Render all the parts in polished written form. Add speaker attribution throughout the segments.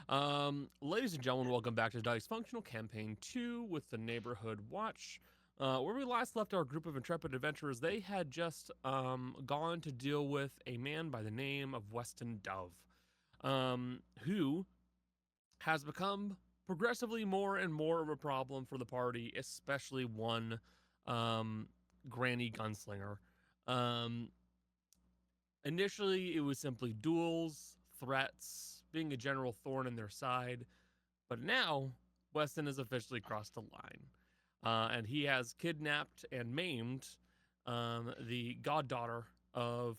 Speaker 1: Ladies and gentlemen, welcome back to Dicefunctional Campaign 2 with the Neighborhood Watch. Where we last left our group of intrepid adventurers, they had just gone to deal with a man by the name of Weston Dove, who has become progressively more and more of a problem for the party, especially one granny gunslinger. Initially, it was simply duels, threats, being a general thorn in their side, but now Weston has officially crossed the line, and he has kidnapped and maimed the goddaughter of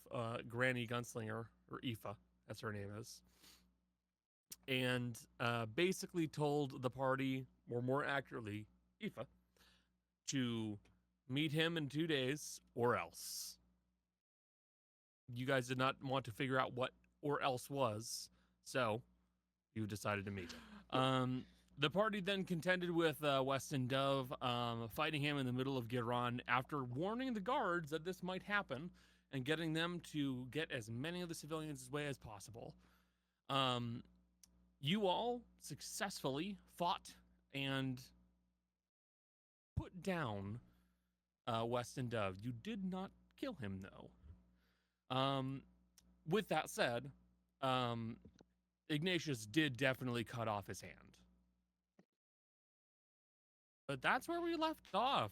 Speaker 1: Granny Gunslinger, or Aoife, as her name is, and basically told the party, or more accurately, Aoife, to meet him in 2 days or else. You guys did not want to figure out what or else was, so you decided to meet. The party then contended with Weston Dove, fighting him in the middle of Giron after warning the guards that this might happen and getting them to get as many of the civilians away as possible. You all successfully fought and put down Weston Dove. You did not kill him, though. With that said, Ignatius did definitely cut off his hand. But that's where we left off.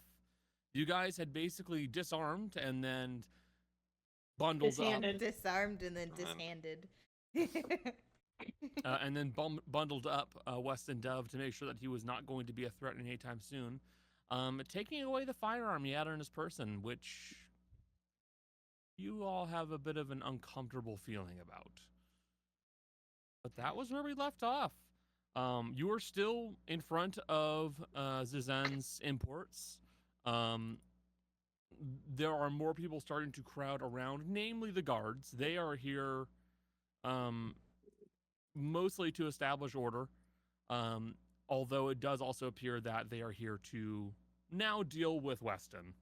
Speaker 1: You guys had basically disarmed and then bundled
Speaker 2: Dishanded.
Speaker 1: up.
Speaker 3: Disarmed and then dishanded.
Speaker 1: And then bundled up Weston Dove to make sure that he was not going to be a threat anytime soon. Taking away the firearm he had on his person, which you all have a bit of an uncomfortable feeling about. But that was where we left off. You are still in front of Zizan's imports. There are more people starting to crowd around, namely the guards. They are here mostly to establish order, although it does also appear that they are here to now deal with Weston.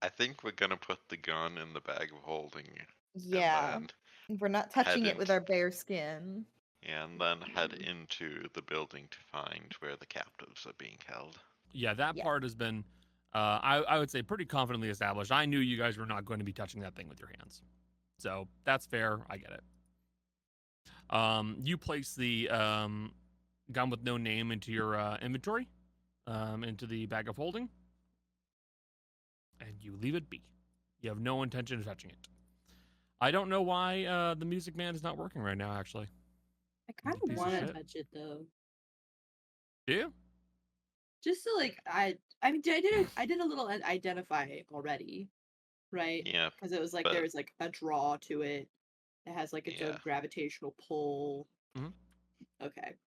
Speaker 4: I think we're gonna put the gun in the bag of holding.
Speaker 3: Yeah. We're not touching it with our bare skin.
Speaker 4: And then head into the building to find where the captives are being held.
Speaker 1: Yeah, that part has been, I would say, pretty confidently established. I knew you guys were not going to be touching that thing with your hands. So that's fair. I get it. You place the gun with no name into your inventory, into the bag of holding, and you leave it be. You have no intention of touching it. I don't know why the music man is not working right now, actually.
Speaker 2: I kind of want to touch it, though.
Speaker 1: Do you?
Speaker 2: Just to, like, I did a little identify already, right?
Speaker 4: Yeah.
Speaker 2: Because it was like, there was, like, a draw to it. It has, like, its own gravitational pull.
Speaker 1: Mm-hmm.
Speaker 2: Okay.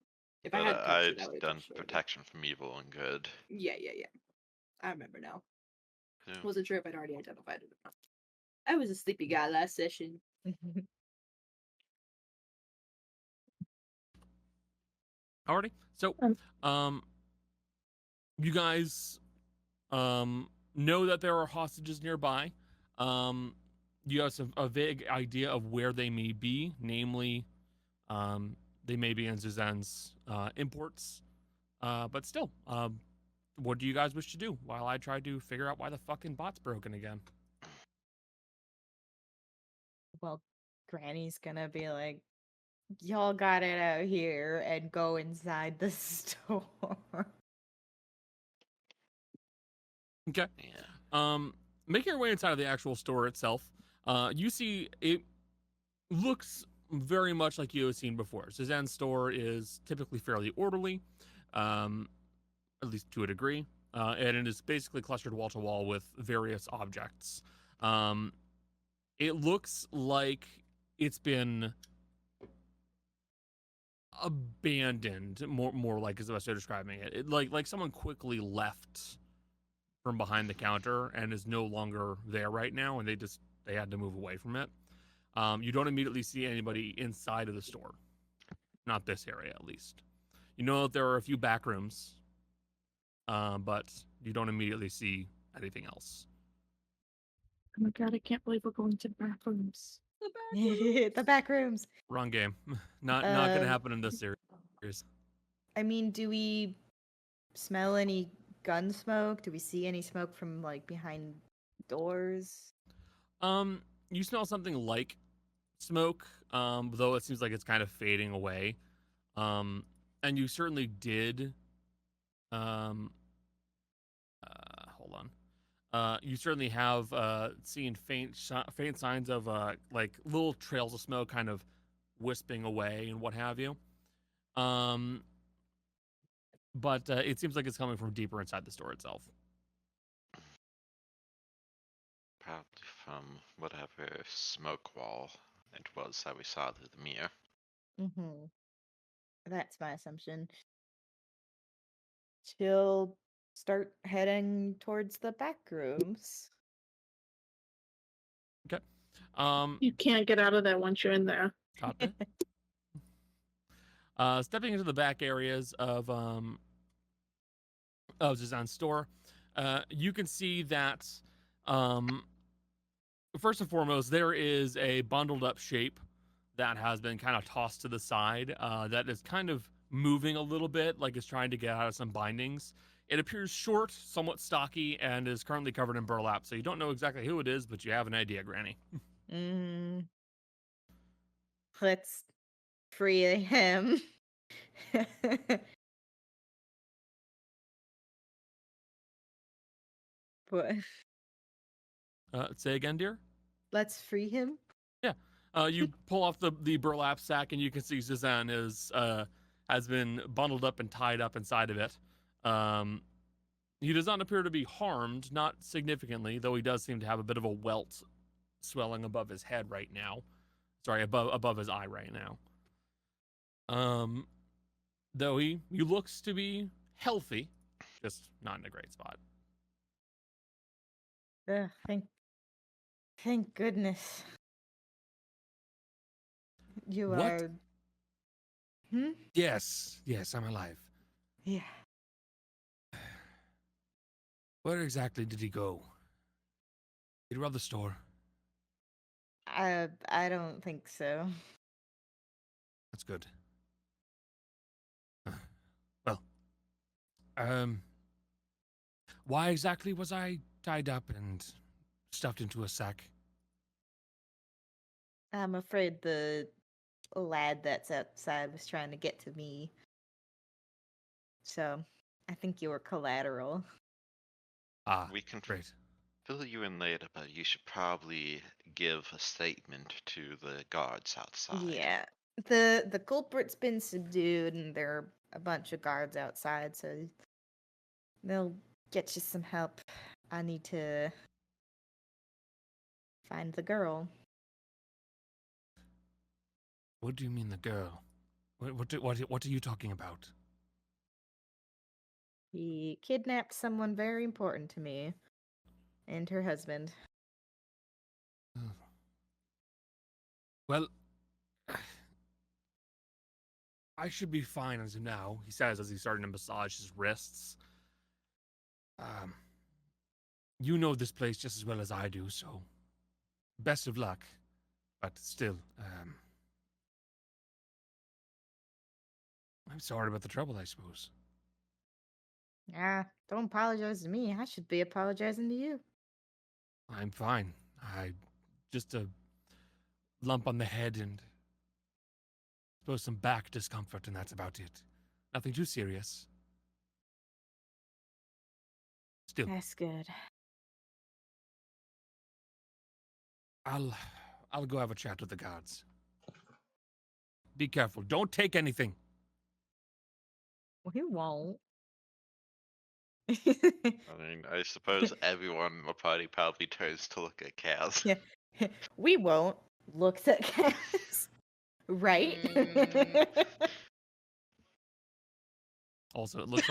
Speaker 4: If I had I'd done protection from evil and good.
Speaker 2: Yeah. I remember now.
Speaker 4: Yeah.
Speaker 2: Wasn't sure if I'd already identified it or not. I was a sleepy guy last session.
Speaker 1: Alrighty. So, you guys know that there are hostages nearby. You have a vague idea of where they may be. Namely, they may be in Zizan's imports. But still, what do you guys wish to do while I try to figure out why the fucking bot's broken again?
Speaker 3: Well, Granny's gonna be like, y'all got it out here, and go inside the store.
Speaker 1: Okay. Yeah. Making your way inside of the actual store itself, you see it looks very much like you have seen before. Zizan's store is typically fairly orderly, at least to a degree, and it is basically clustered wall to wall with various objects. It looks like it's been abandoned, more like is the best way of describing it. Like someone quickly left from behind the counter and is no longer there right now, and they had to move away from it. You don't immediately see anybody inside of the store. Not this area, at least. You know that there are a few back rooms, but you don't immediately see anything else.
Speaker 5: Oh my god, I can't believe we're going to the back rooms.
Speaker 3: The back rooms.
Speaker 1: Wrong game. Not gonna happen in this series.
Speaker 3: I mean, do we smell any gun smoke? Do we see any smoke from like behind doors?
Speaker 1: You smell something like smoke, though it seems like it's kind of fading away. And you certainly did. Um, Hold on. You certainly have seen faint signs of like little trails of smoke kind of wisping away and what have you. But it seems like it's coming from deeper inside the store itself.
Speaker 4: Probably from whatever smoke wall it was that we saw through the mirror.
Speaker 3: Mm-hmm. That's my assumption. She'll start heading towards the back rooms.
Speaker 1: Okay.
Speaker 5: You can't get out of there once you're in there.
Speaker 1: Copy. Stepping into the back areas of Zizan's store, you can see that first and foremost, there is a bundled up shape that has been kind of tossed to the side that is kind of moving a little bit, like it's trying to get out of some bindings. It appears short, somewhat stocky, and is currently covered in burlap. So you don't know exactly who it is, but you have an idea, Granny.
Speaker 3: Let's free him. What?
Speaker 1: Say again, dear?
Speaker 3: Let's free him?
Speaker 1: You pull off the burlap sack, and you can see Zizan has been bundled up and tied up inside of it. He does not appear to be harmed, not significantly, though he does seem to have a bit of a welt swelling above his head right now. Sorry, above his eye right now. Though he looks to be healthy, just not in a great spot.
Speaker 3: Thank goodness. You
Speaker 1: What?
Speaker 3: are.
Speaker 1: Yes, I'm alive.
Speaker 3: Yeah.
Speaker 1: Where exactly did he go? Did he rob the store?
Speaker 3: I don't think so.
Speaker 1: That's good. Well, why exactly was I tied up and stuffed into a sack?
Speaker 3: I'm afraid the lad that's outside was trying to get to me. So, I think you were collateral.
Speaker 1: Ah,
Speaker 4: We can
Speaker 1: great.
Speaker 4: fill you in later, but you should probably give a statement to the guards outside.
Speaker 3: Yeah. The culprit's been subdued and there are a bunch of guards outside, so they'll get you some help. I need to find the girl.
Speaker 1: What do you mean the girl? What are you talking about?
Speaker 3: He kidnapped someone very important to me and her husband.
Speaker 1: Well, I should be fine as of now, he says as he's starting to massage his wrists. You know this place just as well as I do, so best of luck. But still, I'm sorry about the trouble, I suppose.
Speaker 3: Don't apologize to me. I should be apologizing to you.
Speaker 1: I'm fine. Just a lump on the head and suppose some back discomfort, and that's about it. Nothing too serious. Still,
Speaker 3: That's good.
Speaker 1: I'll go have a chat with the guards. Be careful. Don't take anything.
Speaker 3: We won't.
Speaker 4: I mean, I suppose everyone in the party probably turns to look at Kaz.
Speaker 3: Yeah. We won't. Looks at Cass. Right?
Speaker 1: Also, it looks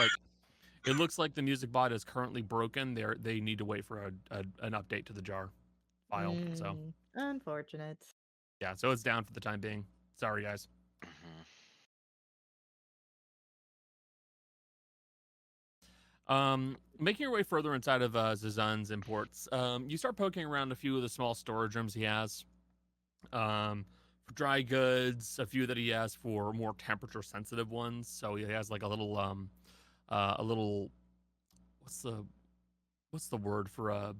Speaker 1: like the music bot is currently broken. They need to wait for an update to the jar file. So
Speaker 3: Unfortunate.
Speaker 1: yeah, so it's down for the time being. Sorry, guys. Making your way further inside of Zizan's imports, you start poking around a few of the small storage rooms he has. For dry goods, a few that he has for more temperature sensitive ones. So he has like a little what's the word for a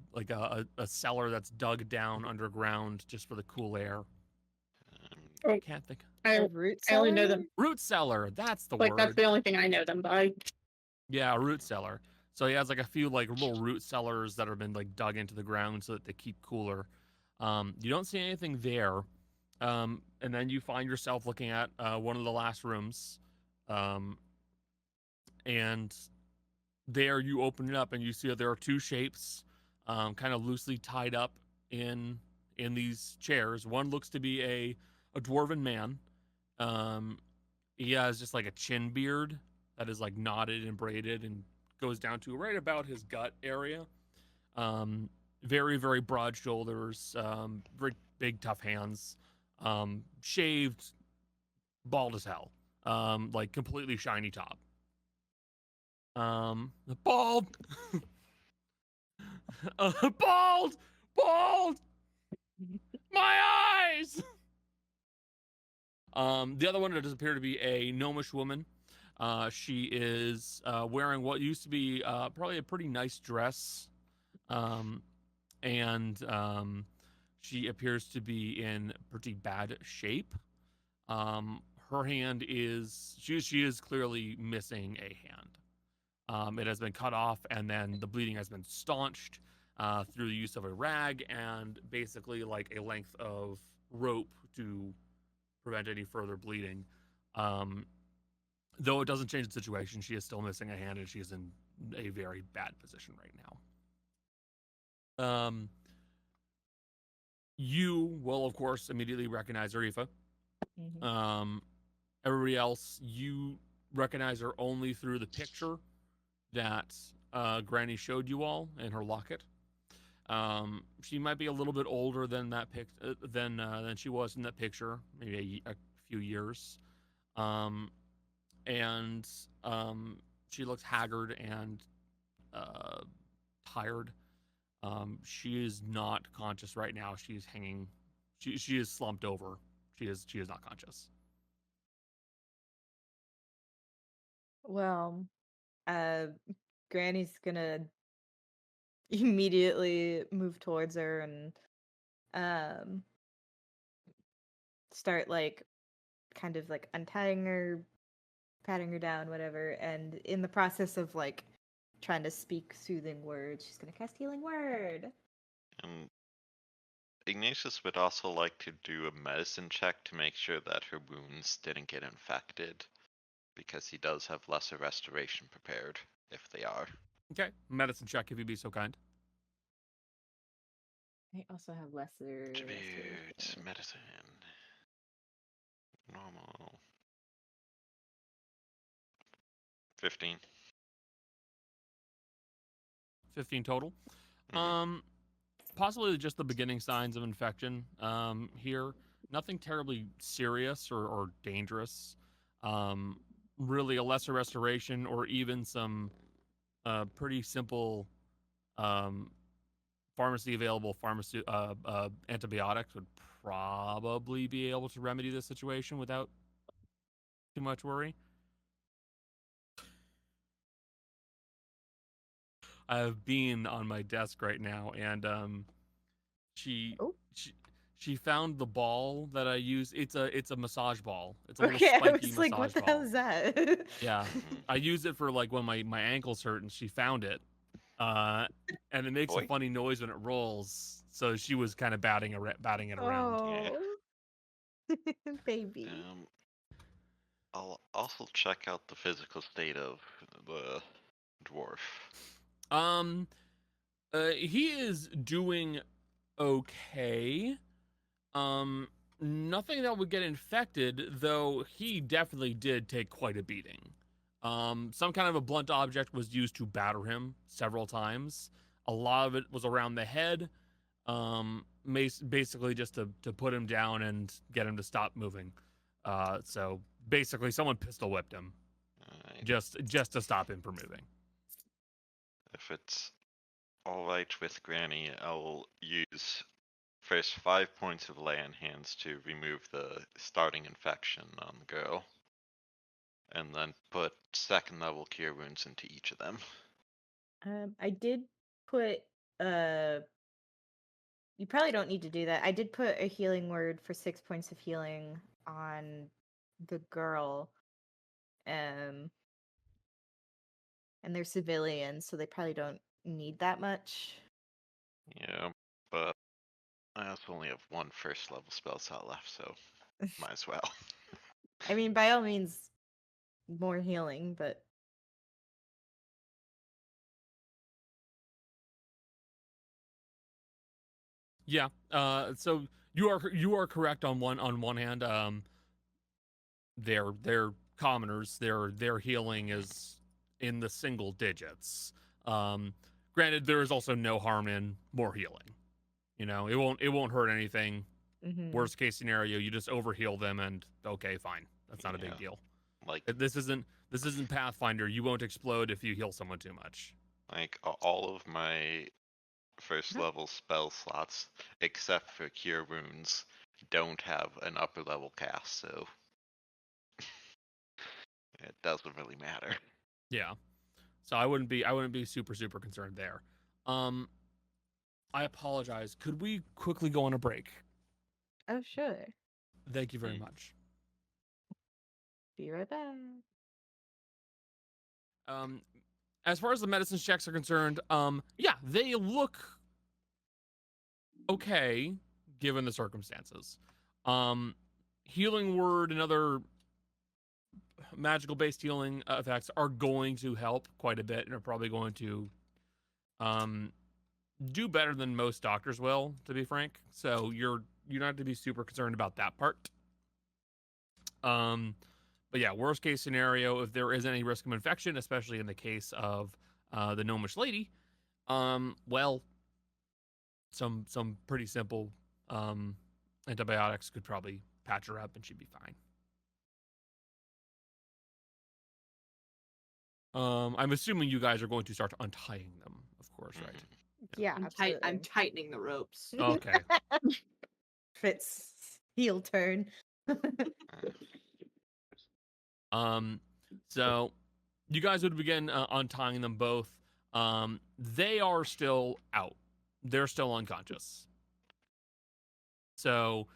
Speaker 1: cellar that's dug down underground just for the cool air.
Speaker 5: Oh,
Speaker 1: Can't think.
Speaker 3: A root
Speaker 5: I only know
Speaker 3: cellar?
Speaker 5: them.
Speaker 1: Root cellar, that's the
Speaker 5: Like
Speaker 1: word.
Speaker 5: that's the only thing I know them by.
Speaker 1: Yeah, a root cellar. So he has like a few like little root cellars that have been like dug into the ground so that they keep cooler. You don't see anything there. And then you find yourself looking at one of the last rooms. And there you open it up and you see that there are two shapes kind of loosely tied up in these chairs. One looks to be a dwarven man. He has just like a chin beard that is like knotted and braided and goes down to right about his gut area. Very, very broad shoulders, very big, tough hands, shaved, bald as hell, like completely shiny top. Bald, bald, my eyes. The other one does appear to be a gnomish woman. She is wearing what used to be probably a pretty nice dress. And she appears to be in pretty bad shape. Her hand is she is clearly missing a hand. It has been cut off, and then the bleeding has been staunched through the use of a rag and basically like a length of rope to prevent any further bleeding. Though it doesn't change the situation, she is still missing a hand, and she is in a very bad position right now. You will, of course, immediately recognize Arifa.
Speaker 3: Mhm.
Speaker 1: Everybody else, you recognize her only through the picture that Granny showed you all in her locket. She might be a little bit older than that than she was in that picture, maybe a few years. And she looks haggard and tired. She is not conscious right now. She's hanging. She is slumped over. She is not conscious.
Speaker 3: Well, uh, Granny's gonna immediately move towards her and um start like kind of like untying her, patting her down, whatever. And in the process of like trying to speak soothing words, she's gonna cast healing word.
Speaker 4: And Ignatius would also like to do a medicine check to make sure that her wounds didn't get infected, because he does have lesser restoration prepared if they are.
Speaker 1: Okay, medicine check if you'd be so kind.
Speaker 3: I also have lesser
Speaker 4: Tribute,
Speaker 3: restoration.
Speaker 4: medicine. Normal. 15.
Speaker 1: 15 total.
Speaker 4: Mhm.
Speaker 1: Possibly just the beginning signs of infection here. Nothing terribly serious or dangerous. Really a lesser restoration or even some pretty simple pharmacy available antibiotics would probably be able to remedy this situation without too much worry. I have Bean on my desk right now, and she
Speaker 3: Oh.
Speaker 1: she found the ball that I use. It's a massage ball. It's a little
Speaker 3: Okay, I
Speaker 1: spiky
Speaker 3: was like,
Speaker 1: massage
Speaker 3: what the
Speaker 1: ball.
Speaker 3: hell is that?
Speaker 1: Yeah,
Speaker 4: Mhm.
Speaker 1: I use it for like when my ankles hurt, and she found it, and it makes a
Speaker 4: Boy.
Speaker 1: funny noise when it rolls. So she was kind of batting it around.
Speaker 4: Yeah.
Speaker 3: Oh, baby.
Speaker 4: I'll also check out the physical state of the dwarf.
Speaker 1: He is doing okay. Nothing that would get infected, though he definitely did take quite a beating. Some kind of a blunt object was used to batter him several times. A lot of it was around the head, basically just to put him down and get him to stop moving. So basically, someone pistol whipped him
Speaker 4: Alright.
Speaker 1: just to stop him from moving.
Speaker 4: If it's alright with Granny, I'll use first 5 points of lay on hands to remove the starting infection on the girl. And then put second level cure wounds into each of them.
Speaker 3: I did put you probably don't need to do that. I did put a healing word for 6 points of healing on the girl. And they're civilians, so they probably don't need that much.
Speaker 4: Yeah, but I also only have one first level spell slot left, so might as well.
Speaker 3: I mean, by all means, more healing, but
Speaker 1: Yeah. So you are correct on one hand. They're commoners. Their healing is in the single digits. Granted, there is also no harm in more healing. You know, it won't hurt anything. Worst case scenario, you just overheal them, and okay, fine. That's not a big
Speaker 4: Yeah.
Speaker 1: deal.
Speaker 4: Like
Speaker 1: This isn't Pathfinder. You won't explode if you heal someone too much.
Speaker 4: all of my first level spell slots, except for cure wounds, don't have an upper level cast, so it doesn't really matter.
Speaker 1: Yeah. So I wouldn't be super concerned there. I apologize. Could we quickly go on a break?
Speaker 3: oh sure.
Speaker 1: Thank you very much.
Speaker 3: Be right back.
Speaker 1: As far as the medicine checks are concerned, yeah, they look okay given the circumstances. Healing word and other magical based healing effects are going to help quite a bit and are probably going to do better than most doctors will, to be frank. So you don't have to be super concerned about that part. But yeah, worst case scenario, if there is any risk of infection, especially in the case of the gnomish lady, well, some pretty simple antibiotics could probably patch her up and she'd be fine. I'm assuming you guys are going to start untying them, of course, right?
Speaker 3: Yeah,
Speaker 2: I'm tightening the ropes.
Speaker 1: Okay.
Speaker 3: Fitz heel turn.
Speaker 1: So you guys would begin untying them both. They are still out. They're still unconscious. So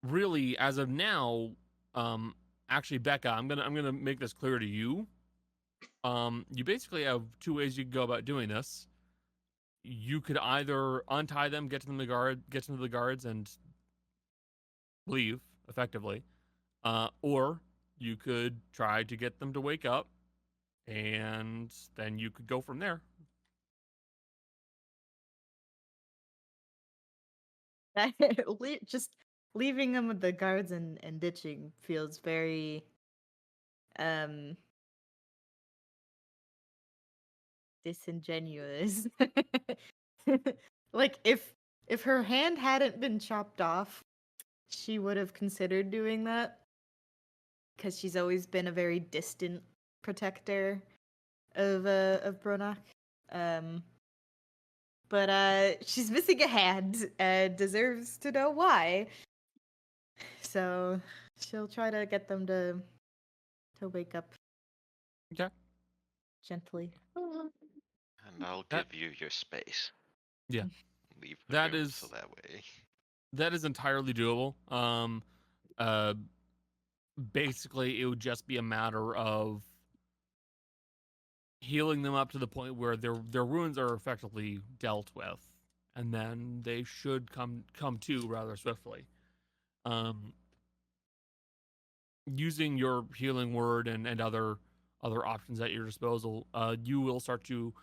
Speaker 1: really, as of now, actually, Becca, I'm gonna make this clear to you. You basically have two ways you can go about doing this. You could either untie them, get to the guards, and leave effectively, or you could try to get them to wake up, and then you could go from there.
Speaker 3: Just leaving them with the guards and ditching feels very disingenuous. Like if her hand hadn't been chopped off, she would have considered doing that, because she's always been a very distant protector of Bronach. But she's missing a hand and deserves to know why. So she'll try to get them to wake up.
Speaker 1: Okay.
Speaker 3: Gently.
Speaker 4: And I'll give you your space.
Speaker 1: Yeah.
Speaker 4: Leave the
Speaker 1: That
Speaker 4: room
Speaker 1: is-
Speaker 4: so that way.
Speaker 1: That is entirely doable. Basically, it would just be a matter of healing them up to the point where their wounds are effectively dealt with, and then they should come to rather swiftly. Using your healing word and other options at your disposal, you will start to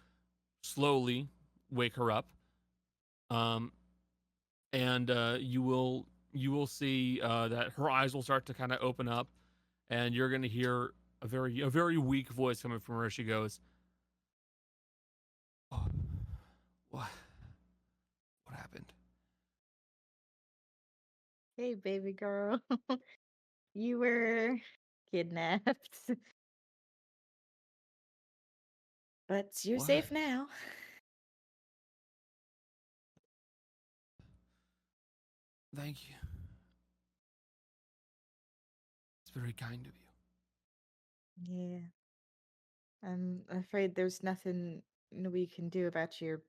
Speaker 1: slowly wake her up. And you will see that her eyes will start to kind of open up, and you're going to hear a very weak voice coming from her. She goes, "Oh, what happened?"
Speaker 3: Hey, baby girl. You were kidnapped. But you're
Speaker 1: What?
Speaker 3: safe now.
Speaker 1: Thank you. It's very kind of you.
Speaker 3: Yeah. I'm afraid there's nothing we can do about your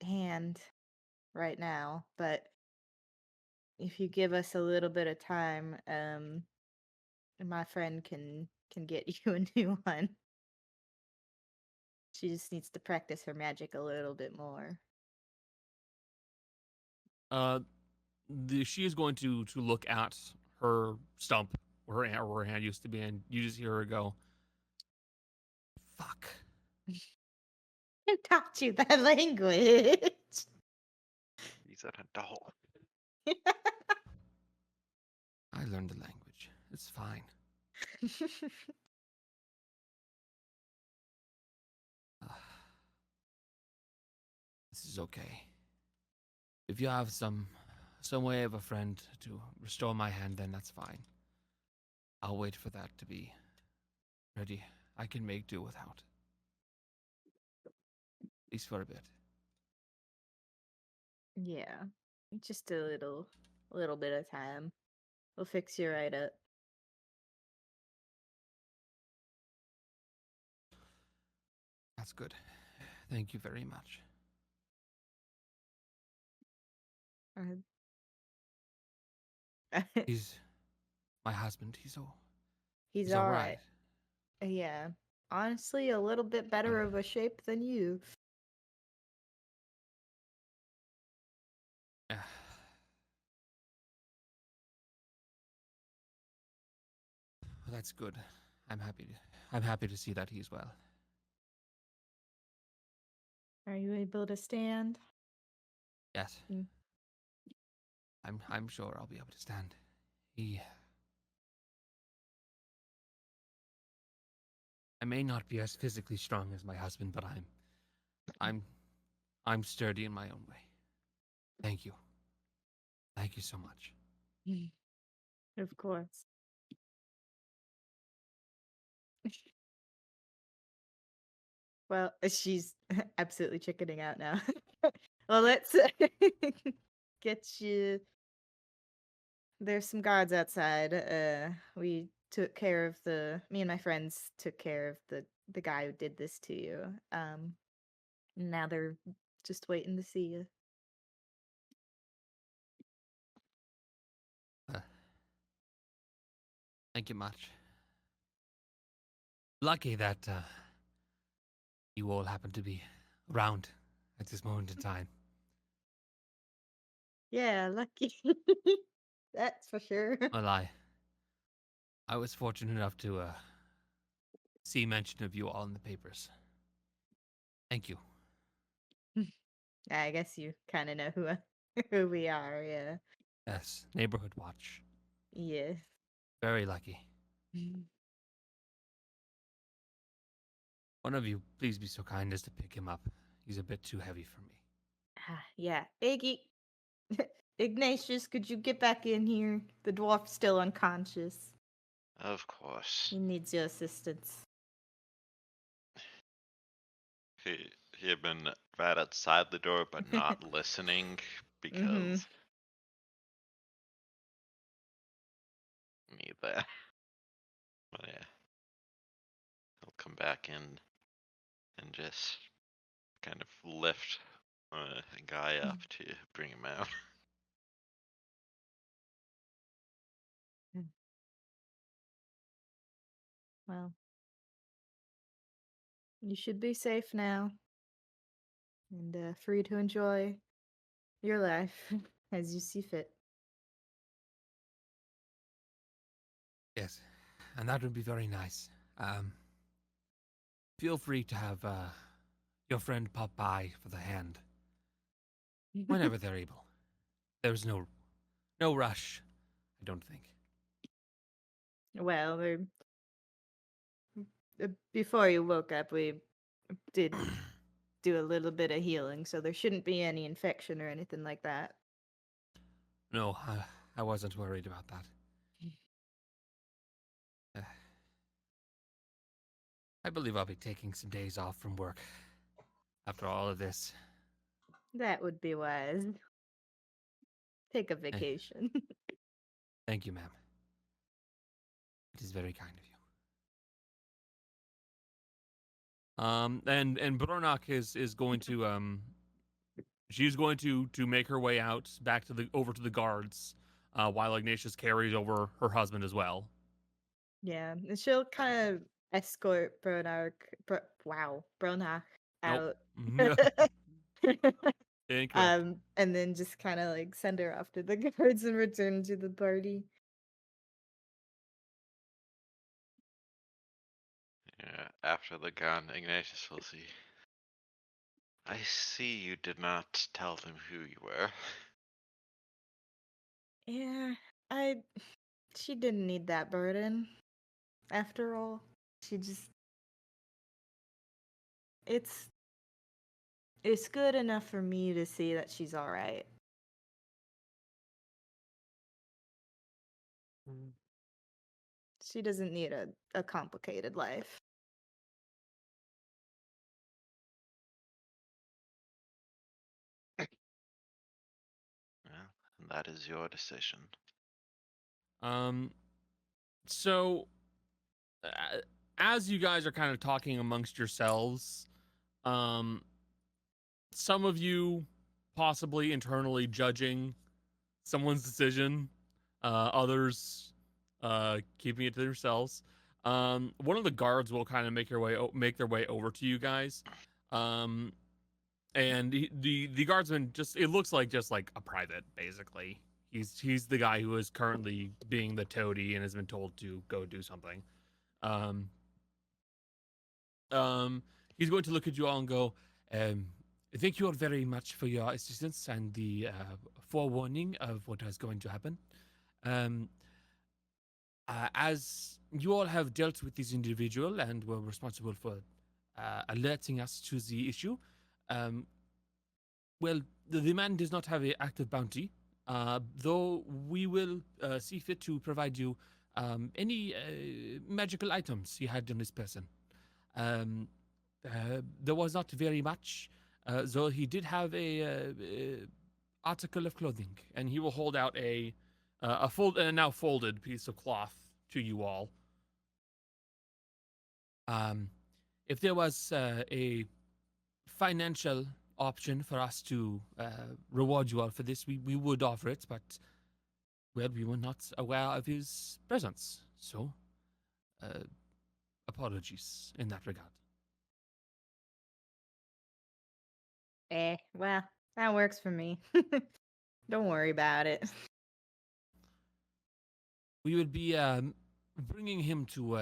Speaker 3: hand right now, but if you give us a little bit of time, my friend can get you a new one. She just needs to practice her magic a little bit more.
Speaker 1: She is going to look at her stump where her hand used to be, and you just hear her go, "Fuck."
Speaker 3: Who taught you that language?
Speaker 4: He's an adult.
Speaker 1: I learned the language. It's fine. This is okay. If you have some way of a friend to restore my hand, then that's fine. I'll wait for that to be ready. I can make do without. At least for a bit.
Speaker 3: Yeah, just a little bit of time. We'll fix you right up.
Speaker 1: That's good. Thank you very much. He's my husband. He's
Speaker 3: He's
Speaker 1: all
Speaker 3: all
Speaker 1: right.
Speaker 3: right. Yeah, honestly, a little bit better of a shape than you.
Speaker 1: Yeah. Well, that's good. I'm happy to see that he's well.
Speaker 3: Are you able to stand?
Speaker 1: Yes.
Speaker 3: Mm.
Speaker 1: I'm sure I'll be able to stand. I may not be as physically strong as my husband, but I'm sturdy in my own way. Thank you. Thank you so much.
Speaker 3: Of course. Well, she's absolutely chickening out now. Well, let's get you. There's some guards outside. We took care of me and my friends took care of the guy who did this to you. Now they're just waiting to see you.
Speaker 1: Thank you much. Lucky that you all happen to be around at this moment in time.
Speaker 3: Yeah, lucky. That's for sure.
Speaker 1: Well, I was fortunate enough to see mention of you all in the papers. Thank you.
Speaker 3: I guess you kind of know who we are. Yeah.
Speaker 1: Yes, Neighborhood Watch.
Speaker 3: Yeah.
Speaker 1: Very lucky. One of you, please be so kind as to pick him up. He's a bit too heavy for me.
Speaker 3: Yeah. Iggy. Ignatius, could you get back in here? The dwarf's still unconscious.
Speaker 4: Of course.
Speaker 3: He needs your assistance.
Speaker 4: He had been right outside the door, but not listening because need that. But yeah, he'll come back in and just kind of lift a guy up to bring him out.
Speaker 3: Well, you should be safe now and free to enjoy your life as you see fit.
Speaker 1: Yes, and that would be very nice. Feel free to have your friend pop by for the hand whenever they're able. There's no rush, I don't think.
Speaker 3: Well, before you woke up, we did do a little bit of healing, so there shouldn't be any infection or anything like that.
Speaker 1: No, I wasn't worried about that. I believe I'll be taking some days off from work after all of this.
Speaker 3: That would be wise. Take a vacation.
Speaker 1: Thank you, ma'am. It is very kind of you. And Bronach is going to she's going to make her way out back to over to the guards, while Ignatius carries over her husband as well.
Speaker 3: Yeah, and she'll kind of escort Bronach
Speaker 1: Nope.
Speaker 3: out.
Speaker 1: Incorrect.
Speaker 3: And then just kind of like send her off to the guards and return to the party.
Speaker 4: Yeah, after the gun, Ignatius will see. I see you did not tell them who you were.
Speaker 3: Yeah, she didn't need that burden. After all, she just it's good enough for me to see that she's all right. She doesn't need a complicated life.
Speaker 4: Well, that is your decision.
Speaker 1: So as you guys are kind of talking amongst yourselves, some of you possibly internally judging someone's decision, others keeping it to themselves. One of the guards will kind of make their way over to you guys, and the guardsman it looks like just like a private, basically. He's the guy who is currently being the toady and has been told to go do something. He's going to look at you all and go, thank you all very much for your assistance and the forewarning of what is going to happen. As you all have dealt with this individual and were responsible for alerting us to the issue, well, the man does not have an active bounty, though we will see fit to provide you any magical items he had on his person. There was not very much, though he did have a article of clothing, and he will hold out a now folded piece of cloth to you all. If there was a financial option for us to reward you all for this, we would offer it, but well, we were not aware of his presence, so apologies in that regard.
Speaker 3: Well, that works for me. Don't worry about it.
Speaker 1: We will be bringing him to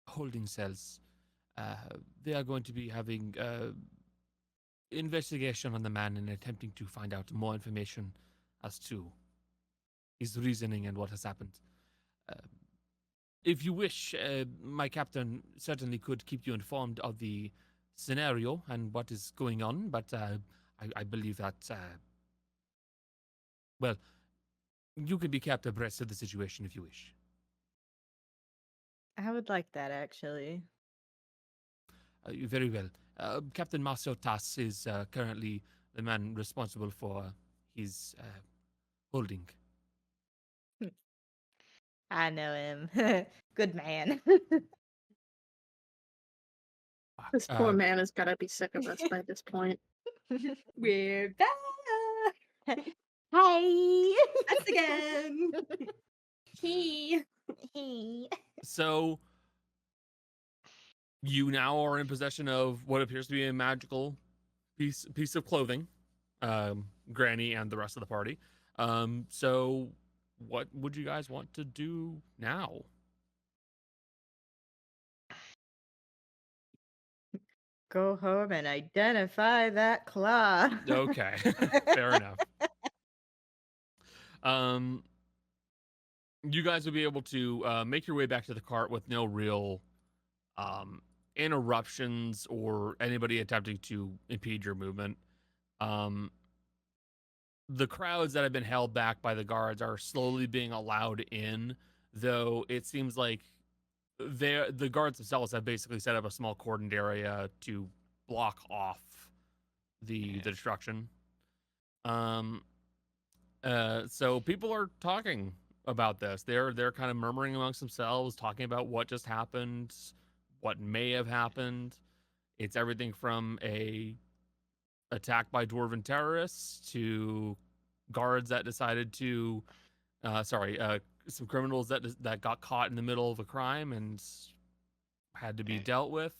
Speaker 1: holding cells. They are going to be having investigation on the man and attempting to find out more information as to his reasoning and what has happened. If you wish, my captain certainly could keep you informed of the scenario and what is going on, but I believe that, well, you can be kept abreast of the situation if you wish.
Speaker 3: I would like that, actually.
Speaker 1: Very well. Captain Marcel Tass is currently the man responsible for his holding.
Speaker 3: I know him. Good man.
Speaker 5: This poor man has got to be sick of us by this point.
Speaker 2: We're back.
Speaker 3: Hey!
Speaker 2: Us again. Hey.
Speaker 1: So you now are in possession of what appears to be a magical piece of clothing, Granny and the rest of the party. So what would you guys want to do now?
Speaker 3: Go home and identify that claw.
Speaker 1: Okay, fair enough. You guys will be able to make your way back to the cart with no real interruptions or anybody attempting to impede your movement. The crowds that have been held back by the guards are slowly being allowed in, though it seems like the guards themselves have basically set up a small cordoned area to block off the destruction. So people are talking about this. They're kind of murmuring amongst themselves, talking about what just happened, what may have happened. It's everything from a attack by dwarven terrorists to guards that decided to, some criminals that got caught in the middle of a crime and had to be
Speaker 4: Okay.
Speaker 1: dealt with.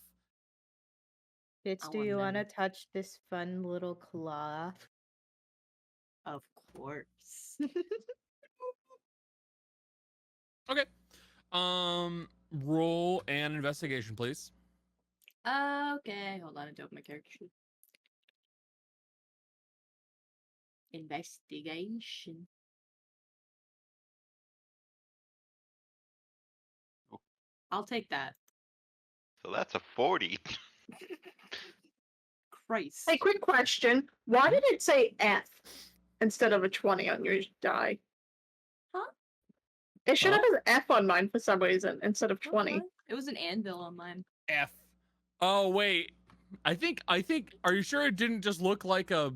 Speaker 3: Fitz,
Speaker 2: Oh,
Speaker 3: do
Speaker 2: and
Speaker 3: you want to
Speaker 2: then-
Speaker 3: touch this fun little cloth?
Speaker 2: Of course.
Speaker 1: Okay. Roll an investigation, please.
Speaker 2: Okay, hold on, I open my character sheet. Investigation.
Speaker 4: Oh.
Speaker 2: I'll take that.
Speaker 4: So that's a 40.
Speaker 2: Christ.
Speaker 5: Hey, quick question. Why did it say F instead of a 20 on your die?
Speaker 2: Huh?
Speaker 5: It should have
Speaker 1: Huh?
Speaker 5: an F on mine for some reason instead of 20.
Speaker 2: What? It was an anvil on mine.
Speaker 1: F. Oh wait, I think. Are you sure it didn't just look like a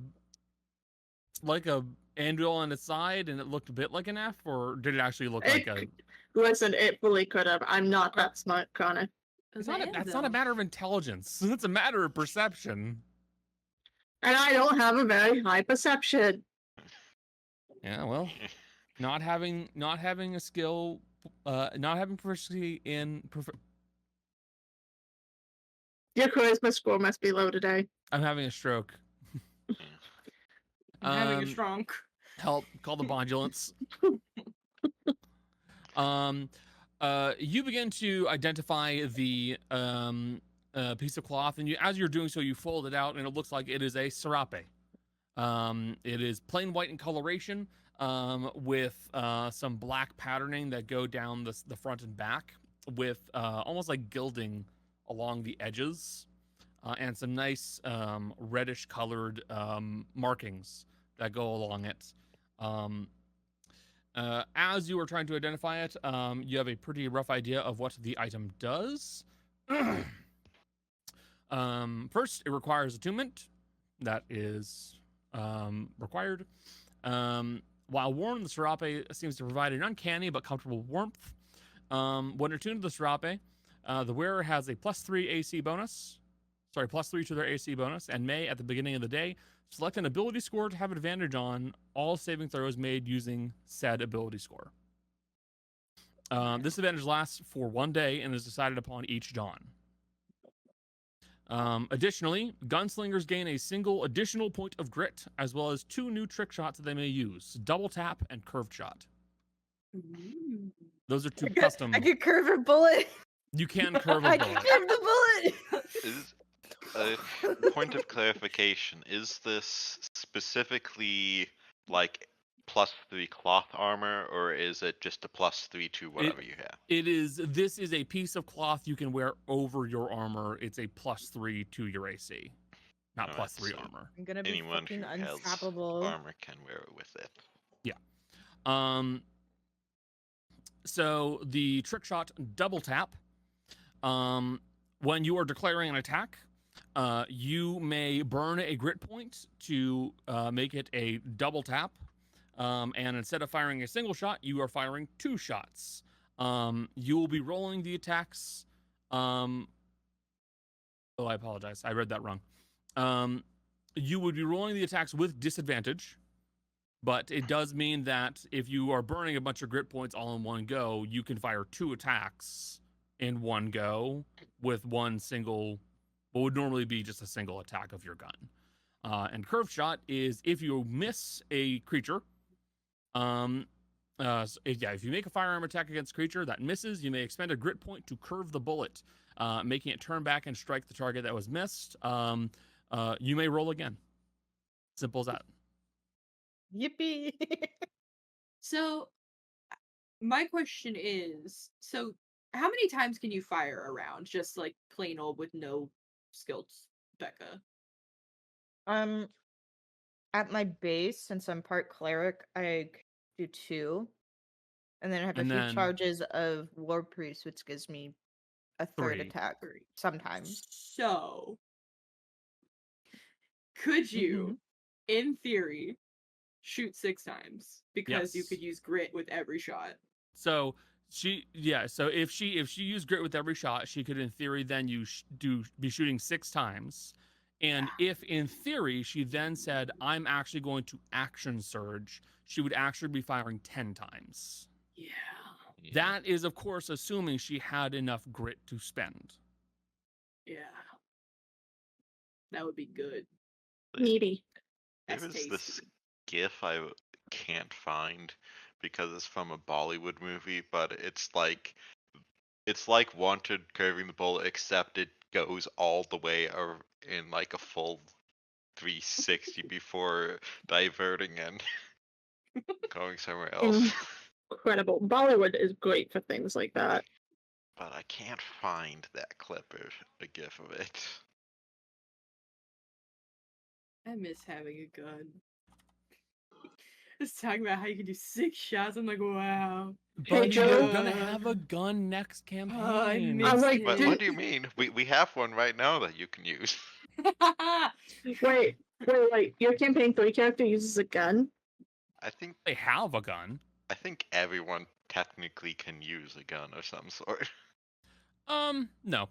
Speaker 1: anvil on its side, and it looked a bit like an F, or did it actually look like a?
Speaker 5: Listen, it fully could have. I'm not that smart, Connor.
Speaker 2: It was
Speaker 1: It's not.
Speaker 2: an
Speaker 1: That's not a
Speaker 2: anvil.
Speaker 1: matter of intelligence. It's a matter of perception.
Speaker 5: And I don't have a very high perception.
Speaker 1: Yeah. Well, not having a skill, not having proficiency in.
Speaker 5: Your charisma score must be low today.
Speaker 1: I'm having a stroke.
Speaker 2: I'm having a shrunk.
Speaker 1: Help! Call the bondulance. You begin to identify the piece of cloth, and as you're doing so, you fold it out, and it looks like it is a serape. It is plain white in coloration, with some black patterning that go down the front and back, with almost like gilding along the edges, and some nice reddish colored markings that go along it. As you are trying to identify it, you have a pretty rough idea of what the item does. First, it requires attunement. That is required. While worn, the serape seems to provide an uncanny but comfortable warmth. When attuned to the serape, the wearer has a +3 AC bonus. Sorry, +3 to their AC bonus, and may, at the beginning of the day, select an ability score to have advantage on all saving throws made using said ability score. This advantage lasts for 1 day and is decided upon each dawn. Additionally, gunslingers gain a single additional point of grit, as well as 2 new trick shots that they may use: double tap and curved shot.
Speaker 2: Ooh.
Speaker 1: Those are 2 custom.
Speaker 3: I could curve a bullet.
Speaker 1: You can curve a
Speaker 3: I
Speaker 1: bullet.
Speaker 3: can curve the bullet.
Speaker 4: Is point of clarification, is this specifically like +3 cloth armor, or is it just a +3 to whatever you have?
Speaker 1: This is a piece of cloth you can wear over your armor. It's a +3 to your AC, not
Speaker 4: Alright,
Speaker 1: +3
Speaker 4: so
Speaker 1: armor.
Speaker 3: I'm gonna be
Speaker 4: Anyone
Speaker 3: fucking
Speaker 4: who has
Speaker 3: unstoppable.
Speaker 4: armor can wear it with it.
Speaker 1: So the trick shot double tap. When you are declaring an attack, you may burn a grit point to make it a double tap. And instead of firing a single shot, you are firing 2 shots. You will be rolling the attacks. Oh, I apologize. I read that wrong. You would be rolling the attacks with disadvantage, but it does mean that if you are burning a bunch of grit points all in one go, you can fire 2 attacks in one go with one single, what would normally be just a single attack of your gun. And curved shot is if you miss a creature. If you make a firearm attack against a creature that misses, you may expend a grit point to curve the bullet, making it turn back and strike the target that was missed. You may roll again. Simple as that.
Speaker 3: Yippee!
Speaker 2: So, my question is, so how many times can you fire a round, just like plain old with no skilled Becca?
Speaker 3: At my base, since I'm part cleric, I do 2, and then I have
Speaker 1: And
Speaker 3: a few
Speaker 1: then-
Speaker 3: charges of war priest, which gives me a 3rd
Speaker 1: 3.
Speaker 3: attack sometimes.
Speaker 2: So, could you, in theory, shoot 6 times because you
Speaker 1: Yes.
Speaker 2: could use grit with every shot.
Speaker 1: So so if she used grit with every shot, she could in theory then be shooting 6 times. And if in theory she then said, I'm actually going to action surge, she would actually be firing 10 times.
Speaker 2: Yeah.
Speaker 1: That is, of course, assuming she had enough grit to spend.
Speaker 2: Yeah. That would be good.
Speaker 5: Meaty.
Speaker 4: There
Speaker 2: That's
Speaker 4: is this
Speaker 2: tasty.
Speaker 4: GIF I can't find because it's from a Bollywood movie, but it's like Wanted curving the bullet, except it goes all the way in like a full 360 before diverting and going somewhere else.
Speaker 5: Incredible. Bollywood is great for things like that.
Speaker 4: But I can't find that clip or a GIF of it.
Speaker 2: I miss having a gun. Just talking about how you can do 6 shots. I'm like, wow.
Speaker 1: Buddy,
Speaker 5: Joe.
Speaker 1: you're gonna have a gun next
Speaker 2: I
Speaker 1: campaign.
Speaker 2: miss
Speaker 5: I'm like,
Speaker 2: it.
Speaker 4: What do you mean? We have one right now that you can use.
Speaker 5: Wait. Your campaign 3 character uses a gun?
Speaker 4: I think
Speaker 1: They have a gun.
Speaker 4: everyone technically can use a gun of some sort.
Speaker 1: No.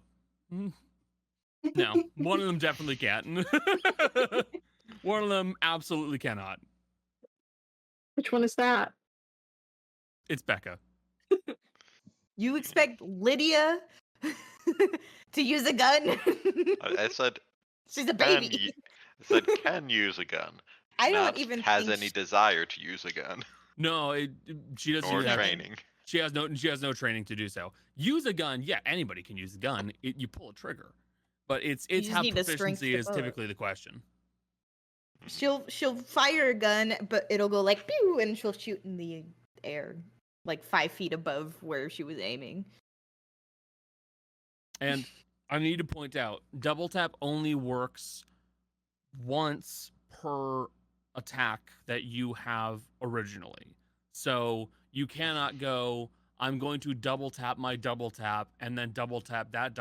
Speaker 1: No. One of them definitely can't. One of them absolutely cannot.
Speaker 5: Which one is that?
Speaker 1: It's Becca.
Speaker 3: You expect Lydia to use a gun?
Speaker 4: I said
Speaker 3: She's a
Speaker 4: can
Speaker 3: baby.
Speaker 4: I said can use a gun.
Speaker 3: I don't
Speaker 4: Not
Speaker 3: even
Speaker 4: has
Speaker 3: think
Speaker 4: any desire to use a gun
Speaker 1: No, she doesn't
Speaker 4: or
Speaker 1: even have
Speaker 4: training.
Speaker 1: She has no training to do so. Use a gun, yeah, anybody can use a gun. You pull a trigger, but it's
Speaker 3: just
Speaker 1: how
Speaker 3: need the strength
Speaker 1: proficiency
Speaker 3: to
Speaker 1: is
Speaker 3: pull it.
Speaker 1: typically the question.
Speaker 3: She'll fire a gun, but it'll go like pew, and she'll shoot in the air, like 5 feet above where she was aiming.
Speaker 1: And I need to point out, double tap only works once per attack that you have originally. So you cannot go, I'm going to double tap my double tap and then double tap that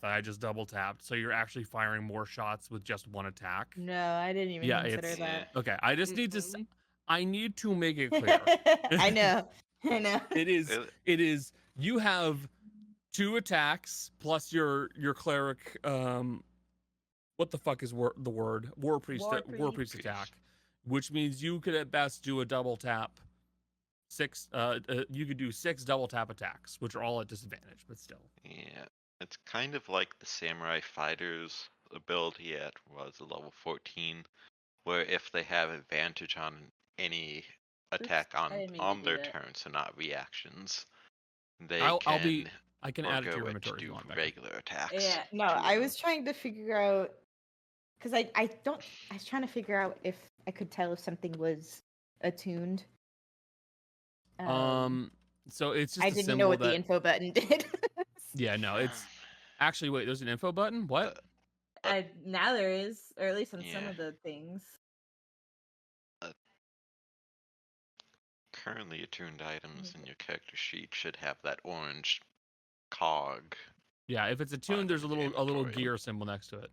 Speaker 1: I just double tapped. So you're actually firing more shots with just one attack.
Speaker 3: No, I didn't even
Speaker 1: Yeah,
Speaker 3: consider
Speaker 1: it's
Speaker 3: that.
Speaker 1: okay. I just need to.
Speaker 2: Mhm.
Speaker 1: I need to make it clear.
Speaker 3: I know.
Speaker 1: It is. You have 2 attacks plus your cleric. What the fuck is the word? War priest
Speaker 3: Priest.
Speaker 1: attack, which means you could at best do a double tap. 6. You could do 6 double tap attacks, which are all at disadvantage, but still.
Speaker 4: Yeah, it's kind of like the Samurai Fighter's ability at a level 14, where if they have advantage on any attack
Speaker 3: I didn't mean to
Speaker 4: on
Speaker 3: do
Speaker 4: their
Speaker 3: that.
Speaker 4: turn, so not reactions, they
Speaker 1: I
Speaker 4: can
Speaker 1: can add it to
Speaker 4: forgo
Speaker 1: your
Speaker 4: it
Speaker 1: inventory
Speaker 4: to
Speaker 1: if you
Speaker 4: do
Speaker 1: want, Becca.
Speaker 4: regular attacks.
Speaker 3: Yeah, no,
Speaker 4: to
Speaker 3: I
Speaker 4: them.
Speaker 3: was trying to figure out because I was trying to figure out if I could tell if something was attuned.
Speaker 1: So it's just
Speaker 3: I
Speaker 1: a
Speaker 3: didn't
Speaker 1: symbol
Speaker 3: know what
Speaker 1: that.
Speaker 3: the info button did.
Speaker 1: Yeah, no, it's actually wait. There's an info button. What?
Speaker 3: Now there is, or at least on some
Speaker 4: Yeah.
Speaker 3: of the things.
Speaker 4: Currently attuned items in your character sheet should have that orange cog.
Speaker 1: Yeah, if it's attuned, there's a
Speaker 4: in your
Speaker 1: little
Speaker 4: inventory.
Speaker 1: gear symbol next to it.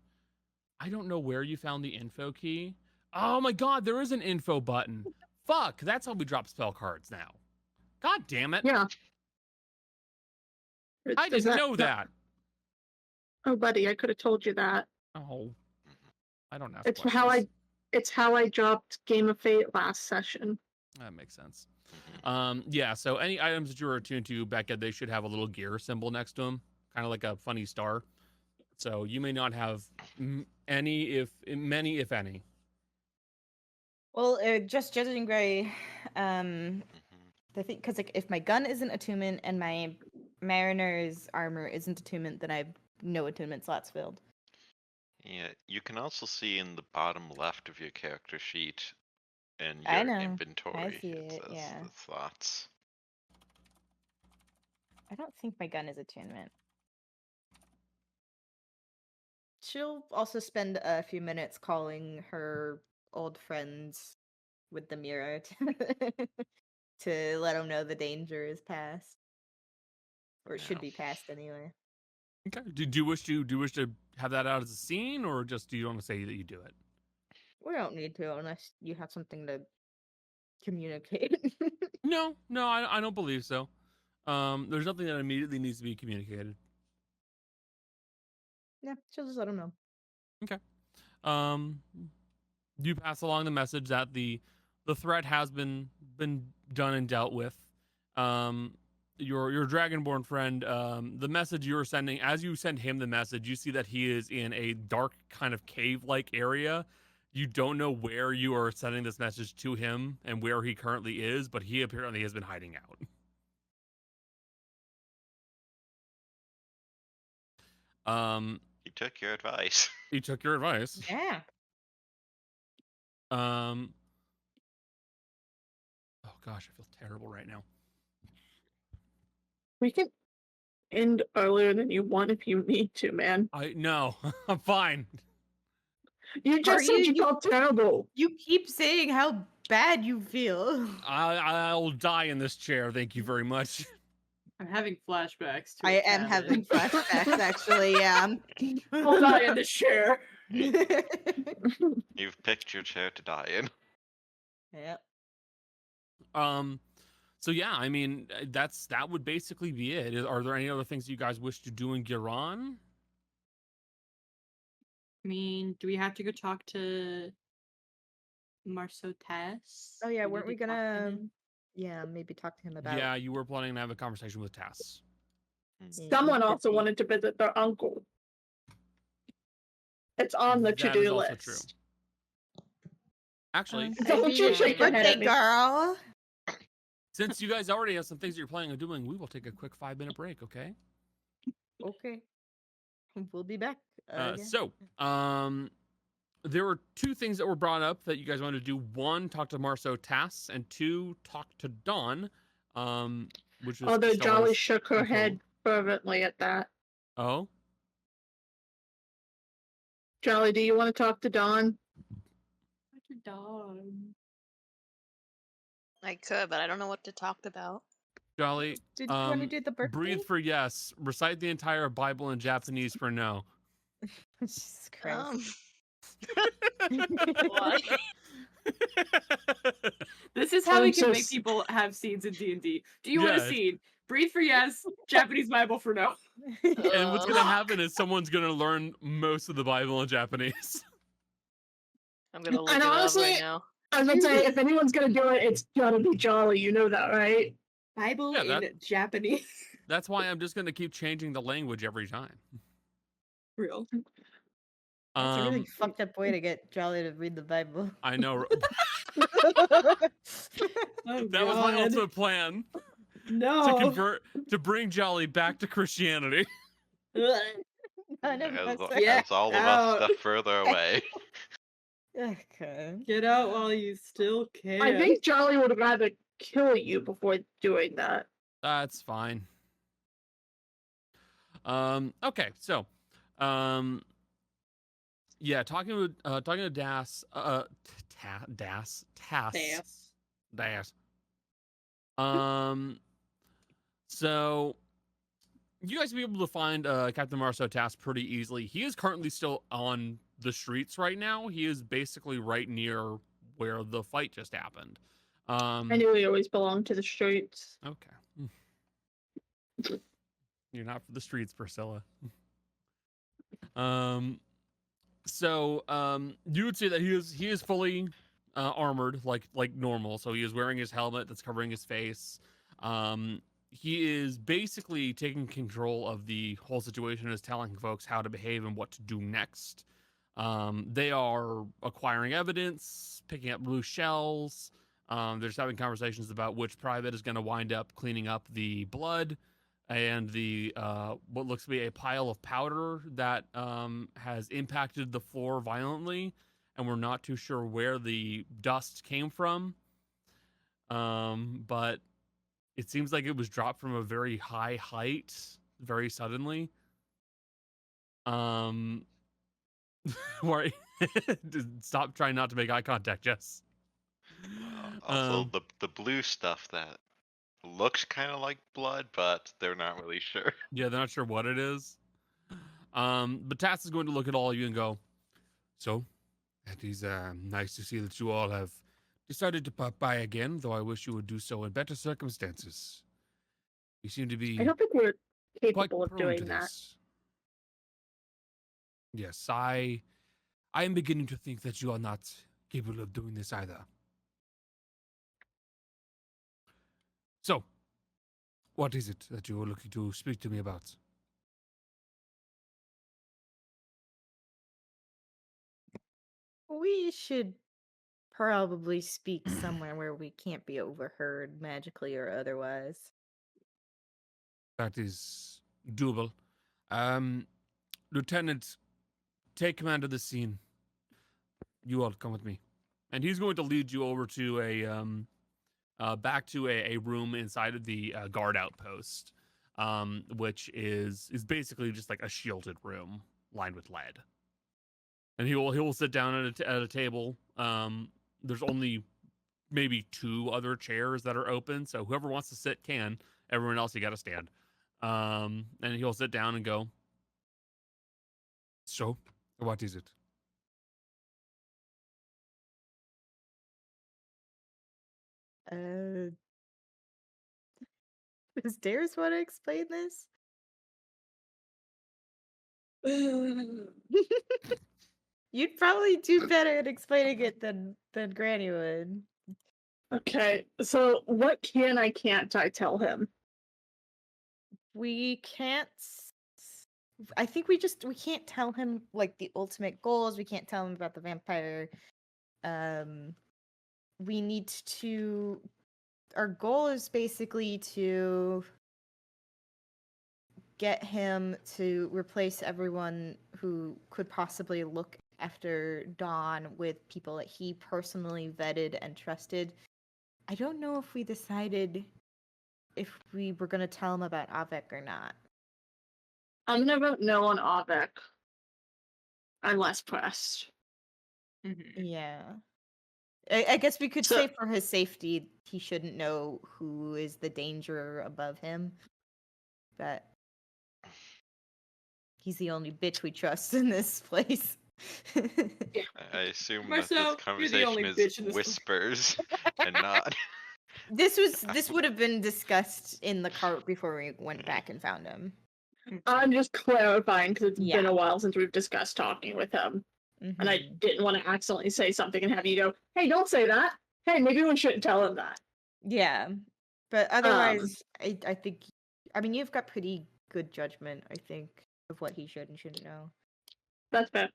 Speaker 1: I don't know where you found the info key. Oh my god, there is an info button. Fuck, that's how we drop spell cards now. God damn it.
Speaker 5: Yeah.
Speaker 1: I
Speaker 5: Does
Speaker 1: didn't know that.
Speaker 5: Oh, buddy, I could have told you that.
Speaker 1: Oh. I don't ask
Speaker 5: It's
Speaker 1: questions.
Speaker 5: how I dropped Game of Fate last session.
Speaker 1: That makes sense.
Speaker 4: Mhm.
Speaker 1: Yeah, so any items that you're attuned to, Becca, they should have a little gear symbol next to them, kind of like a funny star. So you may not have many, if any.
Speaker 3: Well, just judging by
Speaker 4: Mhm.
Speaker 3: the thing, because like if my gun isn't attunement and my mariner's armor isn't attunement, then I have no attunement slots filled.
Speaker 4: Yeah, you can also see in the bottom left of your character sheet in
Speaker 3: I
Speaker 4: your
Speaker 3: know.
Speaker 4: inventory,
Speaker 3: see
Speaker 4: it
Speaker 3: it,
Speaker 4: says
Speaker 3: yeah.
Speaker 4: the slots.
Speaker 3: I don't think my gun is attunement. She'll also spend a few minutes calling her old friends with the mirror to let them know the danger is past, or it should
Speaker 4: Yeah.
Speaker 3: be past anyway.
Speaker 1: Okay. Do you wish to have that out as a scene, or just do you want to say that you do it?
Speaker 3: We don't need to unless you have something to communicate.
Speaker 1: No, I don't believe so. There's nothing that immediately needs to be communicated.
Speaker 3: Yeah, she'll just let him know.
Speaker 1: You pass along the message that the threat has been done and dealt with. Your dragonborn friend, the message you were sending, as you send him the message, you see that he is in a dark kind of cave-like area. You don't know where you are sending this message to him and where he currently is, but he apparently has been hiding out.
Speaker 4: He took your advice.
Speaker 1: He took your advice.
Speaker 3: Yeah.
Speaker 1: Oh gosh, I feel terrible right now.
Speaker 5: We can end earlier than you want if you need to, man.
Speaker 1: No, I'm fine.
Speaker 5: You just said you
Speaker 3: you-
Speaker 5: felt terrible.
Speaker 3: You keep saying how bad you feel.
Speaker 1: I'll die in this chair. Thank you very much.
Speaker 2: I'm having flashbacks. To
Speaker 3: I
Speaker 2: a
Speaker 3: am
Speaker 2: cabin.
Speaker 3: having flashbacks, actually, yeah.
Speaker 5: I'll die in this chair.
Speaker 4: You've picked your chair to die in.
Speaker 3: Yep.
Speaker 1: So yeah, I mean, that would basically be it. Are there any other things you guys wish to do in Giron?
Speaker 2: I mean, do we have to go talk to Marceau Tess?
Speaker 3: Oh, yeah,
Speaker 2: Do
Speaker 3: weren't we
Speaker 2: need to talk to
Speaker 3: gonna-
Speaker 2: him?
Speaker 3: Yeah, maybe talk to him about.
Speaker 1: Yeah, you were planning to have a conversation with Tess.
Speaker 3: maybe
Speaker 5: Someone
Speaker 3: could
Speaker 5: also
Speaker 3: be-
Speaker 5: wanted to visit their uncle. It's on the
Speaker 1: That is
Speaker 5: to-do
Speaker 1: also
Speaker 5: list.
Speaker 1: true. Actually,
Speaker 5: Don't
Speaker 3: I'd
Speaker 5: you
Speaker 3: be
Speaker 5: shake your head
Speaker 3: birthday
Speaker 5: at me.
Speaker 3: girl.
Speaker 1: since you guys already have some things that you're planning on doing, we will take a quick 5-minute break, okay?
Speaker 3: Okay. We'll be back. again.
Speaker 1: So, there were 2 things that were brought up that you guys wanted to do. 1, talk to Marceau Tass, and 2, talk to Dawn. Which is
Speaker 5: Although Jolly
Speaker 1: Stella's
Speaker 5: shook her
Speaker 1: uncle.
Speaker 5: head fervently at that.
Speaker 1: Oh,
Speaker 5: Jolly, do you want to talk to Dawn?
Speaker 2: Dr. Dawn.
Speaker 6: I could, but I don't know what to talk about.
Speaker 1: Jolly.
Speaker 3: Did you want to do the birthday?
Speaker 1: Breathe for yes. Recite the entire Bible in Japanese for no.
Speaker 3: Jesus Christ.
Speaker 6: Why?
Speaker 2: This is how we
Speaker 5: I'm
Speaker 2: can
Speaker 5: so
Speaker 2: make
Speaker 5: s-
Speaker 2: people have scenes in D&D. Do you want a
Speaker 1: Yes.
Speaker 2: scene? Breathe for yes, Japanese Bible for no.
Speaker 1: And what's gonna
Speaker 6: Ugh.
Speaker 1: happen is someone's gonna learn most of the Bible in Japanese.
Speaker 6: I'm gonna look
Speaker 5: And
Speaker 6: it up
Speaker 5: honestly-
Speaker 6: right now.
Speaker 5: I was gonna say, if anyone's gonna do it, it's gotta be Jolly. You know that, right?
Speaker 2: Bible
Speaker 1: Yeah,
Speaker 2: in
Speaker 1: that-
Speaker 2: Japanese.
Speaker 1: That's why I'm just gonna keep changing the language every time.
Speaker 2: Real.
Speaker 3: That's a really fucked up way to get Jolly to read the Bible.
Speaker 1: I know.
Speaker 2: Oh,
Speaker 1: That was my
Speaker 2: God.
Speaker 1: ultimate plan to
Speaker 2: No.
Speaker 1: to bring Jolly back to Christianity.
Speaker 3: None of
Speaker 4: As,
Speaker 3: us
Speaker 2: Yeah.
Speaker 4: as all of
Speaker 2: out.
Speaker 4: us step further away.
Speaker 3: Okay.
Speaker 2: Get out while you still can.
Speaker 5: I think Jolly would rather kill you before doing that.
Speaker 1: That's fine. Okay, so, yeah, talking to Das, Tass.
Speaker 2: Yes.
Speaker 1: So you guys will be able to find Captain Marceau Tass pretty easily. He is currently still on the streets right now. He is basically right near where the fight just happened.
Speaker 5: I knew he always belonged to the streets.
Speaker 1: Okay. You're not for the streets, Priscilla. So you would say that he is fully armored like normal. So he is wearing his helmet that's covering his face. He is basically taking control of the whole situation and is telling folks how to behave and what to do next. They are acquiring evidence, picking up loose shells. They're just having conversations about which private is going to wind up cleaning up the blood and the what looks to be a pile of powder that has impacted the floor violently, and we're not too sure where the dust came from. But it seems like it was dropped from a very high height very suddenly. Where stop trying not to make eye contact, Jess.
Speaker 4: Also, the blue stuff that looks kind of like blood, but they're not really sure.
Speaker 1: Yeah, they're not sure what it is. But Tass is going to look at all of you and go, so, it is nice to see that you all have decided to pop by again, though I wish you would do so in better circumstances. You seem to
Speaker 5: I
Speaker 1: be
Speaker 5: don't think we're
Speaker 1: quite
Speaker 5: capable of
Speaker 1: prone to
Speaker 5: doing that.
Speaker 1: this. Yes, I am beginning to think that you are not capable of doing this either. So, what is it that you are looking to speak to me about?
Speaker 3: We should probably speak somewhere where we can't be overheard magically or otherwise.
Speaker 1: That is doable. Lieutenant, take command of the scene. You all come with me. And he's going to lead you over to back to a room inside of the guard outpost, which is basically just like a shielded room lined with lead. And he will sit down at a table. There's only maybe 2 other chairs that are open, so whoever wants to sit can. Everyone else, you got to stand. And he'll sit down and go, so, what is it?
Speaker 3: Does Darius want to explain this? You'd probably do better at explaining it than Granny would.
Speaker 5: Okay, so what can't I tell him?
Speaker 3: We can't. I think we can't tell him like the ultimate goals. We can't tell him about the vampire. We need to. Our goal is basically to get him to replace everyone who could possibly look after Dawn with people that he personally vetted and trusted. I don't know if we decided if we were going to tell him about Avec or not.
Speaker 5: I'm gonna vote no on Avec. I'm less pressed.
Speaker 2: Mm-hmm.
Speaker 3: Yeah. I guess we could
Speaker 5: So-
Speaker 3: say for his safety, he shouldn't know who is the danger above him. But he's the only bitch we trust in this place.
Speaker 4: I assume
Speaker 2: Marcel,
Speaker 4: that
Speaker 2: you're
Speaker 4: this
Speaker 2: the only
Speaker 4: conversation
Speaker 2: bitch
Speaker 4: is
Speaker 2: in this
Speaker 4: whispers and not.
Speaker 3: This would have been discussed in the cart before we went back and found him.
Speaker 5: I'm just clarifying because it's been
Speaker 3: Yeah.
Speaker 5: a while since we've discussed talking with him. And I
Speaker 3: Mhm.
Speaker 5: didn't want to accidentally say something and have you go, hey, don't say that. Hey, maybe we shouldn't tell him that.
Speaker 3: Yeah. But otherwise, I think, I mean, you've got pretty good judgment, I think, of what he should and shouldn't know.
Speaker 5: That's fair.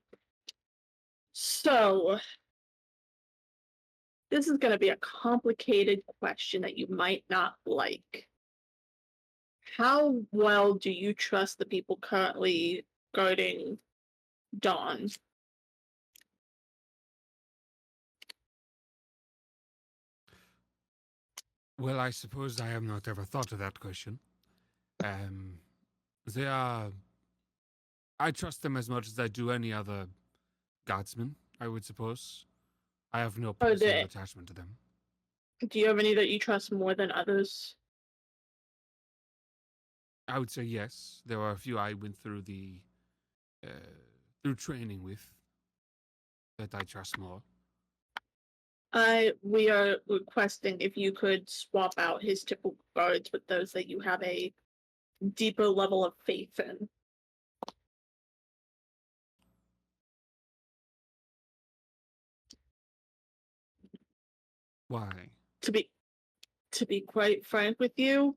Speaker 5: So, this is going to be a complicated question that you might not like. How well do you trust the people currently guarding Dawn?
Speaker 1: Well, I suppose I have not ever thought of that question. They are. I trust them as much as I do any other guardsman, I would suppose. I have no
Speaker 5: Are
Speaker 1: personal
Speaker 5: they-
Speaker 1: attachment to them.
Speaker 5: Do you have any that you trust more than others?
Speaker 1: I would say yes. There are a few I went through through training with that I trust more.
Speaker 5: We are requesting if you could swap out his typical guards with those that you have a deeper level of faith in.
Speaker 1: Why?
Speaker 5: To be quite frank with you,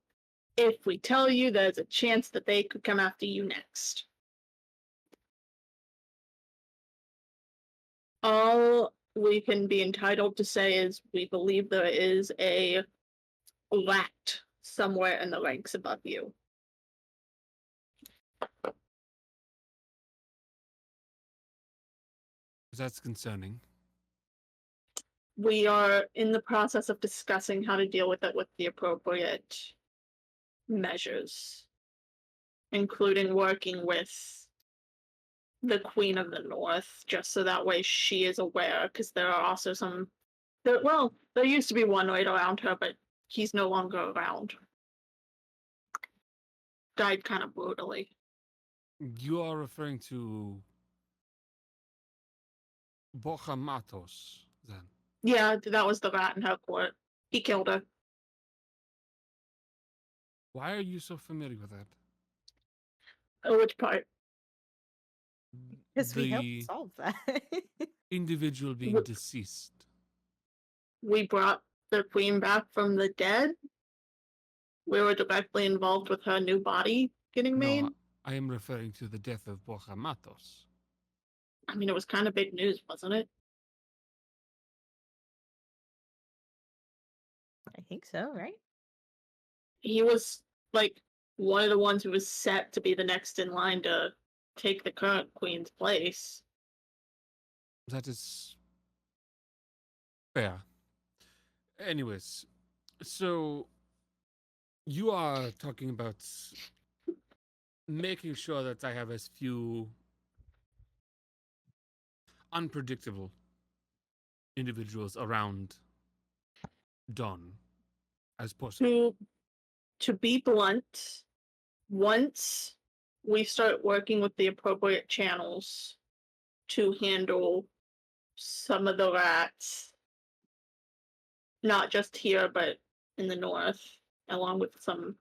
Speaker 5: if we tell you, there's a chance that they could come after you next. All we can be entitled to say is we believe there is a rat somewhere in the ranks above you.
Speaker 1: That's concerning.
Speaker 5: We are in the process of discussing how to deal with it with the appropriate measures, including working with the Queen of the North, just so that way she is aware, because there are also some. There used to be one right around her, but he's no longer around. Died kind of brutally.
Speaker 1: You are referring to Boja Matos, then?
Speaker 5: Yeah, that was the rat in her court. He killed her.
Speaker 1: Why are you so familiar with that?
Speaker 5: Which part?
Speaker 3: Because we helped
Speaker 1: The
Speaker 3: solve that.
Speaker 1: individual being
Speaker 5: Wh-
Speaker 1: deceased.
Speaker 5: We brought the queen back from the dead. We were directly involved with her new body getting made.
Speaker 1: No, I am referring to the death of Borja Matos.
Speaker 5: I mean, it was kind of big news, wasn't it?
Speaker 3: I think so, right?
Speaker 5: He was like one of the ones who was set to be the next in line to take the current queen's place.
Speaker 1: That is fair. Anyways, so you are talking about making sure that I have as few unpredictable individuals around Dawn as possible.
Speaker 5: To be blunt, once we start working with the appropriate channels to handle some of the rats, not just here, but in the north, along with some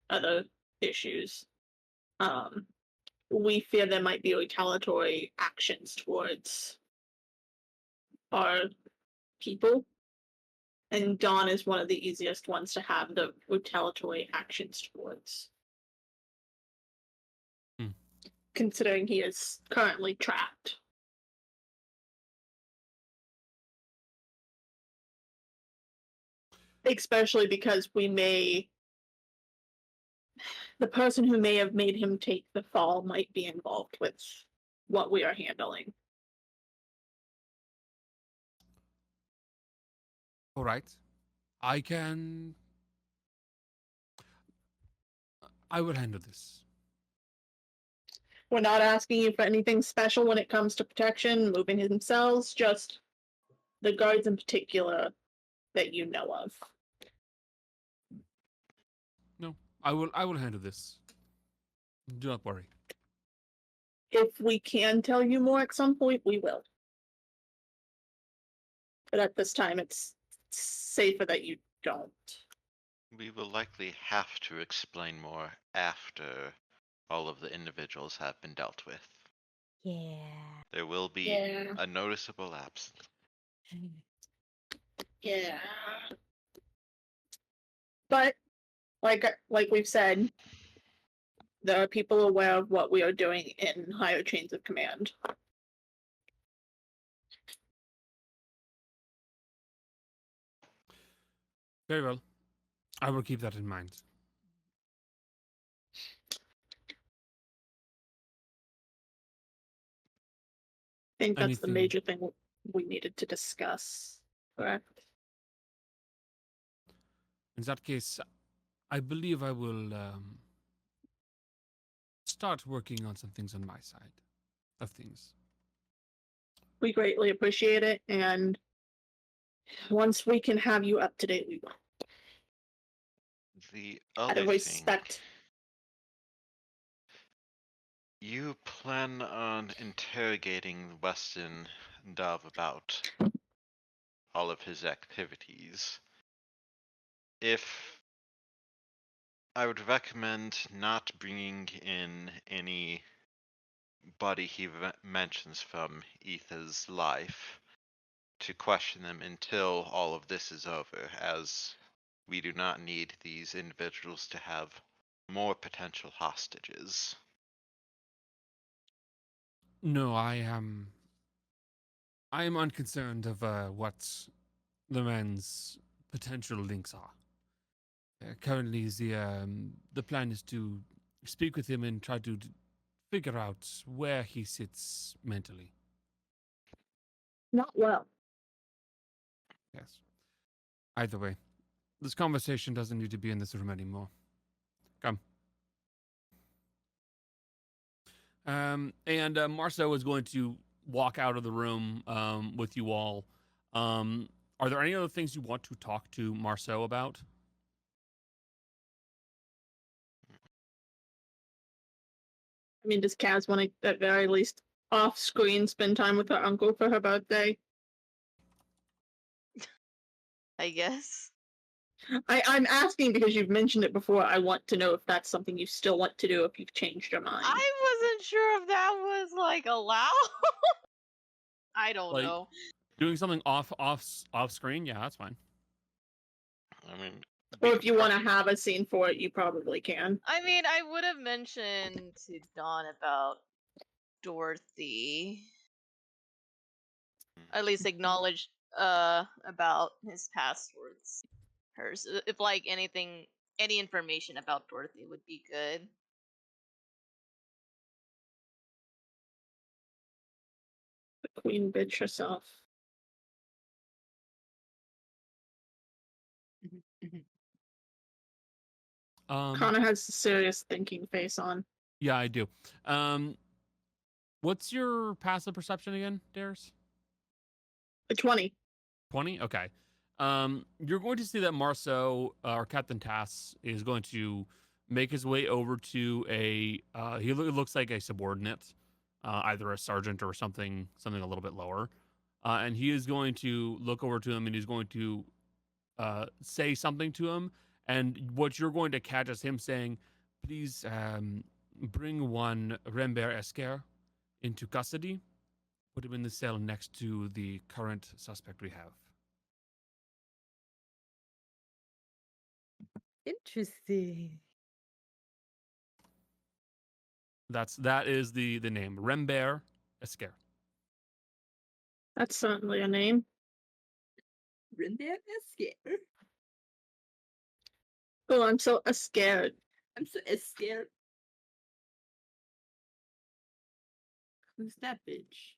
Speaker 5: other issues, we fear there might be retaliatory actions towards our people. And Dawn is one of the easiest ones to have the retaliatory actions towards. Considering he is currently trapped. Especially because the person who may have made him take the fall might be involved with what we are handling.
Speaker 1: All right. I will handle this.
Speaker 5: We're not asking you for anything special when it comes to protection, moving themselves, just the guards in particular that you know of.
Speaker 1: No, I will handle this. Do not worry.
Speaker 5: If we can tell you more at some point, we will. But at this time, it's safer that you don't.
Speaker 4: We will likely have to explain more after all of the individuals have been dealt with.
Speaker 3: Yeah.
Speaker 4: There will be
Speaker 5: Yeah.
Speaker 4: a noticeable absence.
Speaker 5: Yeah. But like we've said, there are people aware of what we are doing in higher chains of command.
Speaker 1: Very well. I will keep that in mind.
Speaker 5: I think that's the
Speaker 1: Anything-
Speaker 5: major thing we needed to discuss, correct?
Speaker 1: In that case, I believe I will start working on some things on my side of things.
Speaker 5: We greatly appreciate it, and once we can have you up to date, we will.
Speaker 4: The
Speaker 5: Out
Speaker 4: other
Speaker 5: of
Speaker 4: thing,
Speaker 5: respect.
Speaker 4: you plan on interrogating Weston Dove about all of his activities. If I would recommend not bringing in anybody he mentions from Etha's life to question them until all of this is over, as we do not need these individuals to have more potential hostages.
Speaker 1: No, I am unconcerned of what the man's potential links are. Currently, the plan is to speak with him and try to figure out where he sits mentally.
Speaker 5: Not well.
Speaker 1: Yes. Either way, this conversation doesn't need to be in this room anymore. Come. And Marceau is going to walk out of the room with you all. Are there any other things you want to talk to Marceau about?
Speaker 5: I mean, does Kaz want to, at very least, off screen spend time with her uncle for her birthday?
Speaker 6: I guess.
Speaker 5: I'm asking because you've mentioned it before. I want to know if that's something you still want to do if you've changed your mind.
Speaker 6: I wasn't sure if that was like allowed. I don't
Speaker 1: Like
Speaker 6: know.
Speaker 1: doing something off screen, yeah, that's fine.
Speaker 4: I mean,
Speaker 5: Or
Speaker 4: we
Speaker 5: if
Speaker 4: could
Speaker 5: you
Speaker 4: prob-
Speaker 5: want to have a scene for it, you probably can.
Speaker 6: I mean, I would have mentioned to Dawn about Dorothy. At least acknowledge about his passwords. Hers. If like anything, any information about Dorothy would be good.
Speaker 5: The queen bitch herself. Connor has a serious thinking face on.
Speaker 1: Yeah, I do. What's your passive perception again, Darius?
Speaker 5: A 20.
Speaker 1: 20? Okay. You're going to see that Marceau, or Captain Tass, is going to make his way over to he looks like a subordinate, either a sergeant or something a little bit lower. And he is going to look over to him and he's going to say something to him. And what you're going to catch is him saying, please bring one Rembert Esquer into custody. Put him in the cell next to the current suspect we have.
Speaker 3: Interesting.
Speaker 1: That is the name. Rembert Esquer.
Speaker 5: That's certainly a name.
Speaker 2: Rembert scared.
Speaker 5: Oh, I'm so scared.
Speaker 2: I'm so scared. Who's that bitch?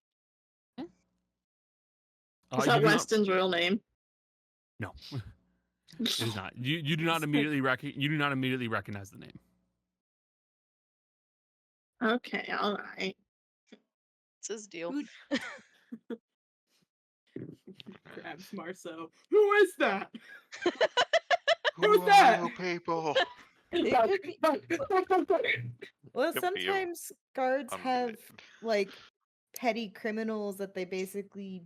Speaker 5: Is that Weston's real name?
Speaker 1: No. It is not. You do not immediately recognize the name.
Speaker 5: Okay, all right.
Speaker 6: It's his deal.
Speaker 2: Grabs Marceau. Who is that?
Speaker 4: Who
Speaker 2: Who's that?
Speaker 4: are you people?
Speaker 3: Well,
Speaker 4: Could be a
Speaker 3: sometimes guards have
Speaker 4: unrelated.
Speaker 3: like petty criminals that they basically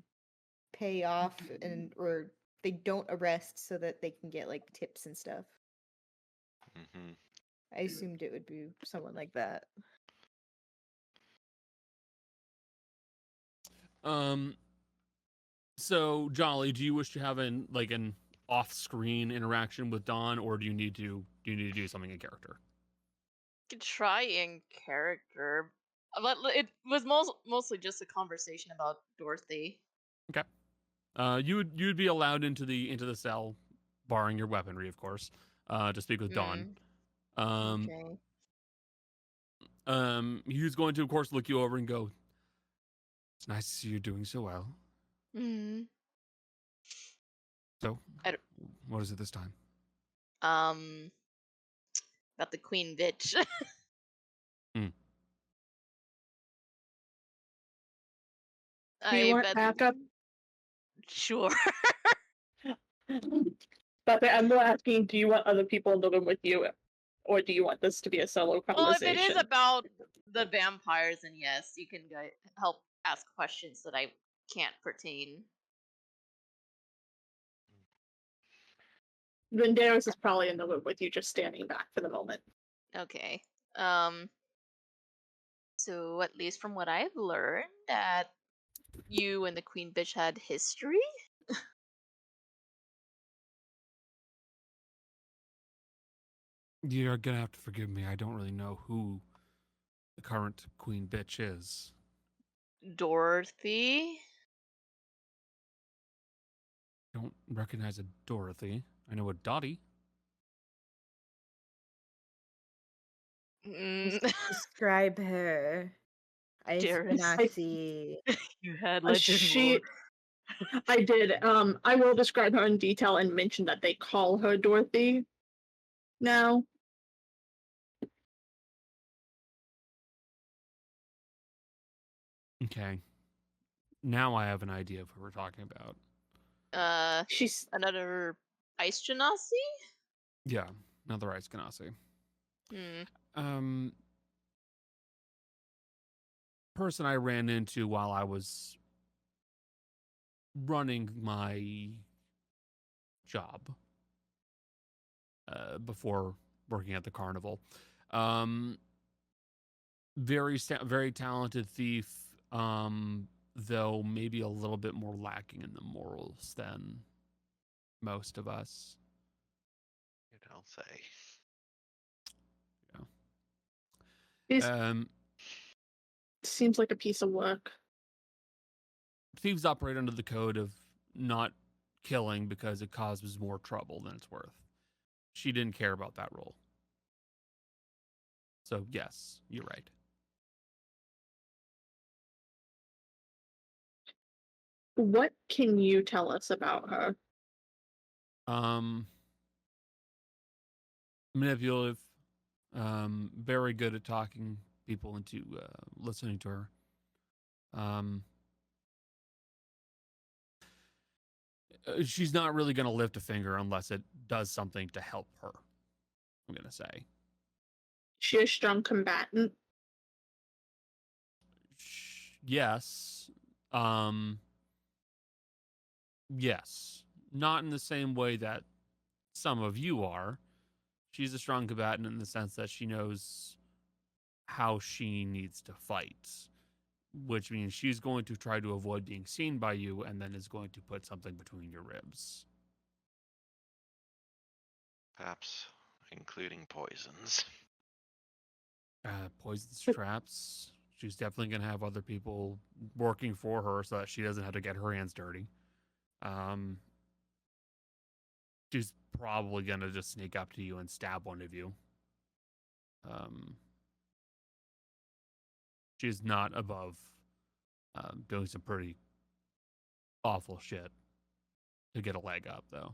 Speaker 3: pay off or they don't arrest so that they can get like tips and stuff.
Speaker 4: Mhm.
Speaker 3: I assumed it would be someone like that.
Speaker 1: So Jolly, do you wish to have an off-screen interaction with Dawn, or do you need to do something in character?
Speaker 6: Could try in character, but it was mostly just a conversation about Dorothy.
Speaker 1: Okay. You'd be allowed into the cell, barring your weaponry, of course, to speak with Dawn.
Speaker 3: Okay.
Speaker 1: He's going to, of course, look you over and go, "It's nice to see you doing so well.
Speaker 6: Hmm.
Speaker 1: So, what is it this time?"
Speaker 6: About the queen bitch.
Speaker 5: Do you want
Speaker 6: bet.
Speaker 5: backup?
Speaker 6: Sure.
Speaker 5: But I'm more asking, do you want other people in the room with you? Or do you want this to be a solo
Speaker 6: Well, if
Speaker 5: conversation?
Speaker 6: it is about the vampires, then yes, you can go help ask questions that I can't pertain.
Speaker 5: Then Darius is probably in the room with you, just standing back for the moment.
Speaker 6: Okay. So at least from what I've learned, that you and the queen bitch had history.
Speaker 1: You're gonna have to forgive me. I don't really know who the current queen bitch is.
Speaker 6: Dorothy.
Speaker 1: Don't recognize a Dorothy. I know a Dottie.
Speaker 3: Describe her. I
Speaker 6: Darius.
Speaker 3: see.
Speaker 6: You had
Speaker 5: I did. I will describe her in detail and mention that they call her Dorothy now.
Speaker 1: Okay. Now I have an idea of who we're talking about.
Speaker 5: She's
Speaker 6: another Ice Genasi?
Speaker 1: Yeah, another Ice Ganassi.
Speaker 6: Hmm.
Speaker 1: Person I ran into while I was running my job before working at the carnival. Very talented thief, though maybe a little bit more lacking in the morals than most of us.
Speaker 4: You don't say.
Speaker 5: It seems like a piece of work.
Speaker 1: Thieves operate under the code of not killing because it causes more trouble than it's worth. She didn't care about that rule. So, yes, you're right.
Speaker 5: What can you tell us about her?
Speaker 1: Manipulative, very good at talking people into listening to her. She's not really going to lift a finger unless it does something to help her, I'm going to say.
Speaker 5: She a strong combatant?
Speaker 1: Yes. Yes. Not in the same way that some of you are. She's a strong combatant in the sense that she knows how she needs to fight, which means she's going to try to avoid being seen by you and then is going to put something between your ribs.
Speaker 4: Perhaps including poisons.
Speaker 1: Poisons, traps. She's definitely going to have other people working for her so that she doesn't have to get her hands dirty. She's probably going to just sneak up to you and stab one of you. She's not above doing some pretty awful shit to get a leg up, though.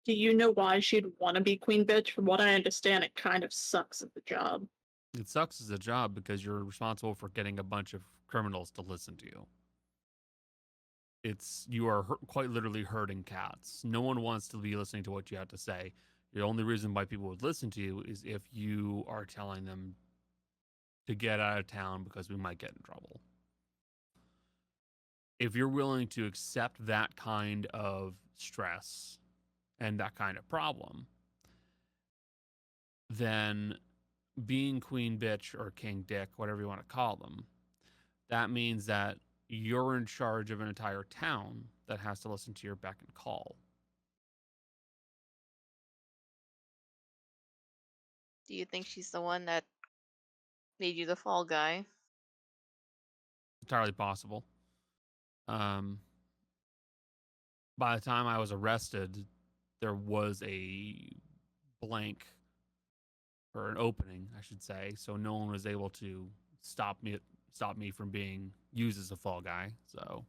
Speaker 5: Do you know why she'd want to be queen bitch? From what I understand, it kind of sucks at the job.
Speaker 1: It sucks as a job because you're responsible for getting a bunch of criminals to listen to you. You are quite literally herding cats. No one wants to be listening to what you have to say. The only reason why people would listen to you is if you are telling them to get out of town because we might get in trouble. If you're willing to accept that kind of stress and that kind of problem, then being queen bitch or king dick, whatever you want to call them, that means that you're in charge of an entire town that has to listen to your beck and call.
Speaker 6: Do you think she's the one that made you the fall guy?
Speaker 1: Entirely possible. By the time I was arrested, there was a blank, or an opening, I should say, so no one was able to stop me from being used as a fall guy. So,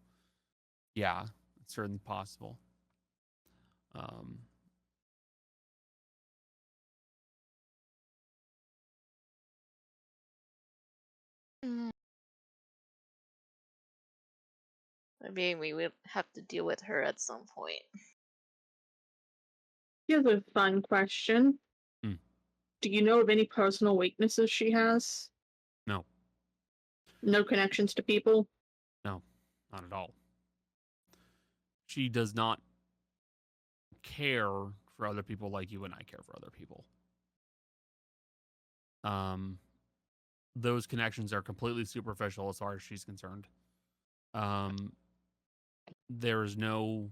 Speaker 1: yeah, it's certainly possible.
Speaker 6: Maybe we will have to deal with her at some point.
Speaker 5: Here's a fun question.
Speaker 1: Hmm.
Speaker 5: Do you know of any personal weaknesses she has?
Speaker 1: No.
Speaker 5: No connections to people?
Speaker 1: No, not at all. She does not care for other people like you and I care for other people. Those connections are completely superficial as far as she's concerned. There is no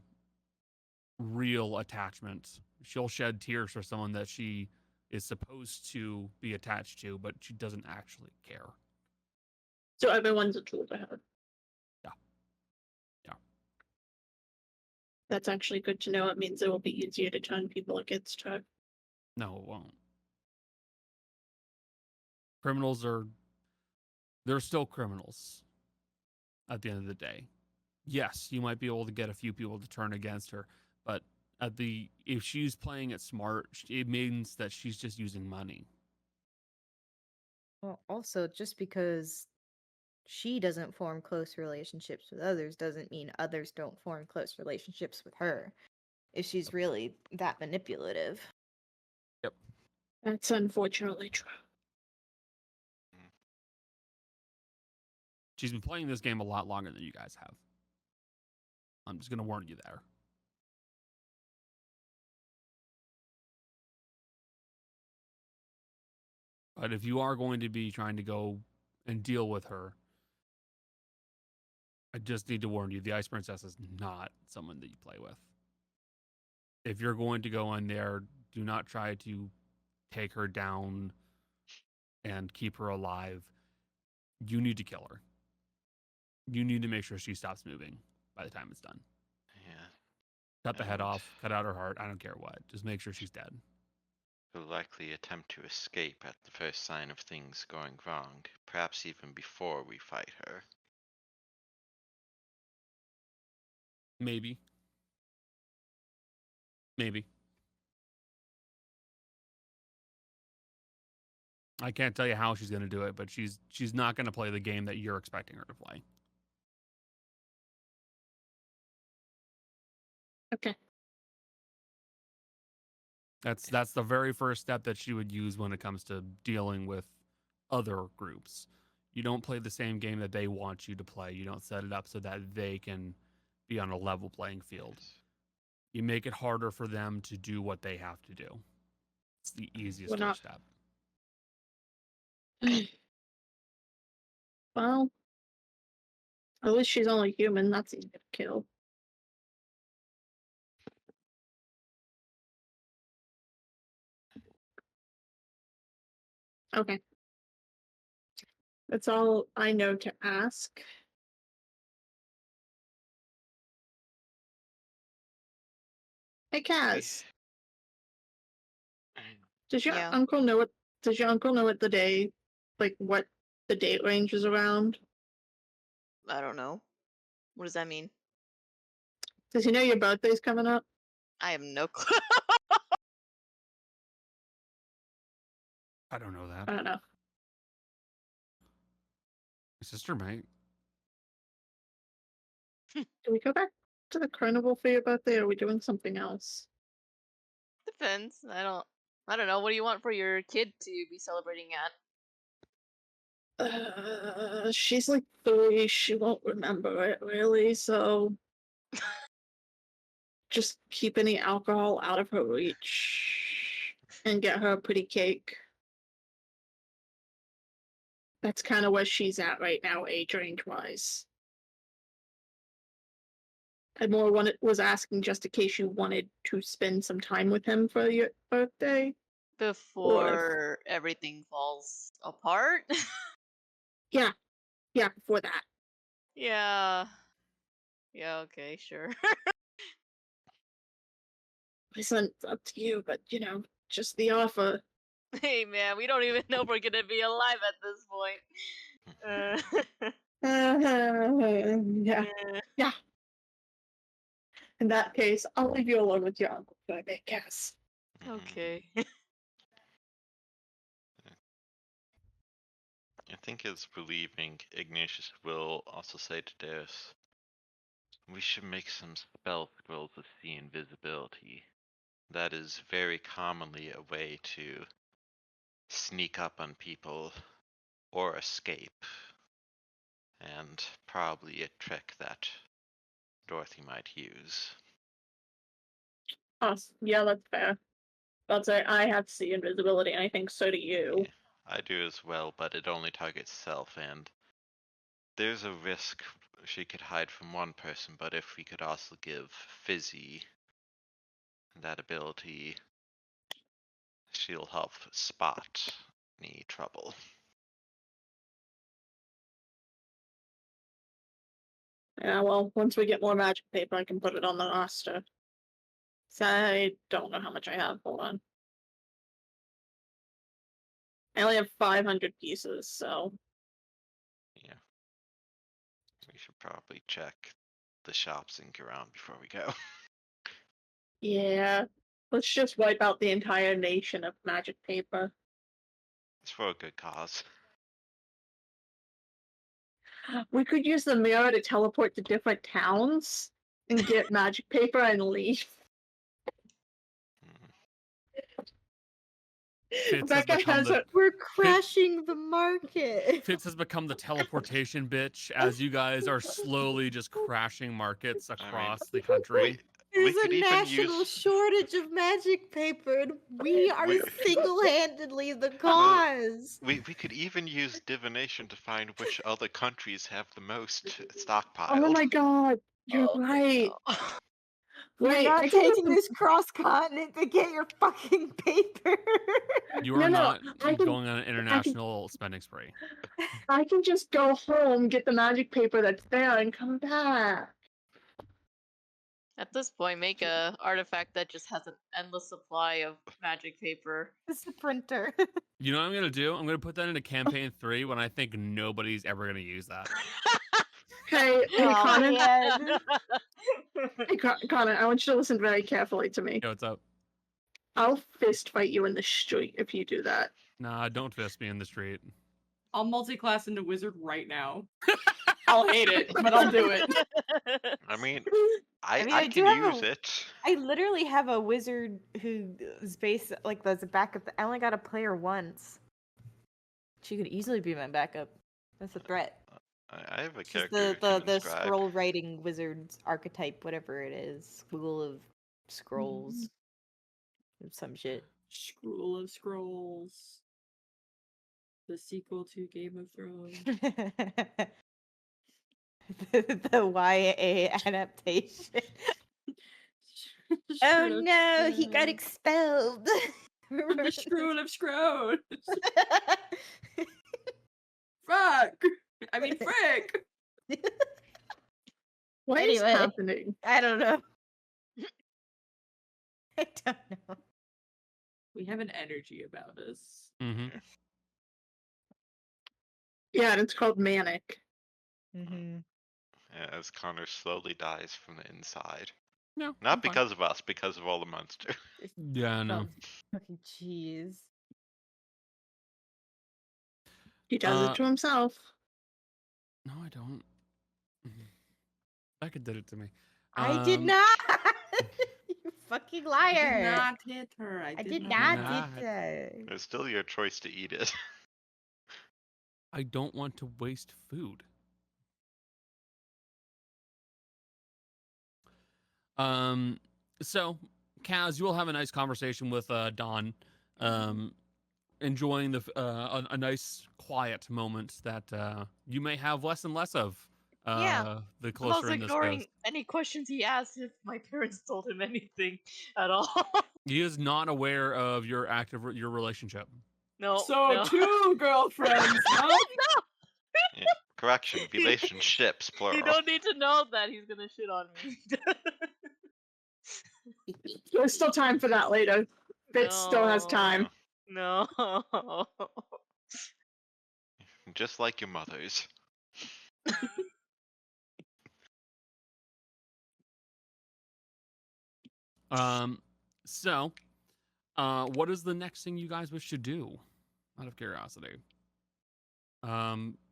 Speaker 1: real attachment. She'll shed tears for someone that she is supposed to be attached to, but she doesn't actually care.
Speaker 5: So everyone's a tool to her.
Speaker 1: Yeah. Yeah.
Speaker 5: That's actually good to know. It means it will be easier to turn people against her.
Speaker 1: No, it won't. They're still criminals at the end of the day. Yes, you might be able to get a few people to turn against her, but if she's playing it smart, it means that she's just using money.
Speaker 3: Well, also, just because she doesn't form close relationships with others doesn't mean others don't form close relationships with her. If she's really that manipulative.
Speaker 1: Yep.
Speaker 5: That's unfortunately true.
Speaker 1: She's been playing this game a lot longer than you guys have. I'm just going to warn you there. But if you are going to be trying to go and deal with her, I just need to warn you, the Ice Princess is not someone that you play with. If you're going to go in there, do not try to take her down and keep her alive. You need to kill her. You need to make sure she stops moving by the time it's done.
Speaker 4: Yeah.
Speaker 1: Cut the head
Speaker 4: And
Speaker 1: off, cut out her heart. I don't care what. Just make sure she's dead.
Speaker 4: Will likely attempt to escape at the first sign of things going wrong, perhaps even before we fight her.
Speaker 1: Maybe. Maybe. I can't tell you how she's going to do it, but she's not going to play the game that you're expecting her to play.
Speaker 5: Okay.
Speaker 1: That's the very first step that she would use when it comes to dealing with other groups. You don't play the same game that they want you to play. You don't set it up so that they can be on a level playing field. You make it harder for them to do what they have to do. It's the easiest first step.
Speaker 5: Well, at least she's only human. That's easy to kill. Okay. That's all I know to ask. Hey, Kaz. Does your
Speaker 6: Yeah.
Speaker 5: uncle know what? Does your uncle know what the day, like what the date range is around?
Speaker 6: I don't know. What does that mean?
Speaker 5: Does he know your birthday's coming up?
Speaker 6: I have no clue.
Speaker 1: I don't know that.
Speaker 5: I don't know.
Speaker 1: My sister might.
Speaker 5: Do we go back to the carnival for your birthday, or are we doing something else?
Speaker 6: Depends. I don't know. What do you want for your kid to be celebrating at?
Speaker 5: She's like 3. She won't remember it really, so just keep any alcohol out of her reach and get her a pretty cake. That's kind of where she's at right now, age range wise. I more was asking just in case you wanted to spend some time with him for your birthday.
Speaker 6: Before everything falls apart?
Speaker 5: Yeah, before that.
Speaker 6: Yeah. Yeah, okay, sure.
Speaker 5: Listen, it's up to you, but just the offer.
Speaker 6: Hey man, we don't even know if we're gonna be alive at this point.
Speaker 5: Yeah. In that case, I'll leave you alone with your uncle, I guess.
Speaker 6: Okay.
Speaker 4: I think as we're leaving, Ignatius will also say to Darius, we should make some spell scrolls of see invisibility. That is very commonly a way to sneak up on people or escape, and probably a trick that Dorothy might use.
Speaker 5: Oh, yeah, that's fair. I'll say I have see invisibility, and I think so do you.
Speaker 4: Yeah, I do as well, but it only targets self, and there's a risk she could hide from one person, but if we could also give Fizzy that ability, she'll help spot any trouble.
Speaker 5: Yeah, well, once we get more magic paper, I can put it on the roster. So I don't know how much I have. Hold on. I only have 500 pieces, so.
Speaker 4: Yeah. We should probably check the shops and get around before we go.
Speaker 5: Yeah. Let's just wipe out the entire nation of magic paper.
Speaker 4: It's for a good cause.
Speaker 5: We could use the mirror to teleport to different towns and get magic paper and leave.
Speaker 1: Fitz has
Speaker 5: Becca
Speaker 1: become
Speaker 5: has
Speaker 1: the
Speaker 5: a.
Speaker 3: We're crashing the market.
Speaker 1: Fitz has become the teleportation bitch as you guys are slowly just crashing markets
Speaker 4: I mean,
Speaker 1: across the country.
Speaker 3: There's
Speaker 4: could
Speaker 3: a
Speaker 4: even
Speaker 3: national
Speaker 4: use-
Speaker 3: shortage of magic paper, and we are
Speaker 4: We-
Speaker 3: single-handedly the cause.
Speaker 4: We could even use divination to find which other countries have the most stockpiled.
Speaker 5: Oh my god, you're
Speaker 6: Oh,
Speaker 5: right.
Speaker 6: no.
Speaker 3: You're
Speaker 5: Wait,
Speaker 3: not
Speaker 5: I can
Speaker 3: taking
Speaker 5: just-
Speaker 3: this cross-continent to get your fucking paper.
Speaker 1: You are
Speaker 5: No,
Speaker 1: not
Speaker 5: I can-
Speaker 1: going on an international spending spree.
Speaker 5: I can just go home, get the magic paper that's there, and come back.
Speaker 6: At this point, make a artifact that just has an endless supply of magic paper.
Speaker 3: It's a printer.
Speaker 1: You know what I'm gonna do? I'm gonna put that into campaign 3 when I think nobody's ever gonna use that.
Speaker 5: Hey,
Speaker 6: Oh,
Speaker 5: Connor.
Speaker 3: man.
Speaker 5: Hey, Connor, I want you to listen very carefully to me.
Speaker 1: Yo, what's up?
Speaker 5: I'll fist fight you in the street if you do that.
Speaker 1: Nah, don't fist me in the street.
Speaker 2: I'll multi-class into wizard right now. I'll hate it, but I'll do it.
Speaker 4: I mean,
Speaker 3: I mean,
Speaker 4: I
Speaker 3: I do
Speaker 4: can
Speaker 3: have
Speaker 4: use it.
Speaker 3: I literally have a wizard who is based like that's a backup. I only got a player once. She could easily be my backup. That's a threat.
Speaker 4: I have a
Speaker 3: She's
Speaker 4: character
Speaker 3: the
Speaker 4: who can inscribe.
Speaker 3: scroll writing wizard's archetype, whatever it is. School of Scrolls. Some shit.
Speaker 2: Scroll of Scrolls. The sequel to Game of Thrones.
Speaker 3: the YA adaptation. Oh no, he got expelled.
Speaker 2: The Scroll of Scrolls. Fuck! I mean, frick!
Speaker 5: What is
Speaker 3: Anyway.
Speaker 5: happening?
Speaker 3: I don't know. I don't know.
Speaker 2: We have an energy about us.
Speaker 1: Mm-hmm.
Speaker 5: Yeah, and it's called manic.
Speaker 3: Mm-hmm.
Speaker 4: As Connor slowly dies from the inside.
Speaker 1: No, I'm
Speaker 4: Not
Speaker 1: fine.
Speaker 4: because of us, because of all the monsters.
Speaker 1: Yeah, I know.
Speaker 3: Fucking jeez.
Speaker 5: He does it to himself.
Speaker 1: No, I don't. Becca did it to me.
Speaker 3: I did
Speaker 1: Um,
Speaker 3: not. You fucking
Speaker 2: I
Speaker 3: liar.
Speaker 2: did not hit her.
Speaker 3: I did not
Speaker 1: not.
Speaker 3: hit her.
Speaker 4: It's still your choice to eat it.
Speaker 1: I don't want to waste food. So, Kaz, you will have a nice conversation with Don, enjoying a nice quiet moment that you may have less and less of.
Speaker 6: Yeah,
Speaker 1: The
Speaker 6: I'm
Speaker 1: closer
Speaker 6: also
Speaker 1: in this
Speaker 6: ignoring
Speaker 1: goes.
Speaker 6: any questions he asked if my parents told him anything at all.
Speaker 1: He is not aware of your your relationship.
Speaker 6: No.
Speaker 2: So,
Speaker 6: no.
Speaker 2: two girlfriends, huh?
Speaker 4: Yeah, correction, relationships, plural.
Speaker 6: You don't need to know that he's gonna shit on me.
Speaker 5: There's still time for that later. Fitz still has time.
Speaker 6: No.
Speaker 4: Just like your mother's.
Speaker 1: So, what is the next thing you guys wish to do? Out of curiosity.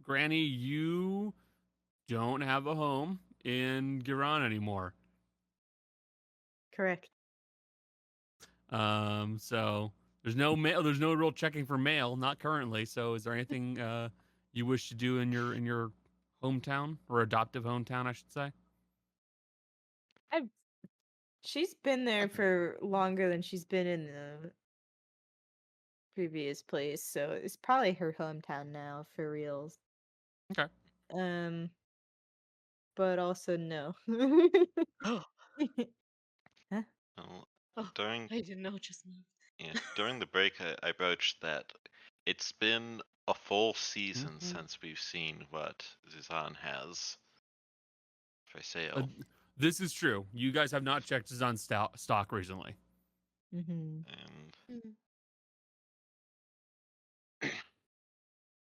Speaker 1: Granny, you don't have a home in Giran anymore.
Speaker 3: Correct.
Speaker 1: So there's no mail. There's no real checking for mail, not currently. So, is there anything you wish to do in your hometown or adoptive hometown, I should say?
Speaker 3: She's been there for longer than she's been in the previous place, so it's probably her hometown now for reals.
Speaker 1: Okay.
Speaker 3: But also no.
Speaker 4: Well,
Speaker 6: Oh,
Speaker 4: during
Speaker 6: I didn't know it just moved.
Speaker 4: during the break, I broached that it's been a full season
Speaker 1: Mhm.
Speaker 4: since we've seen what Zizan has for sale.
Speaker 1: This is true. You guys have not checked his on stock recently.
Speaker 3: Mm-hmm.
Speaker 4: And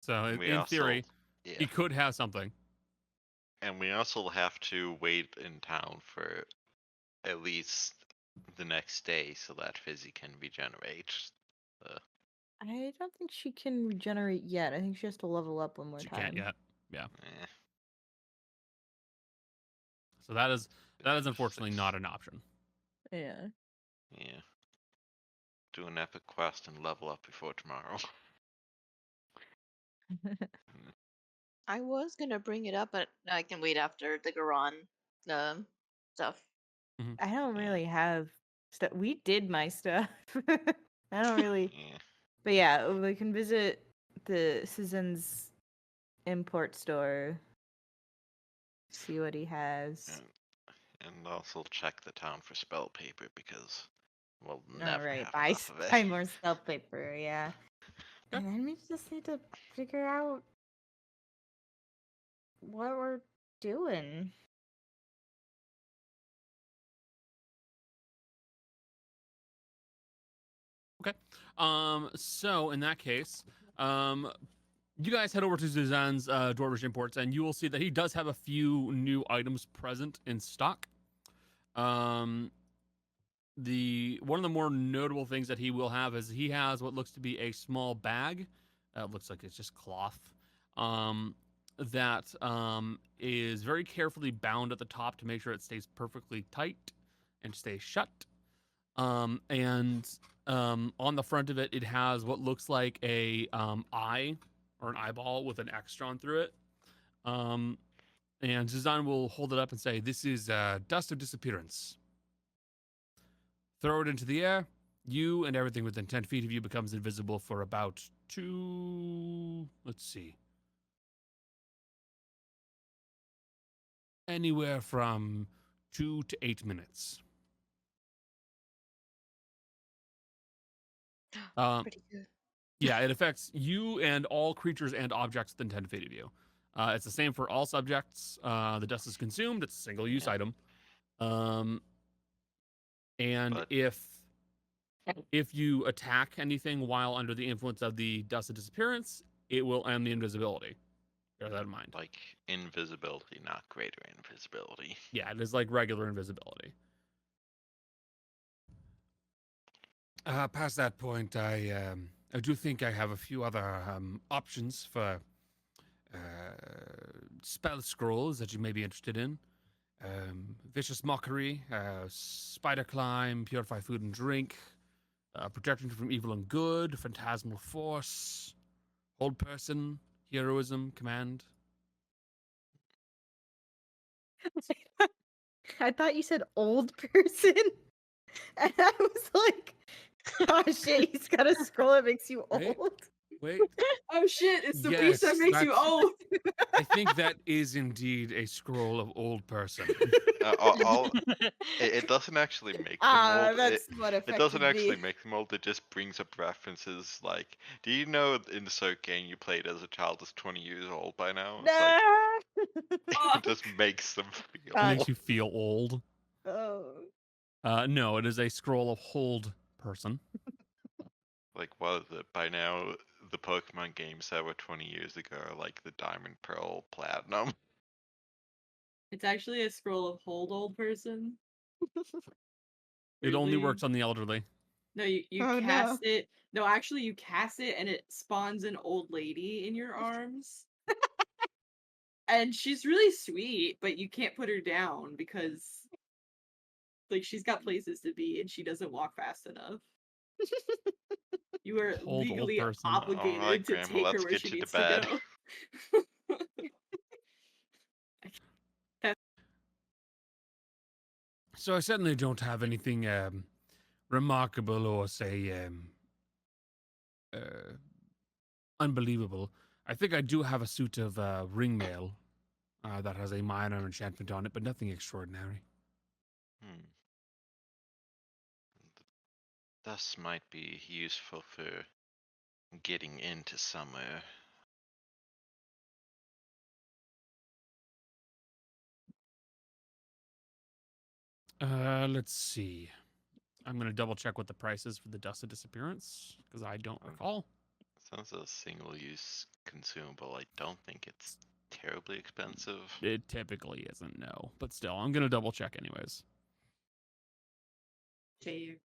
Speaker 1: So
Speaker 4: we
Speaker 1: in
Speaker 4: also-
Speaker 1: theory,
Speaker 4: yeah,
Speaker 1: he could have something.
Speaker 4: and we also have to wait in town for at least the next day so that Fizzy can regenerate.
Speaker 3: I don't think she can regenerate yet. I think she has to level up one more
Speaker 1: She
Speaker 3: time.
Speaker 1: can't yet. Yeah.
Speaker 4: Eh,
Speaker 1: So that is unfortunately not an option.
Speaker 3: Yeah.
Speaker 4: yeah. do an epic quest and level up before tomorrow.
Speaker 6: I was gonna bring it up, but I can wait after the Garon stuff.
Speaker 3: I don't
Speaker 4: Yeah.
Speaker 3: really have stuff. We did my stuff. I don't really.
Speaker 4: Yeah.
Speaker 3: But yeah, we can visit the Susan's import store. See what he has.
Speaker 4: And also check the town for spell paper because we'll
Speaker 3: All
Speaker 4: never
Speaker 3: right,
Speaker 4: have
Speaker 3: buy
Speaker 4: enough of it.
Speaker 3: buy more spell paper. Yeah, and then we just need to figure out what we're doing.
Speaker 1: Okay. So in that case, you guys head over to Suzanne's Dwarvish Imports, and you will see that he does have a few new items present in stock. One of the more notable things that he will have is he has what looks to be a small bag. It looks like it's just cloth. That is very carefully bound at the top to make sure it stays perfectly tight and stays shut. And on the front of it, it has what looks like a eye or an eyeball with an X drawn through it. And Suzanne will hold it up and say, "This is dust of disappearance. Throw it into the air. You and everything within 10 feet of you becomes invisible for about anywhere from 2 to 8 minutes."
Speaker 6: Pretty good.
Speaker 1: Yeah, it affects you and all creatures and objects within 10 feet of you. It's the same for all subjects. The dust is consumed. It's a single-use item. And
Speaker 4: But-
Speaker 1: if you attack anything while under the influence of the dust of disappearance, it will end the invisibility. Bear that in mind.
Speaker 4: Like invisibility, not greater invisibility.
Speaker 1: Yeah, it is like regular invisibility. Past that point, I do think I have a few other options for spell scrolls that you may be interested in. Vicious Mockery, Spider Climb, Purify Food and Drink, Protection from Evil and Good, Phantasmal Force, Hold Person, Heroism, Command.
Speaker 3: I thought you said old person, and I was like, "Oh shit, he's got a scroll that makes you
Speaker 1: Right?
Speaker 3: old."
Speaker 1: Wait,
Speaker 2: Oh shit, it's the beast that
Speaker 1: Yes,
Speaker 2: makes you
Speaker 1: that's-
Speaker 2: old.
Speaker 1: I think that is indeed a scroll of Old Person.
Speaker 4: It doesn't actually make them
Speaker 3: Ah,
Speaker 4: old.
Speaker 3: that's what
Speaker 4: It
Speaker 3: affected
Speaker 4: doesn't actually
Speaker 3: me.
Speaker 4: make them old. It just brings up references like, do you know in the Cirque game you played as a child is 20 years old by now? It's like, it just makes them feel
Speaker 3: Uh,
Speaker 1: Makes
Speaker 4: old.
Speaker 1: you feel old.
Speaker 3: Oh.
Speaker 1: No, it is a scroll of Hold Person.
Speaker 4: Like, what is it? By now, the Pokemon games that were 20 years ago are like the Diamond, Pearl, Platinum.
Speaker 2: It's actually a scroll of hold old person.
Speaker 1: It only
Speaker 2: Weirdly.
Speaker 1: works on the elderly.
Speaker 2: No, you
Speaker 3: Oh, no.
Speaker 2: cast it. No, actually, you cast it and it spawns an old lady in your arms. And she's really sweet, but you can't put her down because, like, she's got places to be and she doesn't walk fast enough. You are
Speaker 1: Hold old
Speaker 2: legally
Speaker 1: person.
Speaker 2: obligated
Speaker 4: Alright,
Speaker 2: to
Speaker 4: Grandma,
Speaker 2: take her
Speaker 4: let's
Speaker 2: where
Speaker 4: get
Speaker 2: she
Speaker 4: you to
Speaker 2: needs to
Speaker 4: bed.
Speaker 2: go.
Speaker 1: So I certainly don't have anything remarkable or say unbelievable. I think I do have a suit of ringmail that has a minor enchantment on it, but nothing extraordinary.
Speaker 4: Hmm. This might be useful for getting into somewhere.
Speaker 1: Let's see. I'm gonna double check what the price is for the dust of disappearance because I don't recall.
Speaker 4: Since a single-use consumable, I don't think it's terribly expensive.
Speaker 1: It typically isn't, no, but still, I'm gonna double check anyways.
Speaker 2: Fair.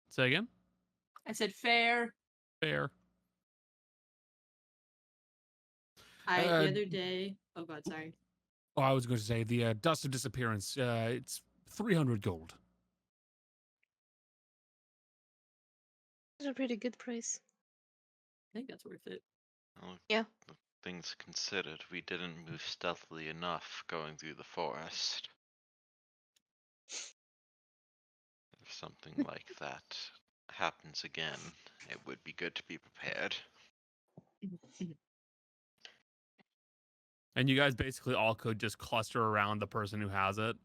Speaker 1: Say again.
Speaker 2: I said fair.
Speaker 1: Fair.
Speaker 2: The
Speaker 1: Uh,
Speaker 2: other day. Oh god, sorry.
Speaker 1: Oh, I was going to say the dust of disappearance. It's 300 gold.
Speaker 6: That's a pretty good price.
Speaker 2: I think that's worth it.
Speaker 4: Well,
Speaker 6: Yeah.
Speaker 4: things considered, we didn't move stealthily enough going through the forest. If something like that happens again, it would be good to be prepared.
Speaker 1: And you guys basically all could just cluster around the person who has it,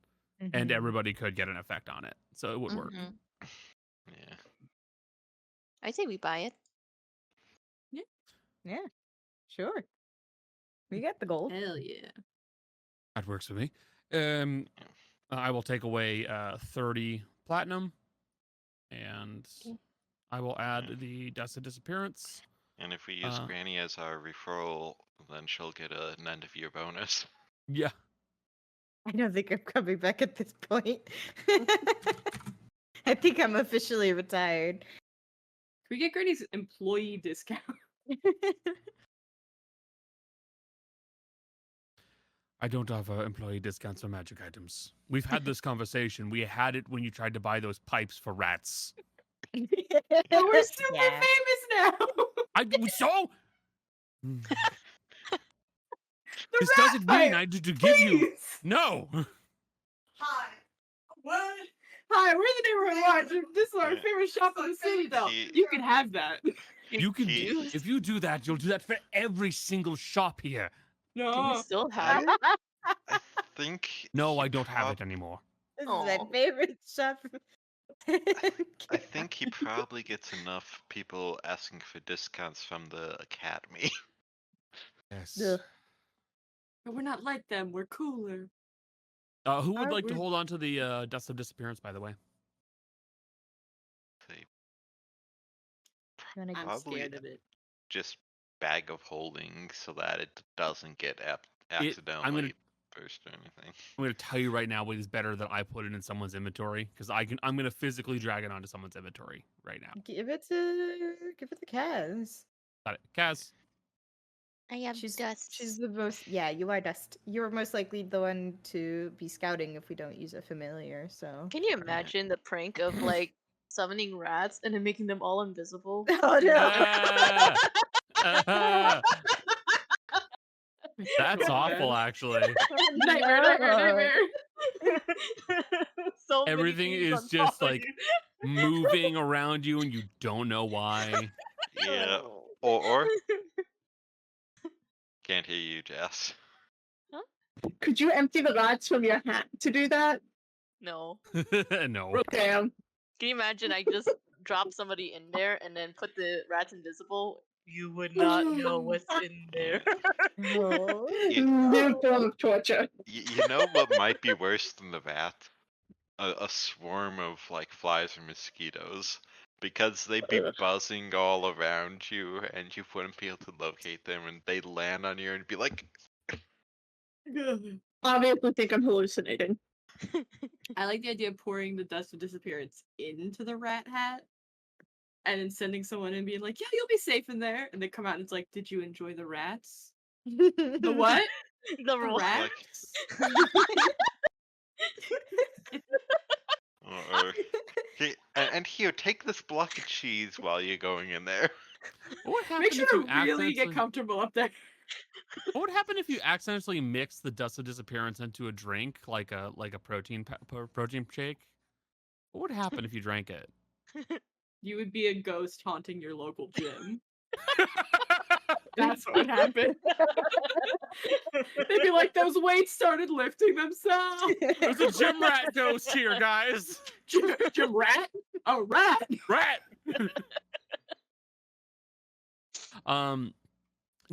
Speaker 1: and
Speaker 3: Mhm.
Speaker 1: everybody could get an effect on it. So it would work.
Speaker 6: Mhm.
Speaker 4: Yeah.
Speaker 6: I say we buy it.
Speaker 3: Yeah, sure. We got the gold.
Speaker 2: Hell yeah.
Speaker 1: That works for me. I will take away 30 platinum, and
Speaker 6: Okay.
Speaker 1: I will add
Speaker 4: Yeah.
Speaker 1: the Dust of Disappearance.
Speaker 4: And if we use Granny as our referral, then she'll get an end of year bonus.
Speaker 1: Yeah.
Speaker 3: I don't think I'm coming back at this point. I think I'm officially retired.
Speaker 2: Can we get Granny's employee discount?
Speaker 1: I don't offer employee discounts on magic items. We've had this conversation. We had it when you tried to buy those pipes for rats.
Speaker 2: But we're super
Speaker 3: Yeah.
Speaker 2: famous now.
Speaker 1: So
Speaker 2: The
Speaker 1: this
Speaker 2: rat
Speaker 1: doesn't mean
Speaker 2: pipe,
Speaker 1: I need to give you.
Speaker 2: please.
Speaker 1: No.
Speaker 2: Hi. What? Hi, we're the neighborhood watch. This is our
Speaker 4: Yeah.
Speaker 2: favorite shop in the city, though.
Speaker 4: He-
Speaker 2: You can have that.
Speaker 1: You can
Speaker 4: He-
Speaker 1: do. If you do that, you'll do that for every single shop here.
Speaker 6: Do we
Speaker 2: No.
Speaker 6: still have it?
Speaker 4: I think.
Speaker 1: No,
Speaker 4: he
Speaker 1: I don't have
Speaker 4: prob-
Speaker 1: it anymore.
Speaker 3: This is my
Speaker 6: Aw.
Speaker 3: favorite shop.
Speaker 4: I think he probably gets enough people asking for discounts from the academy.
Speaker 1: Yes.
Speaker 3: Ugh.
Speaker 2: But we're not like them. We're cooler.
Speaker 1: Who would like to
Speaker 2: we're-
Speaker 1: hold on to the Dust of Disappearance, by the way?
Speaker 4: They
Speaker 3: Wanna
Speaker 2: I'm
Speaker 4: Probably
Speaker 2: scared of it.
Speaker 4: just bag of holding so that it doesn't get accidentally
Speaker 1: I'm gonna
Speaker 4: burst or anything.
Speaker 1: I'm gonna tell you right now what is better than I put it in someone's inventory because I'm gonna physically drag it onto someone's inventory right now.
Speaker 3: Give it to Kaz.
Speaker 1: Got it, Kaz.
Speaker 6: I have
Speaker 3: She's
Speaker 6: dust.
Speaker 3: She's the most. Yeah, you are Dust. You're most likely the one to be scouting if we don't use a familiar. So.
Speaker 6: Can you imagine the prank of like summoning rats and then making them all invisible?
Speaker 3: Oh no!
Speaker 1: Ah! That's awful, actually.
Speaker 2: Nightmare.
Speaker 6: So many
Speaker 1: Everything
Speaker 6: things
Speaker 1: is
Speaker 6: on top
Speaker 1: just
Speaker 6: of
Speaker 1: like
Speaker 6: you.
Speaker 1: moving around you and you don't know why.
Speaker 4: Yeah. Or can't hear you, Jess.
Speaker 5: Could you empty the rats from your hat to do that?
Speaker 6: No.
Speaker 1: No.
Speaker 5: Damn.
Speaker 6: Can you imagine I just drop somebody in there and then put the rats invisible? You would not know what's in there.
Speaker 3: No.
Speaker 5: New form of torture.
Speaker 4: You know what might be worse than the rat? A swarm of like flies or mosquitoes. Because they'd be buzzing all around you and you wouldn't be able to locate them and they'd land on you and be like,
Speaker 5: Obviously think I'm hallucinating.
Speaker 2: I like the idea of pouring the Dust of Disappearance into the rat hat and then sending someone and being like, yeah, you'll be safe in there. And they come out and it's like, did you enjoy the rats? The what?
Speaker 6: The
Speaker 2: The
Speaker 6: roll.
Speaker 2: rats?
Speaker 4: and here, take this block of cheese while you're going in there.
Speaker 1: What would happen
Speaker 2: Make sure
Speaker 1: if you
Speaker 2: to really get
Speaker 1: accidentally-
Speaker 2: comfortable up there.
Speaker 1: What would happen if you accidentally mix the Dust of Disappearance into a drink, like a protein protein shake? What would happen if you drank it?
Speaker 2: You would be a ghost haunting your local gym. That's what would happen. They'd be like, those weights started lifting themselves.
Speaker 1: There's a gym rat ghost here, guys.
Speaker 2: Gym rat? A rat?
Speaker 1: Rat.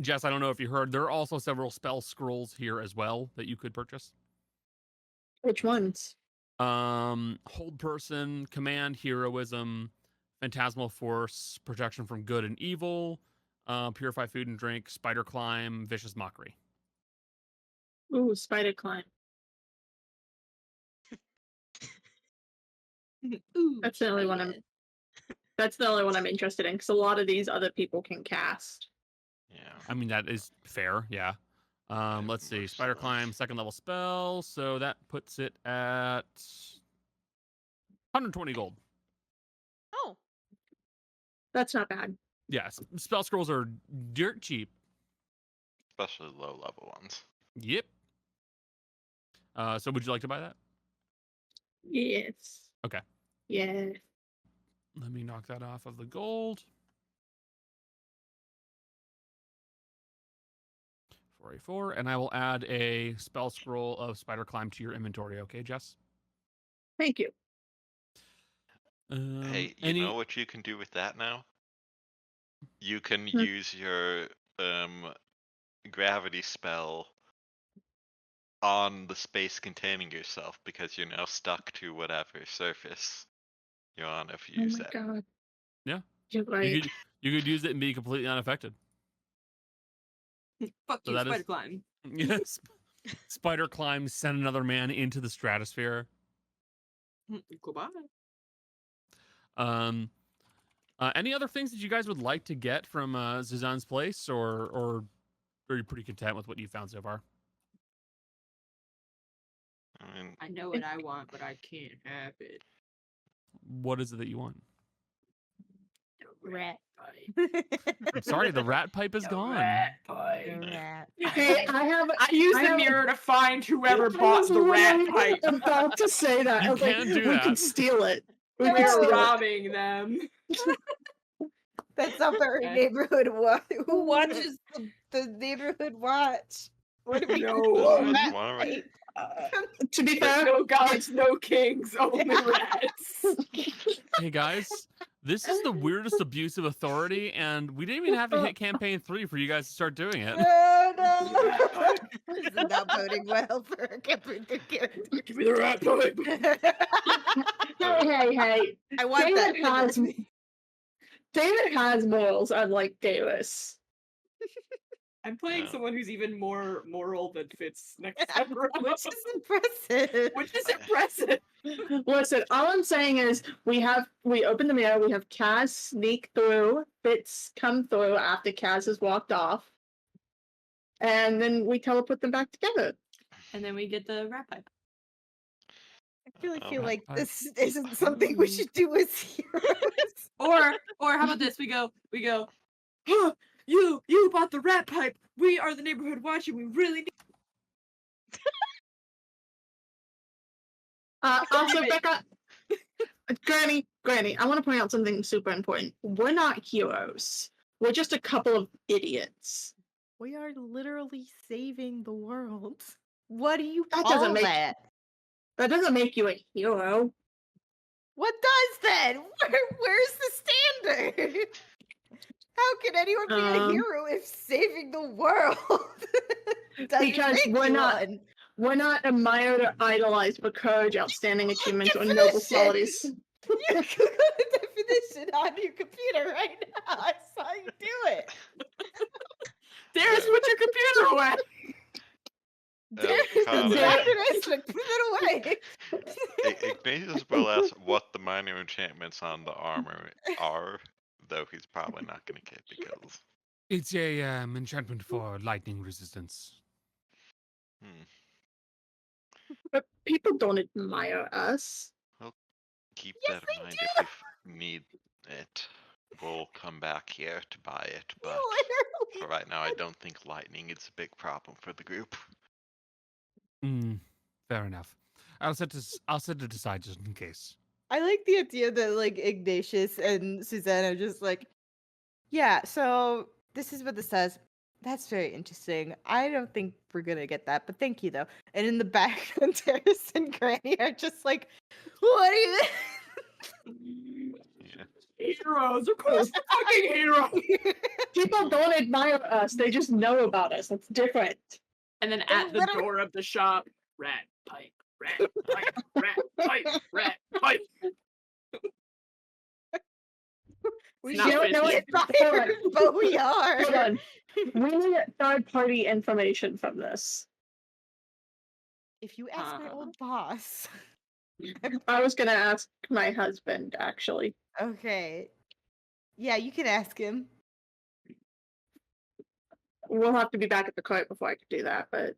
Speaker 1: Jess, I don't know if you heard. There are also several spell scrolls here as well that you could purchase.
Speaker 5: Which ones?
Speaker 1: Hold person, command, heroism, phantasmal force, protection from good and evil, purify food and drink, spider climb, vicious mockery.
Speaker 5: Ooh, spider climb.
Speaker 2: Ooh,
Speaker 5: That's the only one I'm. That's the only one I'm interested in because a lot of these other people can cast.
Speaker 4: Yeah.
Speaker 1: I mean, that is fair, yeah. Let's see, spider climb, second level spell, so that puts it at 120 gold.
Speaker 6: Oh.
Speaker 5: That's not bad.
Speaker 1: Yes, spell scrolls are dirt cheap.
Speaker 4: Especially low level ones.
Speaker 1: Yep. So would you like to buy that?
Speaker 5: Yes.
Speaker 1: Okay.
Speaker 5: Yeah.
Speaker 1: Let me knock that off of the gold. 484, and I will add a spell scroll of Spider Climb to your inventory. Okay, Jess?
Speaker 5: Thank you.
Speaker 4: Hey, you know what you can do with that now? You can use your gravity spell on the space containing yourself because you're now stuck to whatever surface you're on if you use that.
Speaker 5: Oh my god.
Speaker 1: Yeah.
Speaker 5: You're right.
Speaker 1: You could use it and be completely unaffected.
Speaker 2: Fuck
Speaker 1: So
Speaker 2: you,
Speaker 1: that is-
Speaker 2: Spider Climb.
Speaker 1: Yes. Spider Climb, send another man into the stratosphere.
Speaker 2: Goodbye.
Speaker 1: Any other things that you guys would like to get from Zuzan's place, or are you pretty content with what you found so far?
Speaker 4: I mean,
Speaker 2: I know what I want, but I can't have it.
Speaker 1: What is it that you want?
Speaker 3: Rat.
Speaker 1: I'm sorry, the rat pipe is gone.
Speaker 3: Rat.
Speaker 5: Hey,
Speaker 2: I use the mirror to find whoever bought the rat pipe.
Speaker 5: I'm about to say that.
Speaker 1: You
Speaker 5: I was like,
Speaker 1: can do
Speaker 5: we
Speaker 1: that.
Speaker 5: can steal it. We can
Speaker 2: We're
Speaker 5: steal it.
Speaker 2: robbing them.
Speaker 3: That's not very
Speaker 2: Okay.
Speaker 3: neighborhood watch. Who watches the neighborhood watch? What do we
Speaker 2: No
Speaker 3: do?
Speaker 2: one.
Speaker 3: Rat
Speaker 4: One of
Speaker 3: pipe.
Speaker 5: To be fair,
Speaker 2: No gods, no kings, only rats.
Speaker 1: Hey guys, this is the weirdest abuse of authority, and we didn't even have to hit campaign 3 for you guys to start doing it.
Speaker 3: No. This is not boding well for a character.
Speaker 2: Give me the rat pipe.
Speaker 5: hey.
Speaker 3: I want that.
Speaker 5: David has morals, unlike Davis.
Speaker 2: I'm playing
Speaker 4: Yeah.
Speaker 2: someone who's even more moral than Fitz next time around.
Speaker 3: Which is impressive.
Speaker 2: Which is impressive.
Speaker 5: Listen, all I'm saying is we open the mirror, we have Kaz sneak through, Fitz come through after Kaz has walked off, and then we teleport them back together.
Speaker 2: And then we get the rat pipe.
Speaker 3: I really feel
Speaker 4: Rat
Speaker 3: like
Speaker 1: pipe.
Speaker 3: this isn't something we should do as heroes.
Speaker 2: Or how about this? We go, huh, you bought the rat pipe. We are the neighborhood watch and we really need
Speaker 5: Also,
Speaker 2: David.
Speaker 5: Becca, Granny, I want to point out something super important. We're not heroes. We're just a couple of idiots.
Speaker 3: We are literally saving the world. What do you
Speaker 5: That
Speaker 3: call
Speaker 5: doesn't make-
Speaker 3: that?
Speaker 5: That doesn't make you a hero.
Speaker 3: What does then? Where's the standard? How can anyone be a hero if saving the world doesn't
Speaker 5: Because
Speaker 3: make
Speaker 5: we're
Speaker 3: you
Speaker 5: not-
Speaker 3: one?
Speaker 5: We're not admired or idolized for courage, outstanding achievements, or noble
Speaker 3: Definition!
Speaker 5: qualities.
Speaker 3: You Google the definition on your computer right now. I saw you do it.
Speaker 2: Darius, put your computer away.
Speaker 3: There's
Speaker 4: Connor,
Speaker 3: the definition. Put it away.
Speaker 4: Ignatius will ask what the minor enchantments on the armor are, though he's probably not going to get because.
Speaker 1: It's a enchantment for lightning resistance.
Speaker 5: But people don't admire us.
Speaker 4: Keep
Speaker 3: Yes,
Speaker 4: that
Speaker 3: they
Speaker 4: in mind
Speaker 3: do.
Speaker 4: if you need it. We'll come back here to buy it,
Speaker 3: You
Speaker 4: but for
Speaker 3: literally.
Speaker 4: right now, I don't think lightning is a big problem for the group.
Speaker 1: Fair enough. I'll set it aside just in case.
Speaker 3: I like the idea that like Ignatius and Suzanne are just like, yeah, so this is what this says. That's very interesting. I don't think we're gonna get that, but thank you though. And in the background, Terrace and Granny are just like, what are you?
Speaker 4: Yeah.
Speaker 2: Heroes, of course, fucking heroes.
Speaker 5: People don't admire us. They just know about us. That's different.
Speaker 2: And then at the
Speaker 3: literally-
Speaker 2: door of the shop, rat pipe, rat pipe, rat pipe, rat pipe.
Speaker 3: We
Speaker 2: Not
Speaker 3: don't know
Speaker 2: fit.
Speaker 3: it fire, but we are.
Speaker 5: Hold on. We need third-party information from this.
Speaker 3: If you ask my old boss.
Speaker 5: I was gonna ask my husband, actually.
Speaker 3: Okay. Yeah, you can ask him.
Speaker 5: We'll have to be back at the cart before I can do that, but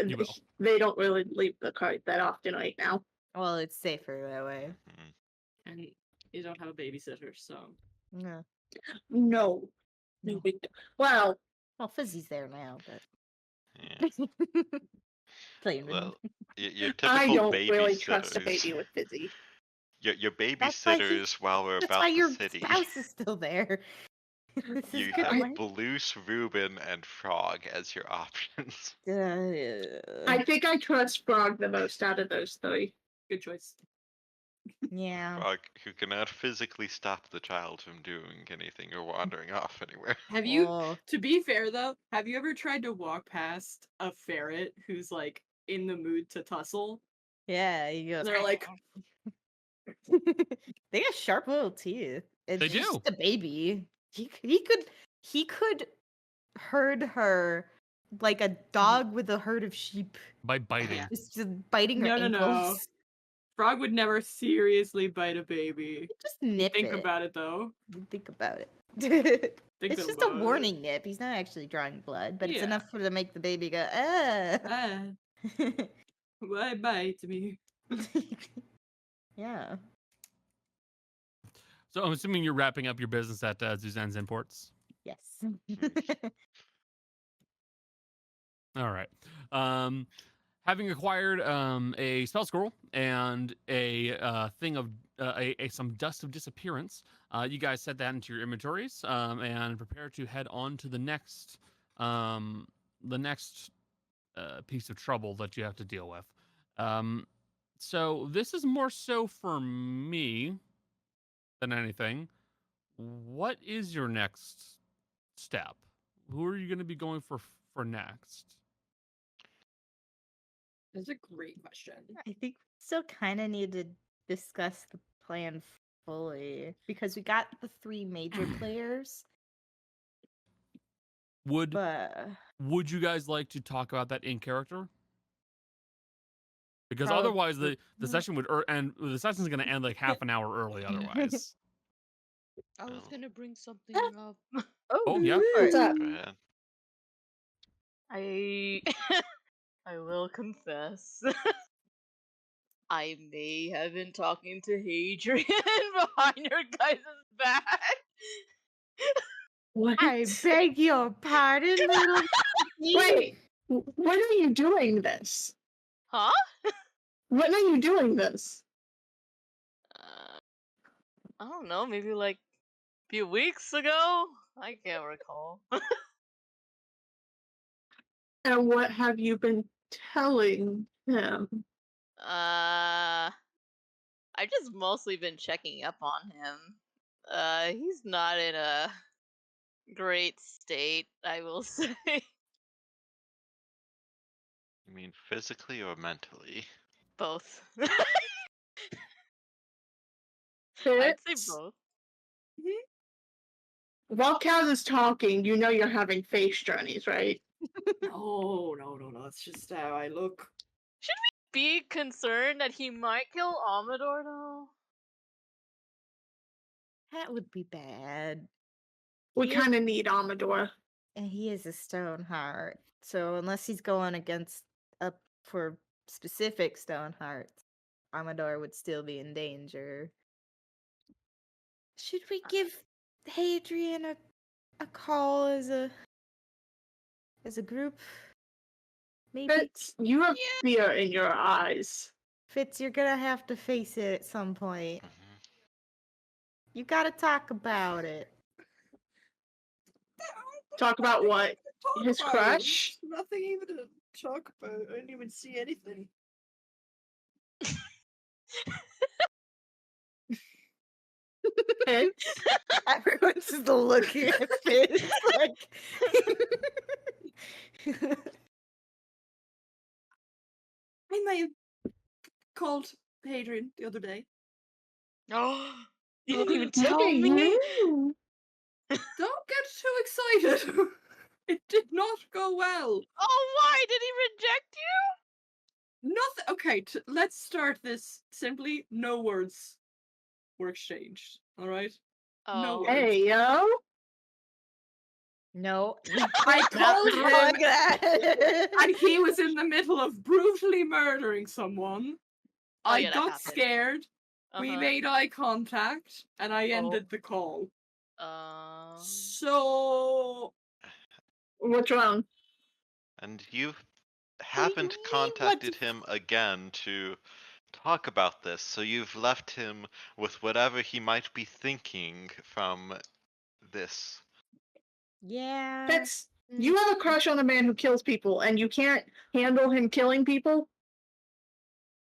Speaker 1: You will.
Speaker 5: they don't really leave the cart that often right now.
Speaker 3: Well, it's safer that way.
Speaker 2: And You don't have a babysitter, so.
Speaker 3: No.
Speaker 5: No. No, we don't. Well,
Speaker 3: Well, Fizzy's there now, but
Speaker 4: Yeah.
Speaker 3: playing with him.
Speaker 4: Well, your
Speaker 5: I
Speaker 4: typical
Speaker 5: don't really trust a
Speaker 4: babysitters.
Speaker 5: baby with Fizzy.
Speaker 4: Your
Speaker 3: That's why
Speaker 4: babysitters while we're
Speaker 3: That's
Speaker 4: about
Speaker 3: why
Speaker 4: the
Speaker 3: your
Speaker 4: city.
Speaker 3: spouse is still there. This is
Speaker 4: You
Speaker 3: good.
Speaker 4: have
Speaker 3: right?
Speaker 4: Blues, Reuben, and Frog as your options.
Speaker 5: I think I trust Frog the most out of those three.
Speaker 2: Good choice.
Speaker 3: yeah.
Speaker 4: Frog, who cannot physically stop the child from doing anything or wandering off anywhere.
Speaker 2: Have you,
Speaker 3: Oh,
Speaker 2: to be fair though, have you ever tried to walk past a ferret who's like in the mood to tussle?
Speaker 3: yeah, he goes.
Speaker 2: And they're like,
Speaker 3: they got sharp little teeth. It's
Speaker 1: They
Speaker 3: just
Speaker 1: do.
Speaker 3: a baby. He could herd her like a dog with a herd of sheep.
Speaker 1: By biting.
Speaker 2: Yeah.
Speaker 3: Just biting her
Speaker 2: No,
Speaker 3: ankles.
Speaker 2: Frog would never seriously bite a baby.
Speaker 3: Just nip
Speaker 2: Think
Speaker 3: it.
Speaker 2: about it though.
Speaker 3: Think about it.
Speaker 2: Think
Speaker 3: It's just a
Speaker 2: about it.
Speaker 3: warning nip. He's not actually drawing blood, but it's
Speaker 2: Yeah.
Speaker 3: enough for to make the baby go, ah.
Speaker 2: Ah, why bite me?
Speaker 3: Yeah.
Speaker 1: So I'm assuming you're wrapping up your business at Zuzanne's Imports.
Speaker 3: Yes.
Speaker 1: All right. Having acquired a spell scroll and a thing of some dust of disappearance, you guys set that into your inventories and prepare to head on to the next piece of trouble that you have to deal with. So this is more so for me than anything. What is your next step? Who are you going to be going for next?
Speaker 2: That's a great question.
Speaker 3: I think we still kind of need to discuss the plan fully because we got the 3 major players,
Speaker 1: Would
Speaker 3: but
Speaker 1: you guys like to talk about that in character? Because
Speaker 3: Probably-
Speaker 1: otherwise the session would end. The session's going to end like half an hour early. Otherwise,
Speaker 6: I was
Speaker 4: Well.
Speaker 6: gonna bring something up.
Speaker 1: Oh, yeah.
Speaker 5: What's up?
Speaker 4: Go ahead.
Speaker 6: I will confess. I may have been talking to Hadrien behind your guys' back.
Speaker 5: What?
Speaker 3: I beg your pardon, little.
Speaker 5: Wait, when are you doing this?
Speaker 6: Huh?
Speaker 5: When are you doing this?
Speaker 6: I don't know, maybe like a few weeks ago? I can't recall.
Speaker 5: And what have you been telling him?
Speaker 6: I've just mostly been checking up on him. He's not in a great state, I will say.
Speaker 4: You mean physically or mentally?
Speaker 6: Both. I'd say
Speaker 5: Fitz,
Speaker 6: both.
Speaker 5: while Kaz is talking, you know you're having face journeys, right?
Speaker 2: No. That's just how I look.
Speaker 6: Be concerned that he might kill Amador though.
Speaker 3: That would be bad.
Speaker 5: We
Speaker 3: Yeah.
Speaker 5: kind of need Amador.
Speaker 3: And he is a stone heart. So unless he's going against up for specific stone hearts, Amador would still be in danger. Should we give Hadrien a call as a group? Maybe.
Speaker 5: Fitz, you have fear in your eyes.
Speaker 3: Fitz, you're gonna have to face it at some point.
Speaker 4: Mhm.
Speaker 3: You gotta talk about it.
Speaker 5: Talk about what? His crush?
Speaker 2: Nothing even to talk about. I didn't even see anything.
Speaker 5: Fitz?
Speaker 3: Everyone's just looking at Fitz like.
Speaker 2: I might have called Hadrien the other day.
Speaker 6: Oh, you didn't even
Speaker 5: Look
Speaker 6: tell
Speaker 5: at
Speaker 6: me.
Speaker 5: you.
Speaker 2: Don't get too excited. It did not go well.
Speaker 6: Oh, why did he reject you?
Speaker 2: Nothing. Okay, let's start this simply. No words were exchanged. All right. No
Speaker 6: Oh,
Speaker 2: words.
Speaker 5: Hey, yo.
Speaker 3: No.
Speaker 2: I called him,
Speaker 3: him.
Speaker 2: and he was in the middle of brutally murdering someone.
Speaker 6: Oh,
Speaker 2: I
Speaker 6: yeah, that
Speaker 2: got
Speaker 6: happened.
Speaker 2: scared. We
Speaker 6: Uh-huh.
Speaker 2: made eye contact, and I ended the call. So
Speaker 5: What's wrong?
Speaker 4: And you
Speaker 3: do you
Speaker 4: haven't
Speaker 3: mean,
Speaker 4: contacted
Speaker 3: what's-
Speaker 4: him again to talk about this, so you've left him with whatever he might be thinking from this.
Speaker 3: Yeah.
Speaker 5: That's you have a crush on a man who kills people, and you can't handle him killing people.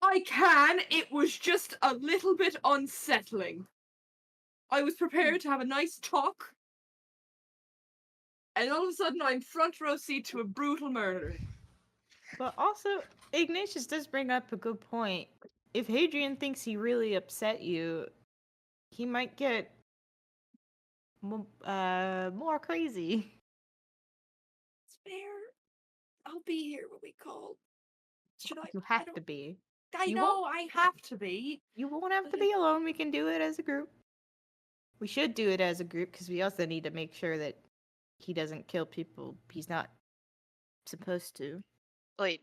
Speaker 2: I can. It was just a little bit unsettling. I was prepared to have a nice talk, and all of a sudden I'm front row seat to a brutal murder.
Speaker 3: But also, Ignatius does bring up a good point. If Hadrien thinks he really upset you, he might get more crazy.
Speaker 2: It's fair. I'll be here when we call. Should I?
Speaker 3: You have to be.
Speaker 2: I
Speaker 3: You
Speaker 2: know I have to be.
Speaker 3: You won't have to be alone. We can do it as a group. We should do it as a group because we also need to make sure that he doesn't kill people he's not supposed to.
Speaker 6: Wait.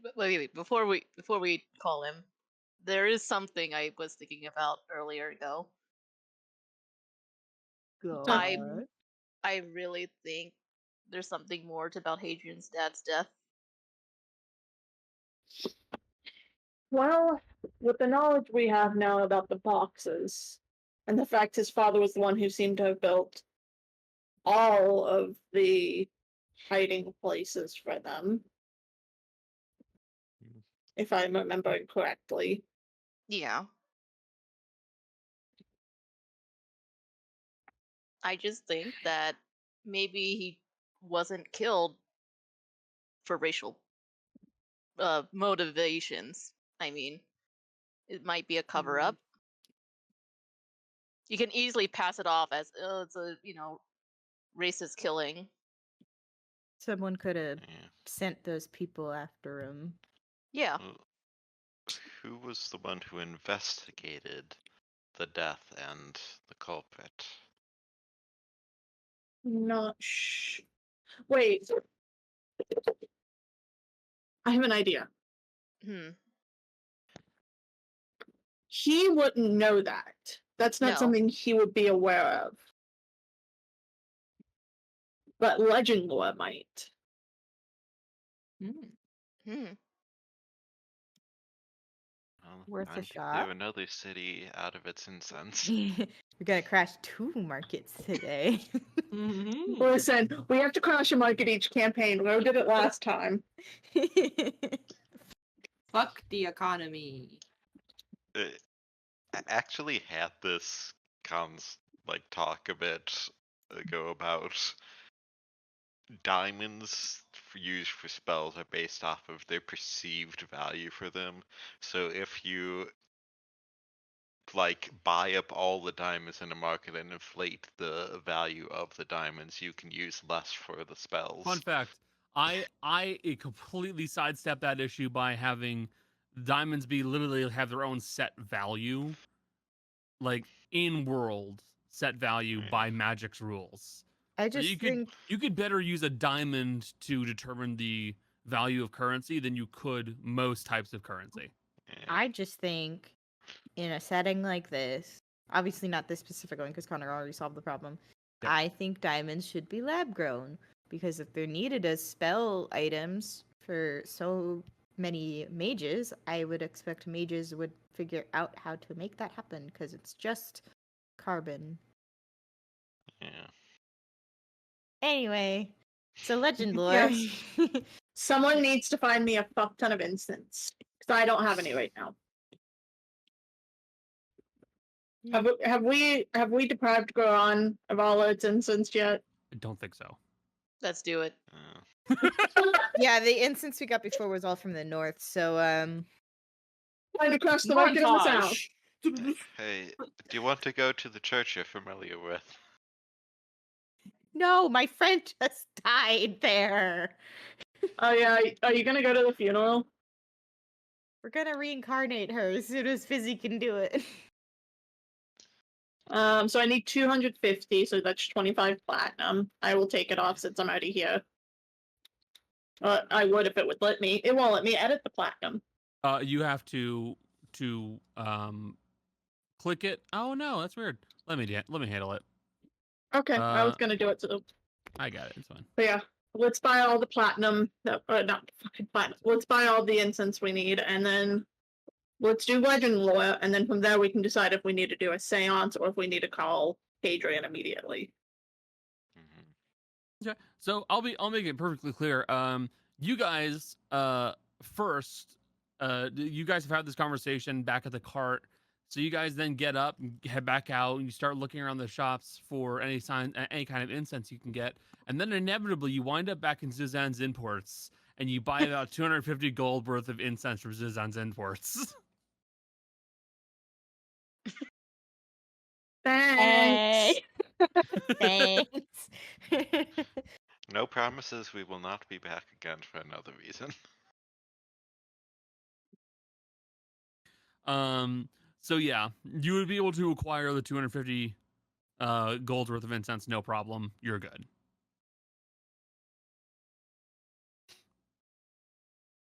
Speaker 6: Before we call him, there is something I was thinking about earlier ago. I really think there's something more to about Hadrian's dad's death.
Speaker 5: Well, with the knowledge we have now about the boxes, and the fact his father was the one who seemed to have built all of the hiding places for them, if I'm remembering correctly.
Speaker 6: Yeah. I just think that maybe he wasn't killed for racial motivations. I mean, it might be a cover up. You can easily pass it off as, oh, it's a, racist killing.
Speaker 3: Someone could have
Speaker 4: Yeah.
Speaker 3: sent those people after him.
Speaker 6: Yeah.
Speaker 4: Who was the one who investigated the death and the culprit?
Speaker 5: Not Wait. I have an idea. He wouldn't know that. That's not
Speaker 6: No.
Speaker 5: something he would be aware of. But legend lore might.
Speaker 4: Well,
Speaker 3: Worth a
Speaker 4: I'd
Speaker 3: shot.
Speaker 4: clear another city out of its incense.
Speaker 3: We're gonna crash 2 markets today.
Speaker 5: Listen, we have to crash a market each campaign. Ro did it last time.
Speaker 2: Fuck the economy.
Speaker 4: I actually had this talk a bit ago about diamonds used for spells are based off of their perceived value for them. So if you buy up all the diamonds in the market and inflate the value of the diamonds, you can use less for the spells.
Speaker 1: Fun fact: I completely sidestepped that issue by having diamonds literally have their own set value, like in world set value by Magic's rules.
Speaker 3: I
Speaker 1: So
Speaker 3: just think
Speaker 1: you could better use a diamond to determine the value of currency than you could most types of currency.
Speaker 3: I just think in a setting like this, obviously not this specific one because Connor already solved the problem.
Speaker 1: Yep.
Speaker 3: I think diamonds should be lab grown because if they're needed as spell items for so many mages, I would expect mages would figure out how to make that happen because it's just carbon.
Speaker 4: Yeah.
Speaker 3: Anyway, so legend lore.
Speaker 5: Yes. Someone needs to find me a fuck ton of instants because I don't have any right now. Have we deprived Goron of all its incense yet?
Speaker 1: I don't think so.
Speaker 6: Let's do it.
Speaker 3: Yeah, the instance we got before was all from the north, so
Speaker 5: Trying to crush the market in the south.
Speaker 4: Hey, do you want to go to the church you're familiar with?
Speaker 3: no, my friend just died there.
Speaker 5: Oh yeah, are you gonna go to the funeral?
Speaker 3: We're gonna reincarnate her as soon as Fizzy can do it.
Speaker 5: So I need 250, so that's 25 platinum. I will take it off since I'm already here. I would if it would let me. It won't let me edit the platinum.
Speaker 1: You have to click it. Oh no, that's weird. Let me handle it.
Speaker 5: Okay, I was
Speaker 1: Uh,
Speaker 5: gonna do it too.
Speaker 1: I got it. It's fine.
Speaker 5: But yeah, let's buy all the platinum. Not fucking platinum. Let's buy all the incense we need, and then let's do legend lore, and then from there we can decide if we need to do a seance or if we need to call Hadrien immediately.
Speaker 4: Mhm.
Speaker 1: Yeah. So I'll make it perfectly clear. You guys, first, you guys have had this conversation back at the cart. So you guys then get up and head back out, and you start looking around the shops for any kind of incense you can get, and then inevitably you wind up back in Zizan's Imports, and you buy about 250 gold worth of incense from Zizan's Imports.
Speaker 5: Thanks.
Speaker 3: Thanks.
Speaker 4: No promises, we will not be back again for another reason.
Speaker 1: So yeah, you would be able to acquire the 250 gold worth of incense, no problem. You're good.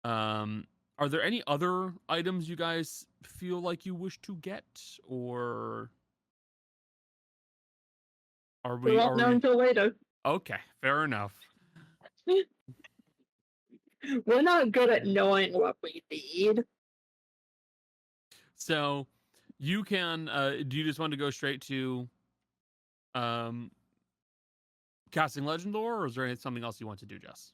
Speaker 1: Are there any other items you guys feel like you wish to get, or are
Speaker 5: We
Speaker 1: we?
Speaker 5: won't know until later.
Speaker 1: Okay, fair enough.
Speaker 5: We're not good at knowing what we need.
Speaker 1: So you can. Do you just want to go straight to casting legend lore, or is there something else you want to do, Jess?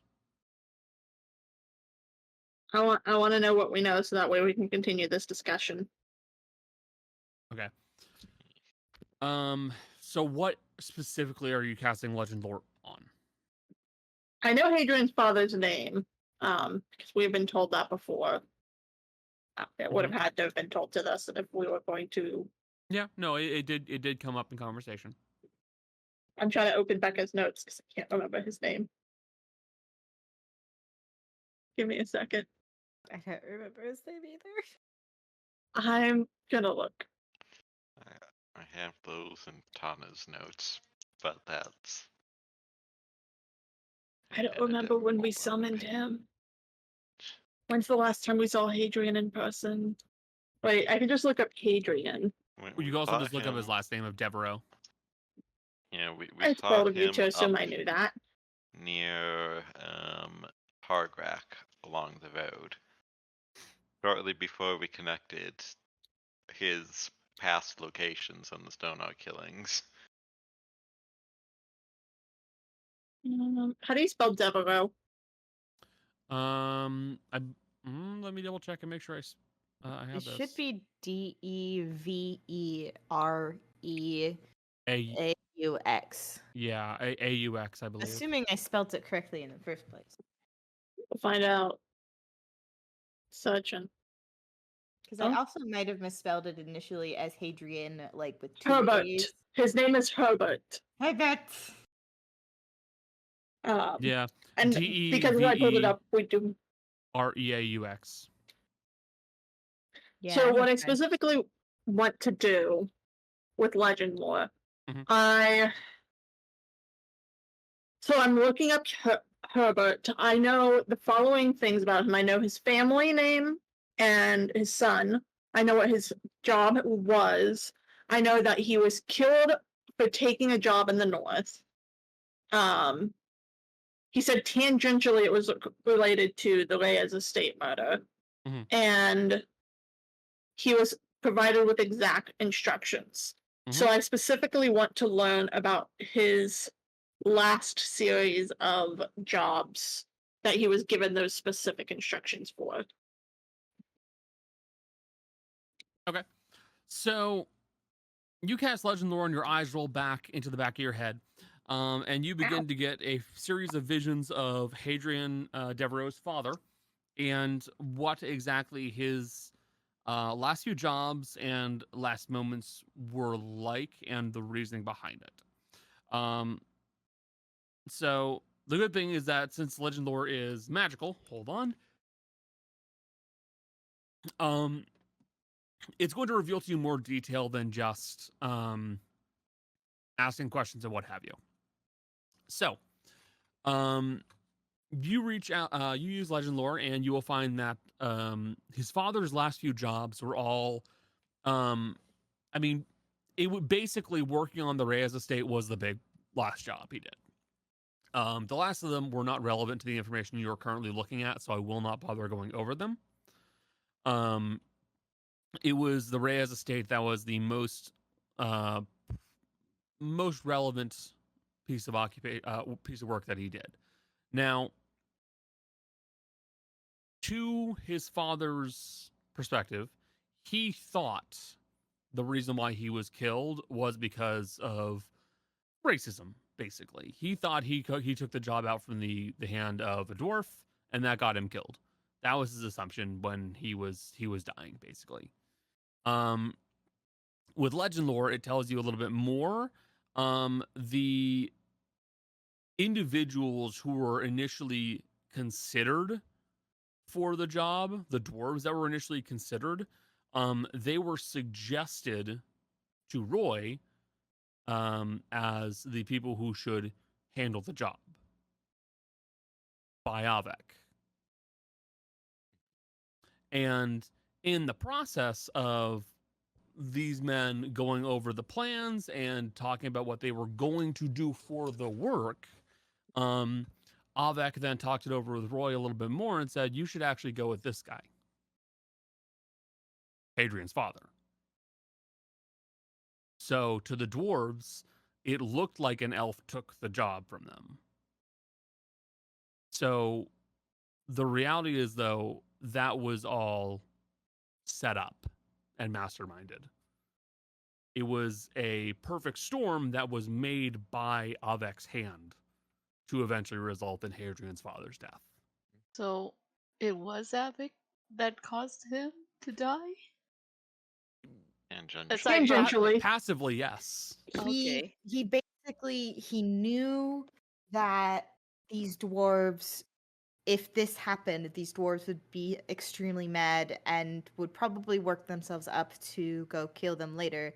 Speaker 5: I want to know what we know so that way we can continue this discussion.
Speaker 1: Okay. So what specifically are you casting legend lore on?
Speaker 5: I know Hadrian's father's name, because we've been told that before. It would have had to have been told to us if we were going to.
Speaker 1: Yeah, no, it did come up in conversation.
Speaker 5: I'm trying to open Becca's notes because I can't remember his name. Give me a second.
Speaker 3: I don't remember his name either.
Speaker 5: I'm gonna look.
Speaker 4: I have those in Tana's notes, but that's.
Speaker 5: I don't remember when we summoned him. When's the last time we saw Hadrien in person? Wait, I can just look up Hadrien.
Speaker 1: You can also just look up his last name of Devereaux.
Speaker 4: Yeah, we
Speaker 5: It's
Speaker 4: saw
Speaker 5: bold of you
Speaker 4: him
Speaker 5: to assume
Speaker 4: up
Speaker 5: I knew that.
Speaker 4: near Hargrak along the road. Shortly before we connected his past locations on the Stoneheart killings.
Speaker 5: How do you spell Devereaux?
Speaker 1: Let me double check and make sure I have
Speaker 3: It
Speaker 1: this.
Speaker 3: should be Devereaux.
Speaker 1: Yeah, AUX, I believe.
Speaker 3: Assuming I spelt it correctly in the first place.
Speaker 5: We'll find out. Searching.
Speaker 3: Because I also might have misspelled it initially as Hadrien, like with two
Speaker 5: Herbert.
Speaker 3: A's.
Speaker 5: His name is Herbert.
Speaker 3: Herbert.
Speaker 1: Yeah.
Speaker 5: And because I pulled it up, we do.
Speaker 1: REAUX.
Speaker 3: Yeah,
Speaker 5: So
Speaker 3: I'm
Speaker 5: what I
Speaker 3: okay.
Speaker 5: specifically want to do with Legend Lore,
Speaker 1: Mhm.
Speaker 5: so I'm looking up Herbert. I know the following things about him. I know his family name and his son. I know what his job was. I know that he was killed for taking a job in the north. He said tangentially it was related to the Reyes estate murder.
Speaker 1: Mhm.
Speaker 5: And he was provided with exact instructions. So I specifically want to learn about his last series of jobs that he was given those specific instructions for.
Speaker 1: Okay. So you cast Legend Lore and your eyes roll back into the back of your head. And you begin to get a series of visions of Hadrien Devereaux's father and what exactly his last few jobs and last moments were like and the reasoning behind it. So the good thing is that since Legend Lore is magical, hold on. It's going to reveal to you more detail than just asking questions and what have you. So, you reach out, you use Legend Lore, and you will find that his father's last few jobs were all I mean, it would basically working on the Reyes estate was the big last job he did. The last of them were not relevant to the information you are currently looking at, so I will not bother going over them. It was the Reyes estate that was the most relevant piece of work that he did. Now, to his father's perspective, he thought the reason why he was killed was because of racism. Basically, he thought he took the job out from the hand of a dwarf, and that got him killed. That was his assumption when he was dying, basically. With legend lore, it tells you a little bit more. The individuals who were initially considered for the job, the dwarves that were initially considered, they were suggested to Roy as the people who should handle the job by Avec. And in the process of these men going over the plans and talking about what they were going to do for the work, Avec then talked it over with Roy a little bit more and said, you should actually go with this guy, Hadrien's father. So to the dwarves, it looked like an elf took the job from them. So the reality is, though, that was all set up and masterminded. It was a perfect storm that was made by Avek's hand to eventually result in Hadrien's father's death.
Speaker 6: So it was Avic that caused him to die?
Speaker 5: Tangentially.
Speaker 1: Passively, yes.
Speaker 6: Okay.
Speaker 3: He basically he knew that these dwarves, if this happened, these dwarves would be extremely mad and would probably work themselves up to go kill them later.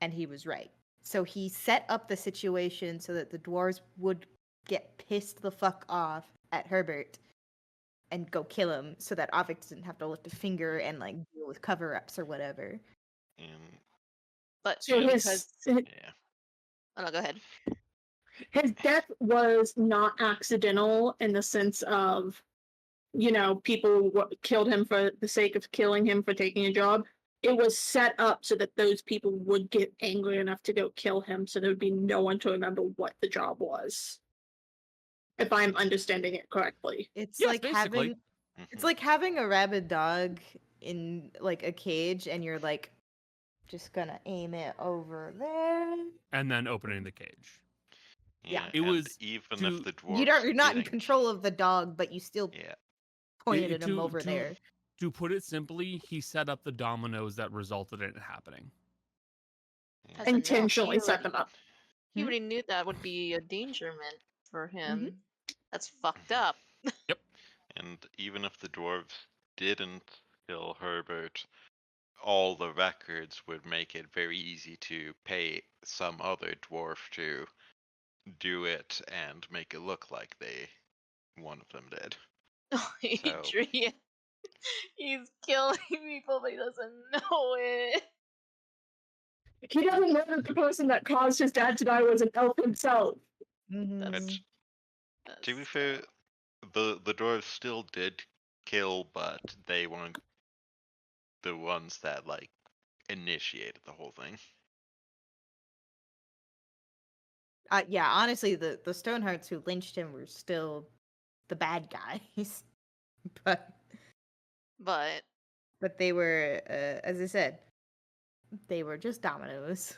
Speaker 3: And he was right. So he set up the situation so that the dwarves would get pissed the fuck off at Herbert and go kill him so that Avik didn't have to lift a finger and like deal with cover-ups or whatever.
Speaker 6: But
Speaker 5: So
Speaker 6: because...
Speaker 4: Yeah.
Speaker 6: Oh, no, go ahead.
Speaker 5: His death was not accidental in the sense of, people killed him for the sake of killing him for taking a job. It was set up so that those people would get angry enough to go kill him, so there would be no one to remember what the job was. If I'm understanding it correctly.
Speaker 3: It's
Speaker 1: Yes,
Speaker 3: like
Speaker 1: basically.
Speaker 3: having a rabid dog in like a cage and you're like just gonna aim it over there.
Speaker 1: And then opening the cage.
Speaker 3: Yeah.
Speaker 1: It
Speaker 4: and
Speaker 1: was
Speaker 4: even
Speaker 1: to-
Speaker 4: if the dwarves
Speaker 3: You're not in
Speaker 4: didn't-
Speaker 3: control of the dog, but you still
Speaker 4: Yeah.
Speaker 3: pointed him over there.
Speaker 1: To put it simply, he set up the dominoes that resulted in it happening.
Speaker 6: As a note,
Speaker 5: Intentionally
Speaker 6: he
Speaker 5: set
Speaker 6: already-
Speaker 5: them up.
Speaker 6: He already knew that would be a endangerment for him.
Speaker 3: Mm-hmm.
Speaker 6: That's fucked up.
Speaker 4: And even if the dwarves didn't kill Herbert, all the records would make it very easy to pay some other dwarf to do it and make it look like one of them did.
Speaker 6: Oh, Hadrien. He's killing people, but he doesn't know it.
Speaker 5: He doesn't know that the person that caused his dad to die was an elf himself.
Speaker 3: Mhm.
Speaker 6: That's
Speaker 4: To be fair, the dwarves still did kill, but they weren't the ones that initiated the whole thing.
Speaker 3: Yeah, honestly, the Stonehearts who lynched him were still the bad guys,
Speaker 6: But
Speaker 3: they were, as I said, they were just dominoes.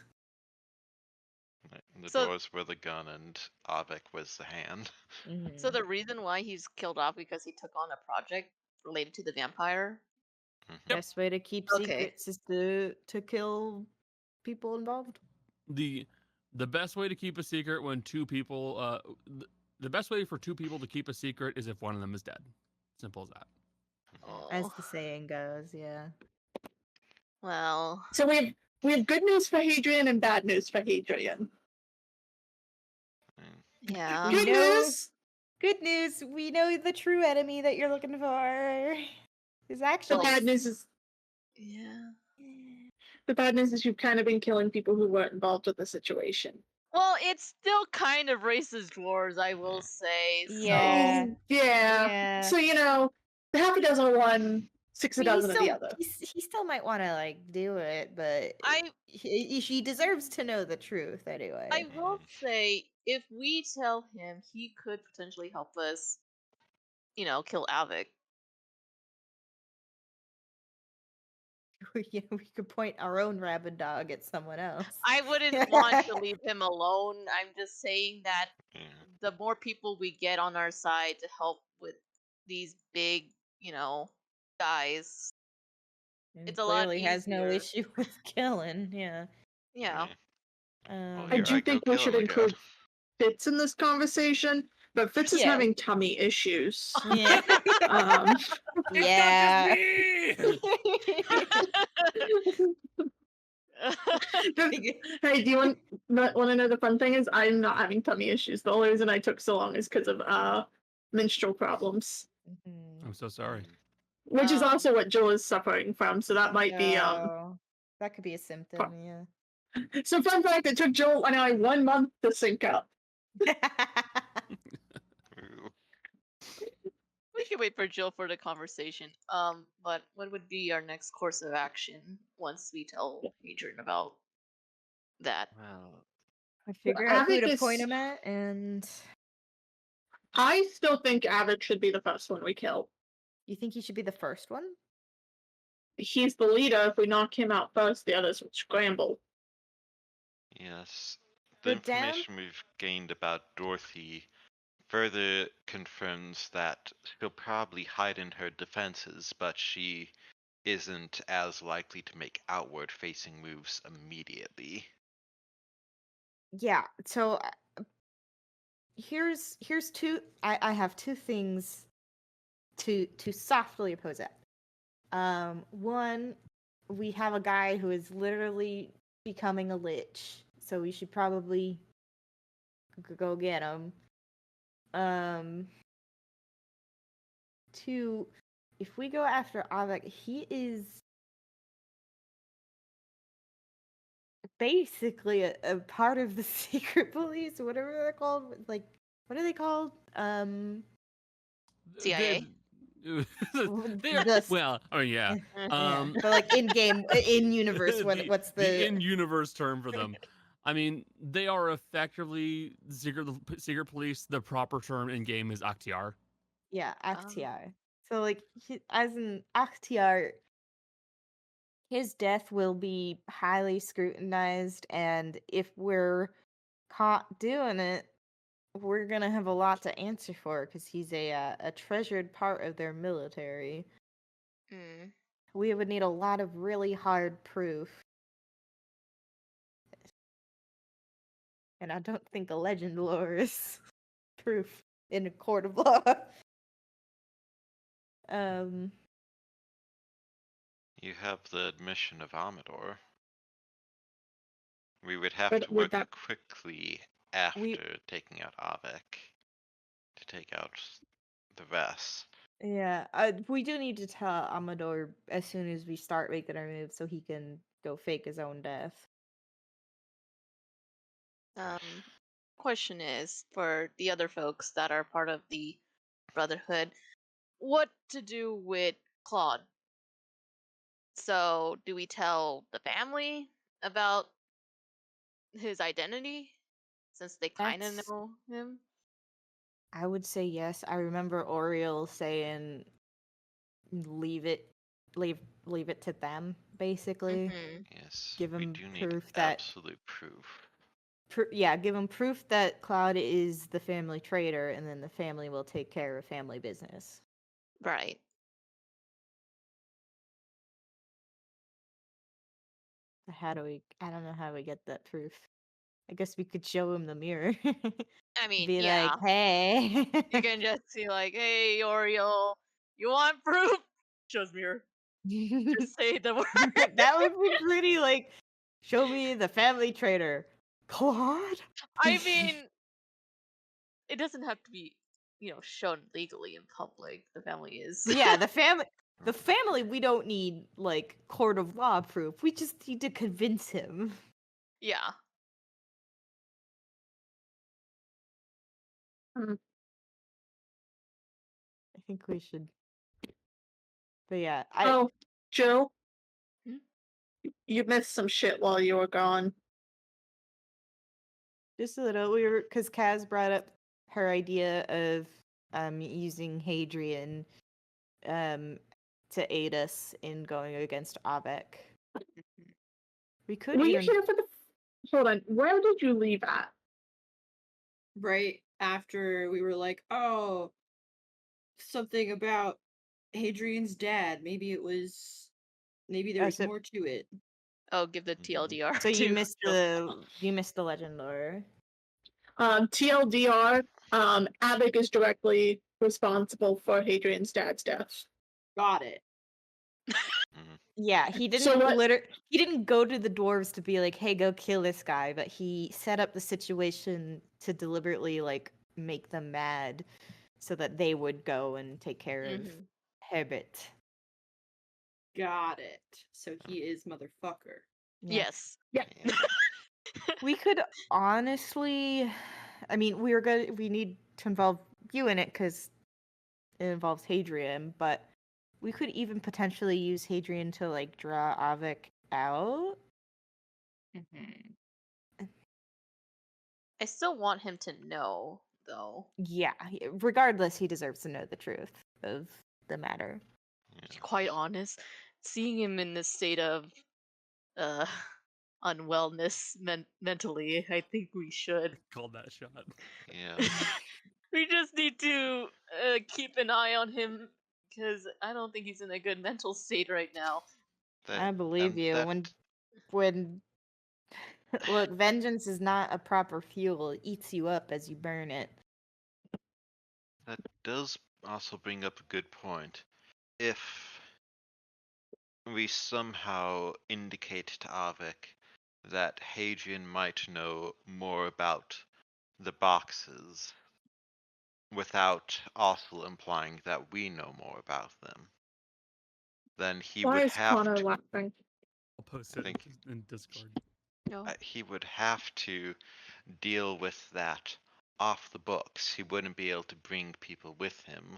Speaker 4: The
Speaker 6: So-
Speaker 4: dwarves were the gun and Avik was the hand.
Speaker 6: so the reason why he's killed off because he took on a project related to the vampire.
Speaker 3: best way to keep
Speaker 6: Okay.
Speaker 3: secrets is to kill people involved.
Speaker 1: The best way to keep a secret when two people the best way for two people to keep a secret is if one of them is dead. Simple as that.
Speaker 3: As
Speaker 6: Oh,
Speaker 3: the saying goes, yeah.
Speaker 6: well,
Speaker 5: So we have good news for Hadrien and bad news for Hadrien.
Speaker 6: yeah.
Speaker 3: We
Speaker 5: Good
Speaker 3: know-
Speaker 5: news.
Speaker 3: Good news, we know the true enemy that you're looking for is
Speaker 5: The
Speaker 3: actually
Speaker 5: bad news is
Speaker 6: Yeah.
Speaker 5: The bad news is you've kind of been killing people who weren't involved with the situation.
Speaker 6: Well, it's still kind of racist wars, I will say.
Speaker 3: Yeah.
Speaker 5: Yeah.
Speaker 3: Yeah.
Speaker 5: So, half a dozen of one, six
Speaker 3: I
Speaker 5: a
Speaker 3: mean,
Speaker 5: dozen of the other.
Speaker 3: he still might want to like do it, but
Speaker 6: I
Speaker 3: he deserves to know the truth anyway.
Speaker 6: I will say, if we tell him, he could potentially help us, kill Avik.
Speaker 3: Yeah, we could point our own rabid dog at someone else.
Speaker 6: I wouldn't want to leave him alone. I'm just saying that
Speaker 4: Yeah.
Speaker 6: the more people we get on our side to help with these big, guys,
Speaker 3: And
Speaker 6: it's a lot
Speaker 3: clearly has no
Speaker 6: easier.
Speaker 3: issue with killing. Yeah.
Speaker 6: Yeah.
Speaker 4: Well,
Speaker 5: I
Speaker 4: here
Speaker 5: do
Speaker 4: I go
Speaker 5: think we should
Speaker 4: killing again.
Speaker 5: include Fitz in this conversation, but Fitz is
Speaker 3: Yeah.
Speaker 5: having tummy issues.
Speaker 3: Yeah. Yeah.
Speaker 5: Hey, do you want to know the fun thing is I'm not having tummy issues. The only reason I took so long is because of menstrual problems,
Speaker 1: I'm so sorry.
Speaker 5: which is also what Jill is suffering from. So that might be
Speaker 3: that could be a symptom. Yeah.
Speaker 5: So fun fact: it took Jill and I 1 month to sync up.
Speaker 4: Ooh.
Speaker 6: We can wait for Jill for the conversation. But what would be our next course of action once we tell Hadrien about that?
Speaker 4: Well,
Speaker 3: I figure out who to point
Speaker 5: Avik
Speaker 3: him at, and
Speaker 5: I still think Avik should be the first one we kill.
Speaker 3: you think he should be the first one?
Speaker 5: He's the leader. If we knock him out first, the others will scramble.
Speaker 4: yes. The
Speaker 3: But Dan?
Speaker 4: information we've gained about Dorothy further confirms that she'll probably hide in her defenses, but she isn't as likely to make outward facing moves immediately.
Speaker 3: Yeah. So here's two. I have two things to softly oppose that. One, we have a guy who is literally becoming a lich, so we should probably go get him. Two, if we go after Avik, he is basically a part of the secret police, whatever they're called. Like, what are they called?
Speaker 6: CIA.
Speaker 1: Well, I mean, yeah.
Speaker 3: Yeah. But like in game, in universe, what's the
Speaker 1: in-universe term for them? I mean, they are effectively secret police. The proper term in game is Akhtiar.
Speaker 3: Yeah, Akhtiar. So like, as an Akhtiar, his death will be highly scrutinized, and if we're caught doing it, we're gonna have a lot to answer for because he's a treasured part of their military.
Speaker 6: Mm.
Speaker 3: We would need a lot of really hard proof. And I don't think a legend lore is proof in a court of law.
Speaker 4: You have the admission of Amador. We would have
Speaker 5: But
Speaker 4: to
Speaker 5: would
Speaker 4: work
Speaker 5: that-
Speaker 4: quickly after taking out Avik to take out the rest.
Speaker 3: Yeah, we do need to tell Amador as soon as we start making our move so he can go fake his own death.
Speaker 6: Question is, for the other folks that are part of the Brotherhood, what to do with Claude? So, do we tell the family about his identity, since they kind of
Speaker 3: That's-
Speaker 6: know him?
Speaker 3: I would say yes. I remember Oriel saying, "Leave it to them." Basically,
Speaker 6: Mhm.
Speaker 4: Yes,
Speaker 3: Give
Speaker 4: we
Speaker 3: him
Speaker 4: do need
Speaker 3: proof that-
Speaker 4: absolute proof.
Speaker 3: give him proof that Cloud is the family traitor, and then the family will take care of family business.
Speaker 6: Right.
Speaker 3: How do we? I don't know how we get that proof. I guess we could show him the mirror.
Speaker 6: I mean,
Speaker 3: Be
Speaker 6: yeah.
Speaker 3: like, hey.
Speaker 6: You can just see like, hey, Oriole, you want proof? Shows mirror. Just say the word.
Speaker 3: That would be pretty. Like, show me the family traitor, Claude.
Speaker 6: I mean, it doesn't have to be, shown legally in public. The family is.
Speaker 3: Yeah, the family. The family, we don't need, like, court of law proof. We just need to convince him.
Speaker 6: Yeah.
Speaker 3: I think we should. But yeah,
Speaker 5: Oh, Jill,
Speaker 6: Hmm?
Speaker 5: you missed some shit while you were gone.
Speaker 3: just a little. Because Kaz brought up her idea of using Hadrien to aid us in going against Avec. We could
Speaker 5: Were you
Speaker 3: even.
Speaker 5: here for the? Hold on. Where did you leave at?
Speaker 2: Right after we were like, oh, something about Hadrian's dad. Maybe there was
Speaker 3: so,
Speaker 2: more to it.
Speaker 6: Oh, give the TLDR.
Speaker 3: so you
Speaker 6: to
Speaker 3: missed
Speaker 6: Jill.
Speaker 3: the legend lore.
Speaker 5: TLDR. Abic is directly responsible for Hadrian's dad's death.
Speaker 2: Got it.
Speaker 3: Yeah, he didn't
Speaker 5: So what-
Speaker 3: he didn't go to the dwarves to be like, "Hey, go kill this guy," but he set up the situation to deliberately like make them mad so that they would go and take care of
Speaker 6: Mhm.
Speaker 3: Herbert.
Speaker 2: Got it. So he is motherfucker.
Speaker 3: Yeah.
Speaker 6: Yes.
Speaker 3: We could honestly, I mean, we need to involve you in it because it involves Hadrien, but we could even potentially use Hadrien to like draw Avik out.
Speaker 6: I still want him to know, though.
Speaker 3: Yeah, regardless, he deserves to know the truth of the matter.
Speaker 6: To be quite honest, seeing him in this state of uh unwellness mentally, I think we should.
Speaker 1: Called that shot.
Speaker 4: Yeah.
Speaker 6: We just need to keep an eye on him because I don't think he's in a good mental state right now.
Speaker 3: I believe
Speaker 4: and
Speaker 3: you.
Speaker 4: that-
Speaker 3: When look, vengeance is not a proper fuel. It eats you up as you burn it.
Speaker 4: That does also bring up a good point. If we somehow indicate to Avik that Hadrian might know more about the boxes without also implying that we know more about them, then he
Speaker 5: Why
Speaker 4: would
Speaker 5: is
Speaker 4: have
Speaker 5: Connor
Speaker 4: to,
Speaker 5: laughing?
Speaker 1: I'll post it
Speaker 4: Thank
Speaker 1: in Discord.
Speaker 6: No.
Speaker 4: he would have to deal with that off the books. He wouldn't be able to bring people with him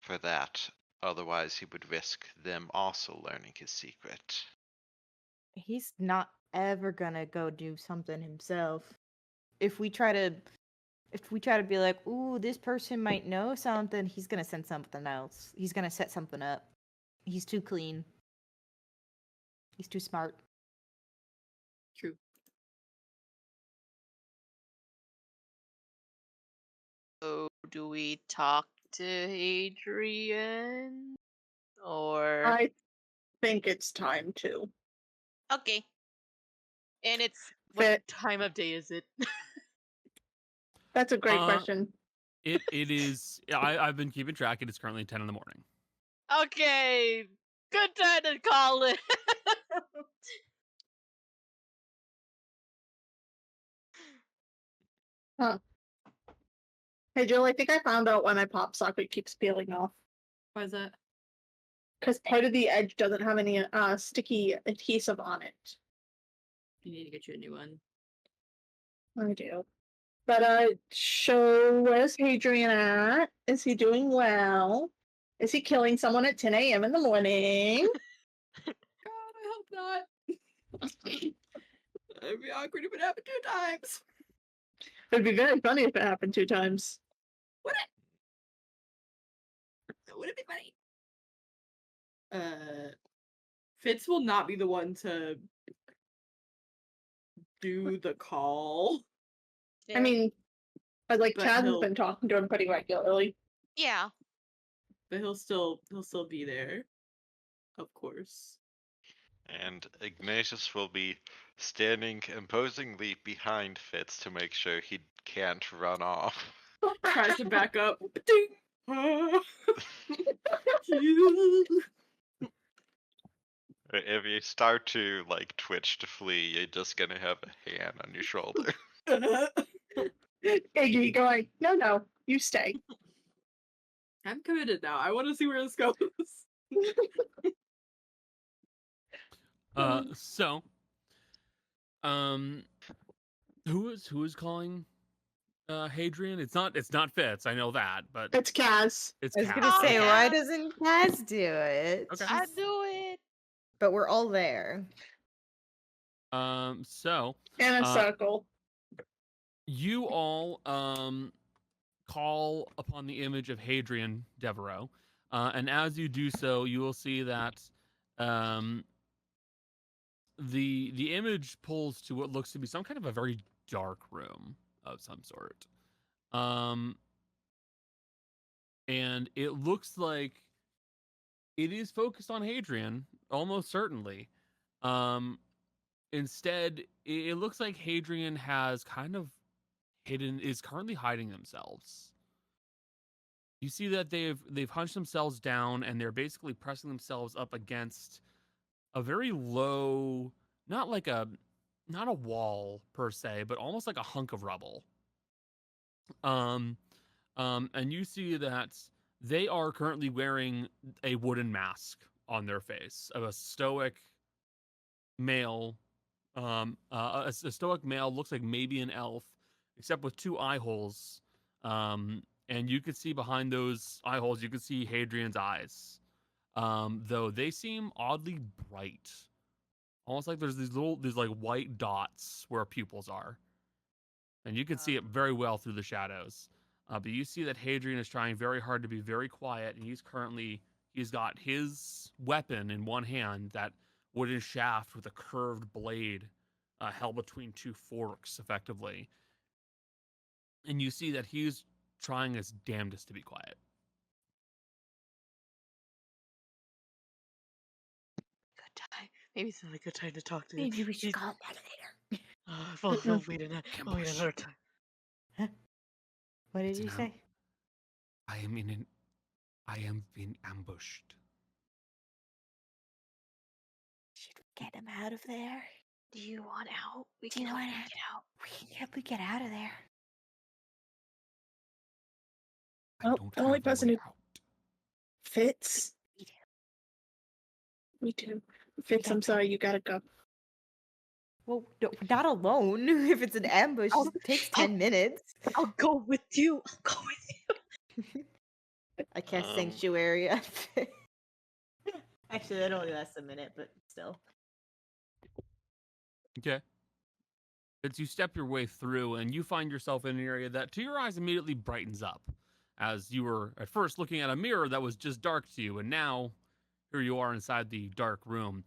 Speaker 4: for that. Otherwise, he would risk them also learning his secret.
Speaker 3: He's not ever gonna go do something himself. If we try to be like, ooh, this person might know something, he's gonna send something else. He's gonna set something up. He's too clean. He's too smart.
Speaker 2: True.
Speaker 6: So, do we talk to Hadrien? Or.
Speaker 5: I think it's time to.
Speaker 6: Okay. And it's. What
Speaker 5: Fit.
Speaker 6: time of day is it?
Speaker 5: That's a great question.
Speaker 1: It is. I've been keeping track. It is currently 10 in the morning.
Speaker 6: Okay. Good time to call it.
Speaker 5: Huh. Hey Jill, I think I found out why my pop socket keeps peeling off.
Speaker 2: Why is that?
Speaker 5: Because part of the edge doesn't have any sticky adhesive on it.
Speaker 2: You need to get you a new one.
Speaker 5: I do. But so where's Hadrien at? Is he doing well? Is he killing someone at 10 a.m. in the morning?
Speaker 2: God, I hope not. It'd be awkward if it happened 2 times.
Speaker 5: It'd be very funny if it happened 2 times.
Speaker 2: Would it be funny? Fitz will not be the one to do the call.
Speaker 5: I mean, like
Speaker 2: But
Speaker 5: Chad has
Speaker 2: he'll-
Speaker 5: been talking to him pretty regularly.
Speaker 6: Yeah.
Speaker 2: But he'll still be there. Of course.
Speaker 4: And Ignatius will be standing imposingly behind Fitz to make sure he can't run off.
Speaker 2: Tries to back up. Ding!
Speaker 4: If you start to like twitch to flee, you're just gonna have a hand on your shoulder.
Speaker 5: Iggy going, no, you stay.
Speaker 2: I'm committed now. I want to see where this goes.
Speaker 1: So, who is calling Hadrien? It's not Fitz, I know that, but
Speaker 5: It's Kaz.
Speaker 1: it's
Speaker 3: I was
Speaker 1: Kat.
Speaker 3: gonna say,
Speaker 6: Oh,
Speaker 3: why
Speaker 6: yeah.
Speaker 3: doesn't Kaz do it?
Speaker 1: Okay.
Speaker 6: I do it.
Speaker 3: But we're all there.
Speaker 1: So
Speaker 5: In a circle.
Speaker 1: you all call upon the image of Hadrien Devereaux, and as you do so, you will see that the image pulls to what looks to be some kind of a very dark room of some sort. And it looks like it is focused on Hadrien, almost certainly. Instead, it looks like Hadrien has kind of is currently hiding themselves. You see that they've hunched themselves down and they're basically pressing themselves up against a very low, not a wall per se, but almost like a hunk of rubble. And you see that they are currently wearing a wooden mask on their face of a stoic male. A stoic male, looks like maybe an elf, except with 2 eye holes. And you can see behind those eye holes, you can see Hadrian's eyes. Though they seem oddly bright, almost like there's these like white dots where pupils are, and you can see it very well through the shadows. But you see that Hadrien is trying very hard to be very quiet, and he's got his weapon in one hand, that wooden shaft with a curved blade held between 2 forks, effectively. And you see that he's trying his damnedest to be quiet.
Speaker 6: Good time. Maybe it's not a good time to talk to
Speaker 3: Maybe
Speaker 6: him.
Speaker 3: we should call it later.
Speaker 6: I'll wait another time.
Speaker 3: What did
Speaker 1: It's
Speaker 3: you
Speaker 1: an
Speaker 3: say?
Speaker 1: I am being ambushed.
Speaker 3: Should we get him out of there?
Speaker 6: Do you want out? We
Speaker 3: Do
Speaker 6: can
Speaker 3: you
Speaker 6: help
Speaker 3: want
Speaker 6: you
Speaker 3: to
Speaker 6: get out.
Speaker 3: We can help you get out of there.
Speaker 1: I
Speaker 5: Oh,
Speaker 1: don't
Speaker 5: the only
Speaker 1: have a
Speaker 5: person
Speaker 1: way
Speaker 5: who
Speaker 1: out.
Speaker 5: Fitz.
Speaker 3: We do.
Speaker 5: Me too. Fitz, I'm sorry, you gotta go.
Speaker 3: Well, no, not alone. If it's an ambush, it takes 10 minutes.
Speaker 6: I'll go with you. I'll go with you.
Speaker 3: I cast Sanctuary. Actually, that only lasts a minute, but still.
Speaker 1: Okay. As you step your way through, and you find yourself in an area that, to your eyes, immediately brightens up. As you were at first looking at a mirror that was just dark to you, and now here you are inside the dark room.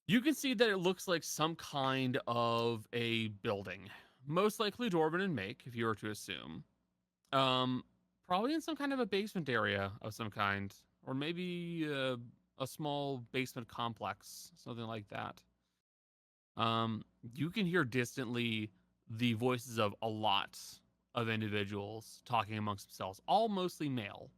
Speaker 1: You can see that it looks like some kind of a building, most likely Dwarven in make, if you were to assume. Probably in some kind of a basement area of some kind, or maybe a small basement complex, something like that. You can hear distantly the voices of a lot of individuals talking amongst themselves, all mostly male.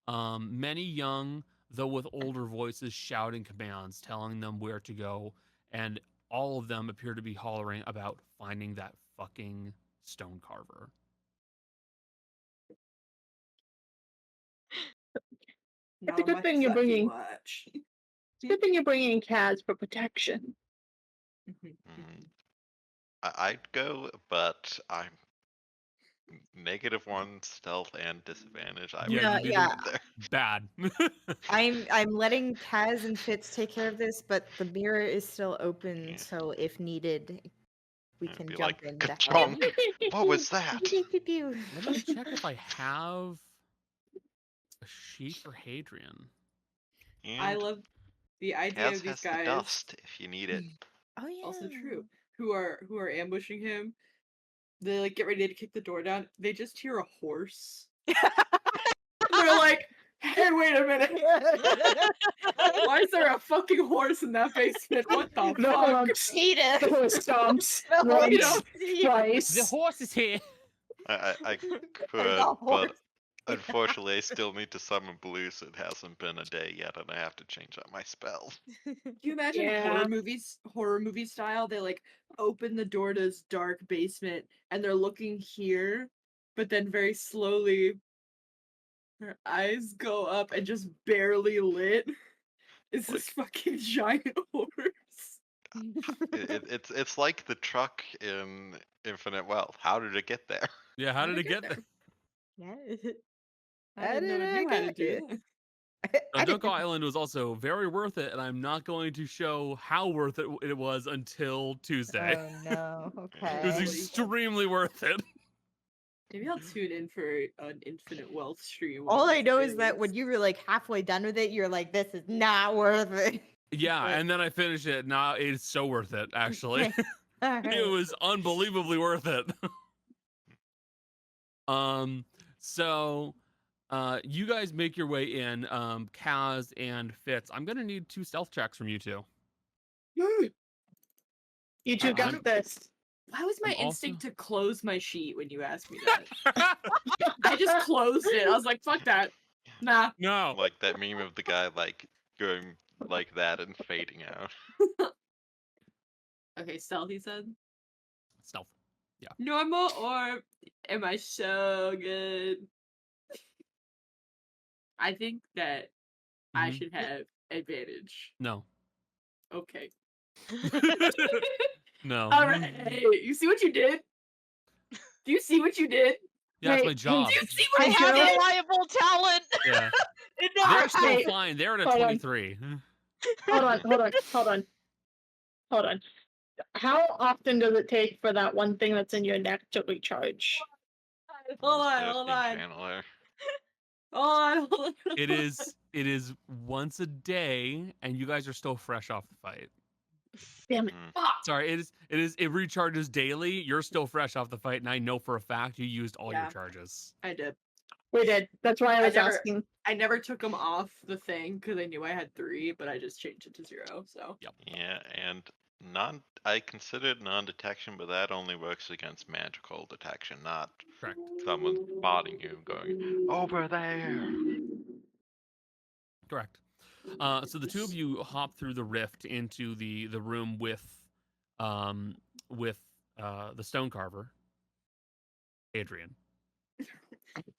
Speaker 1: Many young, though with older voices, shouting commands, telling them where to go, and all of them appear to be hollering about finding that fucking stone carver.
Speaker 5: It's a good thing you're bringing. It's a good thing you're bringing Kaz for protection.
Speaker 4: I'd go, but I'm -1 stealth and disadvantage. I
Speaker 1: Yeah,
Speaker 4: would
Speaker 1: you
Speaker 3: yeah.
Speaker 4: there.
Speaker 1: Bad.
Speaker 3: I'm letting Kaz and Fitz take care of this, but the mirror is still open,
Speaker 4: Yeah.
Speaker 3: so if needed, we
Speaker 4: It'd
Speaker 3: can
Speaker 4: be
Speaker 3: jump
Speaker 4: like,
Speaker 3: in to
Speaker 4: "Ka-chonk!
Speaker 3: help.
Speaker 4: What was that?"
Speaker 3: Pew, pew, pew.
Speaker 1: Let me check if I have a sheet for Hadrien.
Speaker 2: I
Speaker 4: And
Speaker 2: love the idea
Speaker 4: Kaz
Speaker 2: of these
Speaker 4: has the
Speaker 2: guys.
Speaker 4: dust if you need it.
Speaker 3: Oh yeah.
Speaker 2: Also true. Who are ambushing him. They like get ready to kick the door down. They just hear a horse. They're like, "Hey, wait a minute! Why is there a fucking horse in that basement? What the
Speaker 5: The
Speaker 2: fuck?"
Speaker 5: horse.
Speaker 3: Peter.
Speaker 5: The horse stomps.
Speaker 3: The horse.
Speaker 5: Runs
Speaker 1: The
Speaker 5: twice.
Speaker 1: horse is here.
Speaker 4: I
Speaker 3: There's
Speaker 4: could,
Speaker 3: a horse.
Speaker 4: but unfortunately, I still need to summon blue, so it hasn't been a day yet, and I have to change out my spell.
Speaker 2: Can you imagine
Speaker 5: Yeah.
Speaker 2: horror movie style? They like open the door to this dark basement and they're looking here, but then very slowly Her eyes go up and just barely lit. Is this fucking giant horse?
Speaker 4: It's like the truck in Infinite Wealth. How did it get there?
Speaker 1: Yeah, how did it get there?
Speaker 3: Yeah.
Speaker 2: I didn't know it knew how to do that.
Speaker 1: Jungle Island was also very worth it, and I'm not going to show how worth it was until Tuesday.
Speaker 3: Oh no.
Speaker 1: It was
Speaker 3: Okay.
Speaker 1: extremely worth it.
Speaker 2: Maybe I'll tune in for an Infinite Wealth stream.
Speaker 3: All I know is that when you were like halfway done with it, you're like, "This is not worth it."
Speaker 1: Yeah,
Speaker 3: Right.
Speaker 1: and then I finished it. Now it's so worth it, actually.
Speaker 3: All
Speaker 1: It
Speaker 3: right.
Speaker 1: was unbelievably worth it. So you guys make your way in, Kaz and Fitz. I'm gonna need 2 stealth checks from you two.
Speaker 5: You two got
Speaker 1: I'm-
Speaker 5: this.
Speaker 2: Why was my
Speaker 1: I'm
Speaker 2: instinct
Speaker 1: also-
Speaker 2: to close my sheet when you asked me that? I just closed it. I was like, fuck that. Nah.
Speaker 1: No.
Speaker 4: Like that meme of the guy like going like that and fading out.
Speaker 2: Okay, stealth, he said.
Speaker 1: Stealth.
Speaker 2: Normal or am I so good? I think that I
Speaker 1: Mhm.
Speaker 2: should have advantage.
Speaker 1: No.
Speaker 2: Okay.
Speaker 1: No.
Speaker 2: All right. You see what you did? Do you see what you did?
Speaker 1: Yeah, that's
Speaker 5: Hey,
Speaker 1: my
Speaker 5: hey,
Speaker 1: job.
Speaker 2: Do you see
Speaker 6: I
Speaker 2: what you
Speaker 6: have
Speaker 2: did?
Speaker 6: reliable talent.
Speaker 1: Yeah.
Speaker 6: It
Speaker 1: They're
Speaker 6: never
Speaker 1: still
Speaker 5: Hey,
Speaker 1: fine. They're at a
Speaker 5: hold on.
Speaker 1: 23.
Speaker 5: Hold on. How often does it take for that one thing that's in your neck to recharge?
Speaker 2: Hold on,
Speaker 4: Thirsty
Speaker 2: hold on.
Speaker 4: channeler.
Speaker 2: Hold on.
Speaker 1: It is once a day, and you guys are still fresh off the fight.
Speaker 5: Damn it.
Speaker 1: Sorry, it recharges daily. You're still fresh off the fight, and I know for a fact you used all your
Speaker 2: Yeah.
Speaker 1: charges.
Speaker 2: I did.
Speaker 5: We did. That's why I was asking.
Speaker 2: I never took them off the thing because I knew I had 3, but I just changed it to 0. So
Speaker 4: Yeah, and I considered non-detection, but that only works against magical detection, not
Speaker 1: Correct.
Speaker 4: someone spotting you going over there.
Speaker 1: Correct. So the 2 of you hop through the rift into the room with the stone carver, Hadrien.
Speaker 2: you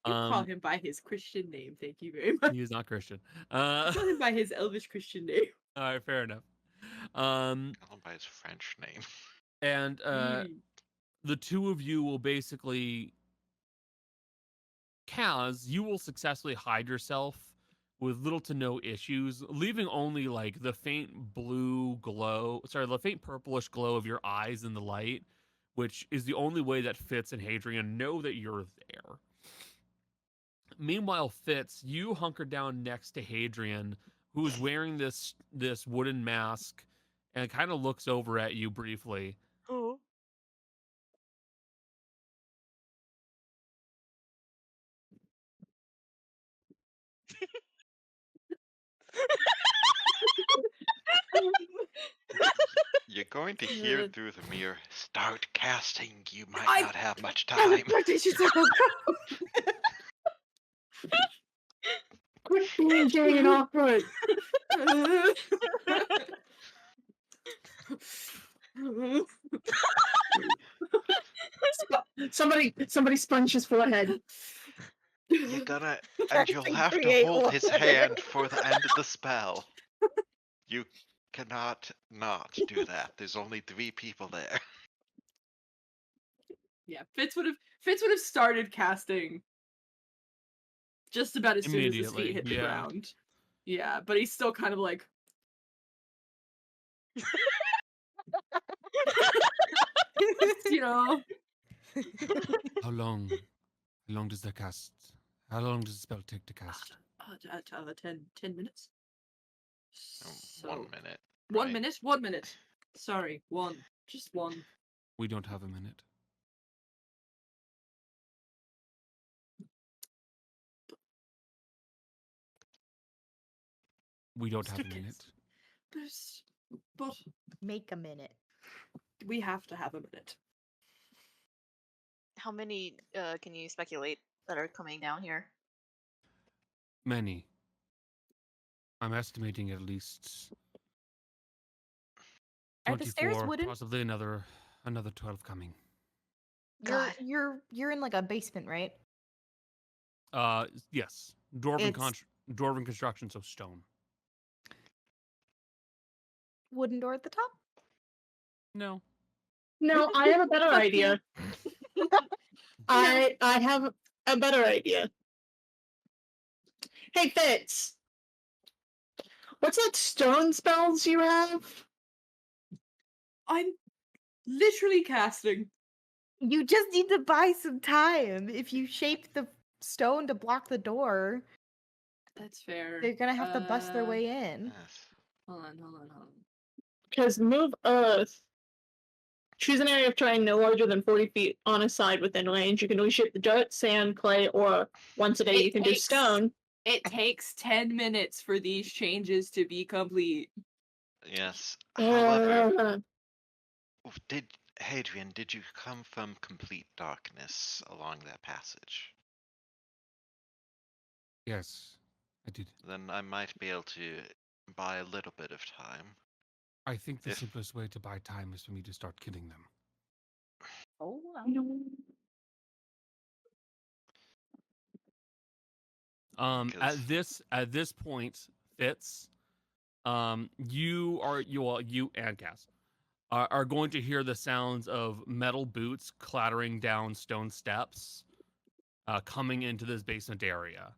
Speaker 2: call him by his Christian name. Thank you very much.
Speaker 1: He is not Christian.
Speaker 2: Call him by his Elvish Christian name.
Speaker 1: All right, fair enough.
Speaker 4: Call him by his French name.
Speaker 1: And the 2 of you will basically, Kaz, you will successfully hide yourself with little to no issues, leaving only like the faint the faint purplish glow of your eyes in the light, which is the only way that Fitz and Hadrien know that you're there. Meanwhile, Fitz, you hunker down next to Hadrien, who is wearing this wooden mask and kind of looks over at you briefly.
Speaker 6: Oh.
Speaker 4: You're going to hear through the mirror, start casting, you might
Speaker 2: I-
Speaker 4: not have much time.
Speaker 5: Quit being gay and awkward. Somebody sponge his forehead.
Speaker 4: You're gonna, and you'll have to
Speaker 3: create
Speaker 4: hold his
Speaker 3: order.
Speaker 4: hand for the end of the spell. You cannot not do that. There's only 3 people there.
Speaker 2: Yeah, Fitz would have started casting just about as soon as his
Speaker 1: Immediately,
Speaker 2: feet hit the
Speaker 1: yeah.
Speaker 2: ground. Yeah, but he's still kind of like you know.
Speaker 1: How long does the cast? How long does the spell take to cast?
Speaker 2: 10 minutes.
Speaker 4: Oh,
Speaker 2: So,
Speaker 4: 1 minute.
Speaker 2: 1
Speaker 4: right?
Speaker 2: minute. 1 minute. Sorry, 1. Just 1.
Speaker 1: We don't have a minute. We don't have a
Speaker 2: Stick it.
Speaker 1: minute.
Speaker 2: But
Speaker 3: Make a minute.
Speaker 2: we have to have a minute.
Speaker 6: How many can you speculate that are coming down here?
Speaker 1: Many. I'm estimating at least
Speaker 3: Are the stairs
Speaker 1: 24,
Speaker 3: wooden?
Speaker 1: possibly another 12 coming.
Speaker 3: You're
Speaker 6: God.
Speaker 3: you're in like a basement, right?
Speaker 1: Yes. Dwarven,
Speaker 3: It's
Speaker 1: dwarven construction, so stone.
Speaker 3: wooden door at the top.
Speaker 1: No.
Speaker 5: No, I have a better
Speaker 3: Fuck
Speaker 5: idea. I have a better idea. Hey, Fitz. What's that stone spells you have?
Speaker 2: I'm literally casting.
Speaker 3: You just need to buy some time. If you shape the stone to block the door,
Speaker 2: That's fair.
Speaker 3: they're gonna have to bust their way in.
Speaker 4: Yes.
Speaker 2: Hold on.
Speaker 5: Because move Earth. Choose an area of terrain no larger than 40 feet on a side within range. You can only shape the dirt, sand, clay, or once a day you can do stone.
Speaker 2: It takes 10 minutes for these changes to be complete.
Speaker 4: Yes. However,
Speaker 5: Uh,
Speaker 4: Hadrien, did you come from complete darkness along that passage?
Speaker 1: Yes, I did.
Speaker 4: Then I might be able to buy a little bit of time.
Speaker 1: I think the
Speaker 4: If-
Speaker 1: simplest way to buy time is for me to start killing them.
Speaker 3: Oh,
Speaker 5: no.
Speaker 4: Because-
Speaker 1: At this point, Fitz, you and Cass are going to hear the sounds of metal boots clattering down stone steps, coming into this basement area.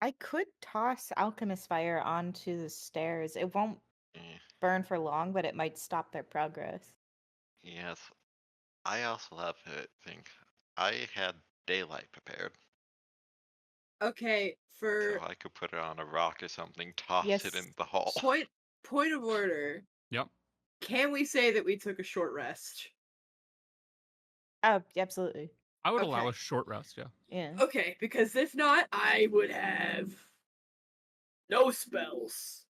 Speaker 3: I could toss alchemist fire onto the stairs. It won't
Speaker 4: eh,
Speaker 3: burn for long, but it might stop their progress.
Speaker 4: yes. I also have to think. I had daylight prepared,
Speaker 2: Okay, for
Speaker 4: so I could put it on a rock or something, toss
Speaker 3: Yes.
Speaker 4: it in the hall.
Speaker 2: point of order,
Speaker 1: Yep.
Speaker 2: can we say that we took a short rest?
Speaker 3: Oh, absolutely.
Speaker 1: I would allow
Speaker 2: Okay.
Speaker 1: a short rest. Yeah.
Speaker 3: Yeah.
Speaker 2: Okay, because if not, I would have no spells.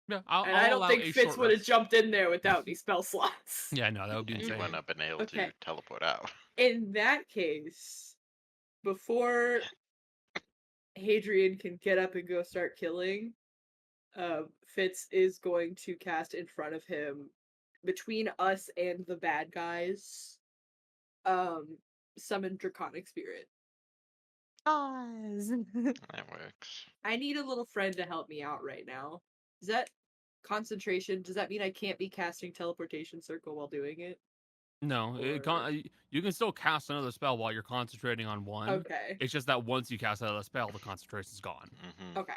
Speaker 1: Yeah.
Speaker 2: And
Speaker 1: I'll
Speaker 2: I don't
Speaker 1: allow
Speaker 2: think
Speaker 1: a
Speaker 2: Fitz
Speaker 1: short
Speaker 2: would have
Speaker 1: rest.
Speaker 2: jumped in there without any spell slots.
Speaker 1: Yeah, no, that would be
Speaker 4: You
Speaker 1: insane.
Speaker 4: wouldn't have been able
Speaker 2: Okay.
Speaker 4: to teleport out.
Speaker 2: In that case, before Hadrien can get up and go start killing, Fitz is going to cast in front of him, between us and the bad guys, summon Draconic Spirit.
Speaker 3: Oz.
Speaker 4: That works.
Speaker 2: I need a little friend to help me out right now. Is that concentration? Does that mean I can't be casting Teleportation Circle while doing it?
Speaker 1: No, you can still cast another spell while you're concentrating on one.
Speaker 2: Okay.
Speaker 1: It's just that once you cast another spell, the concentration's gone.
Speaker 4: Mm-hmm.
Speaker 2: Okay.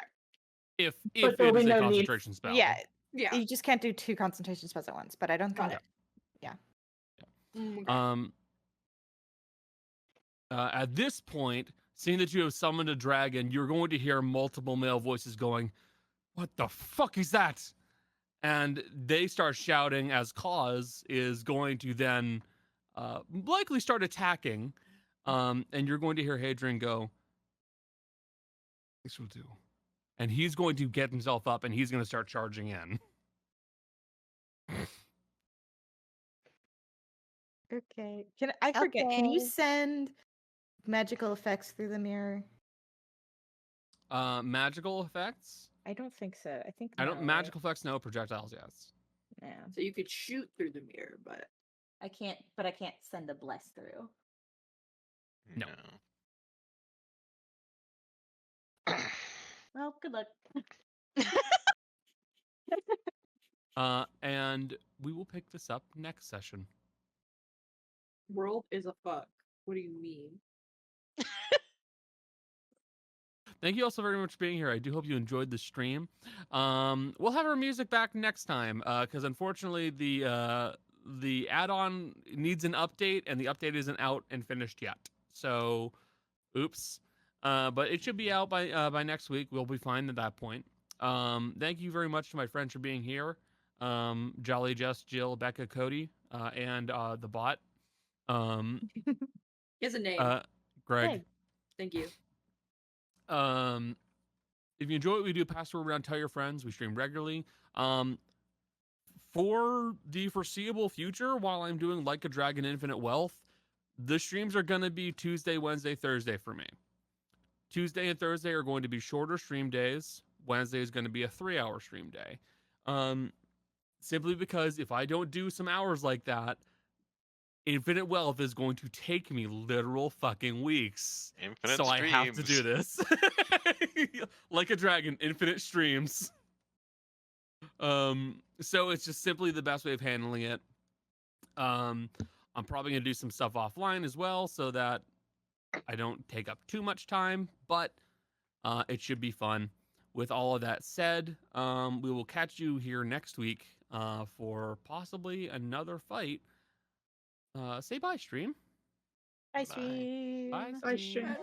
Speaker 1: If
Speaker 5: But
Speaker 1: it
Speaker 5: there'll
Speaker 1: is
Speaker 5: be
Speaker 1: a
Speaker 5: no need-
Speaker 1: concentration spell.
Speaker 3: Yeah.
Speaker 2: Yeah.
Speaker 3: You just can't do 2 concentration spells at once, but I don't
Speaker 2: Got
Speaker 3: think.
Speaker 2: it. Okay.
Speaker 1: At this point, seeing that you have summoned a dragon, you're going to hear multiple male voices going, "What the fuck is that?" And they start shouting as Cause is going to then likely start attacking. And you're going to hear Hadrien go, "This will do." And he's going to get himself up and he's going to start charging in.
Speaker 3: Okay. I forget? Can you
Speaker 6: Okay.
Speaker 3: send magical effects through the mirror?
Speaker 1: Magical effects?
Speaker 3: I don't think so. I think
Speaker 1: I don't.
Speaker 3: no,
Speaker 1: Magical effects, no. Projectiles, yes.
Speaker 3: right? Yeah.
Speaker 2: So you could shoot through the mirror, but
Speaker 3: I can't, but I can't send a bless through.
Speaker 1: No.
Speaker 3: Well, good luck.
Speaker 1: And we will pick this up next session.
Speaker 2: world is a fuck. What do you mean?
Speaker 1: Thank you also very much for being here. I do hope you enjoyed the stream. We'll have our music back next time because unfortunately the add-on needs an update and the update isn't out and finished yet. So, oops. But it should be out by next week. We'll be fine at that point. Thank you very much to my friends for being here. Jolly, Jess, Jill, Becca, Cody, and the bot.
Speaker 2: He has a name.
Speaker 1: Greg.
Speaker 3: Greg.
Speaker 2: Thank you.
Speaker 1: If you enjoy what we do, pass the word around, tell your friends. We stream regularly. For the foreseeable future, while I'm doing Like a Dragon Infinite Wealth, the streams are going to be Tuesday, Wednesday, Thursday for me. Tuesday and Thursday are going to be shorter stream days. Wednesday is going to be a 3-hour stream day. Simply because if I don't do some hours like that, Infinite Wealth is going to take me literal fucking weeks.
Speaker 4: Infinite
Speaker 1: So
Speaker 4: streams.
Speaker 1: I have to do this. Like a dragon, infinite streams. So it's just simply the best way of handling it. I'm probably gonna do some stuff offline as well so that I don't take up too much time, but it should be fun. With all of that said, we will catch you here next week for possibly another fight. Say bye, stream.
Speaker 3: Bye,
Speaker 4: Bye.
Speaker 3: stream.
Speaker 1: Bye,
Speaker 5: Bye,
Speaker 1: stream.
Speaker 5: stream.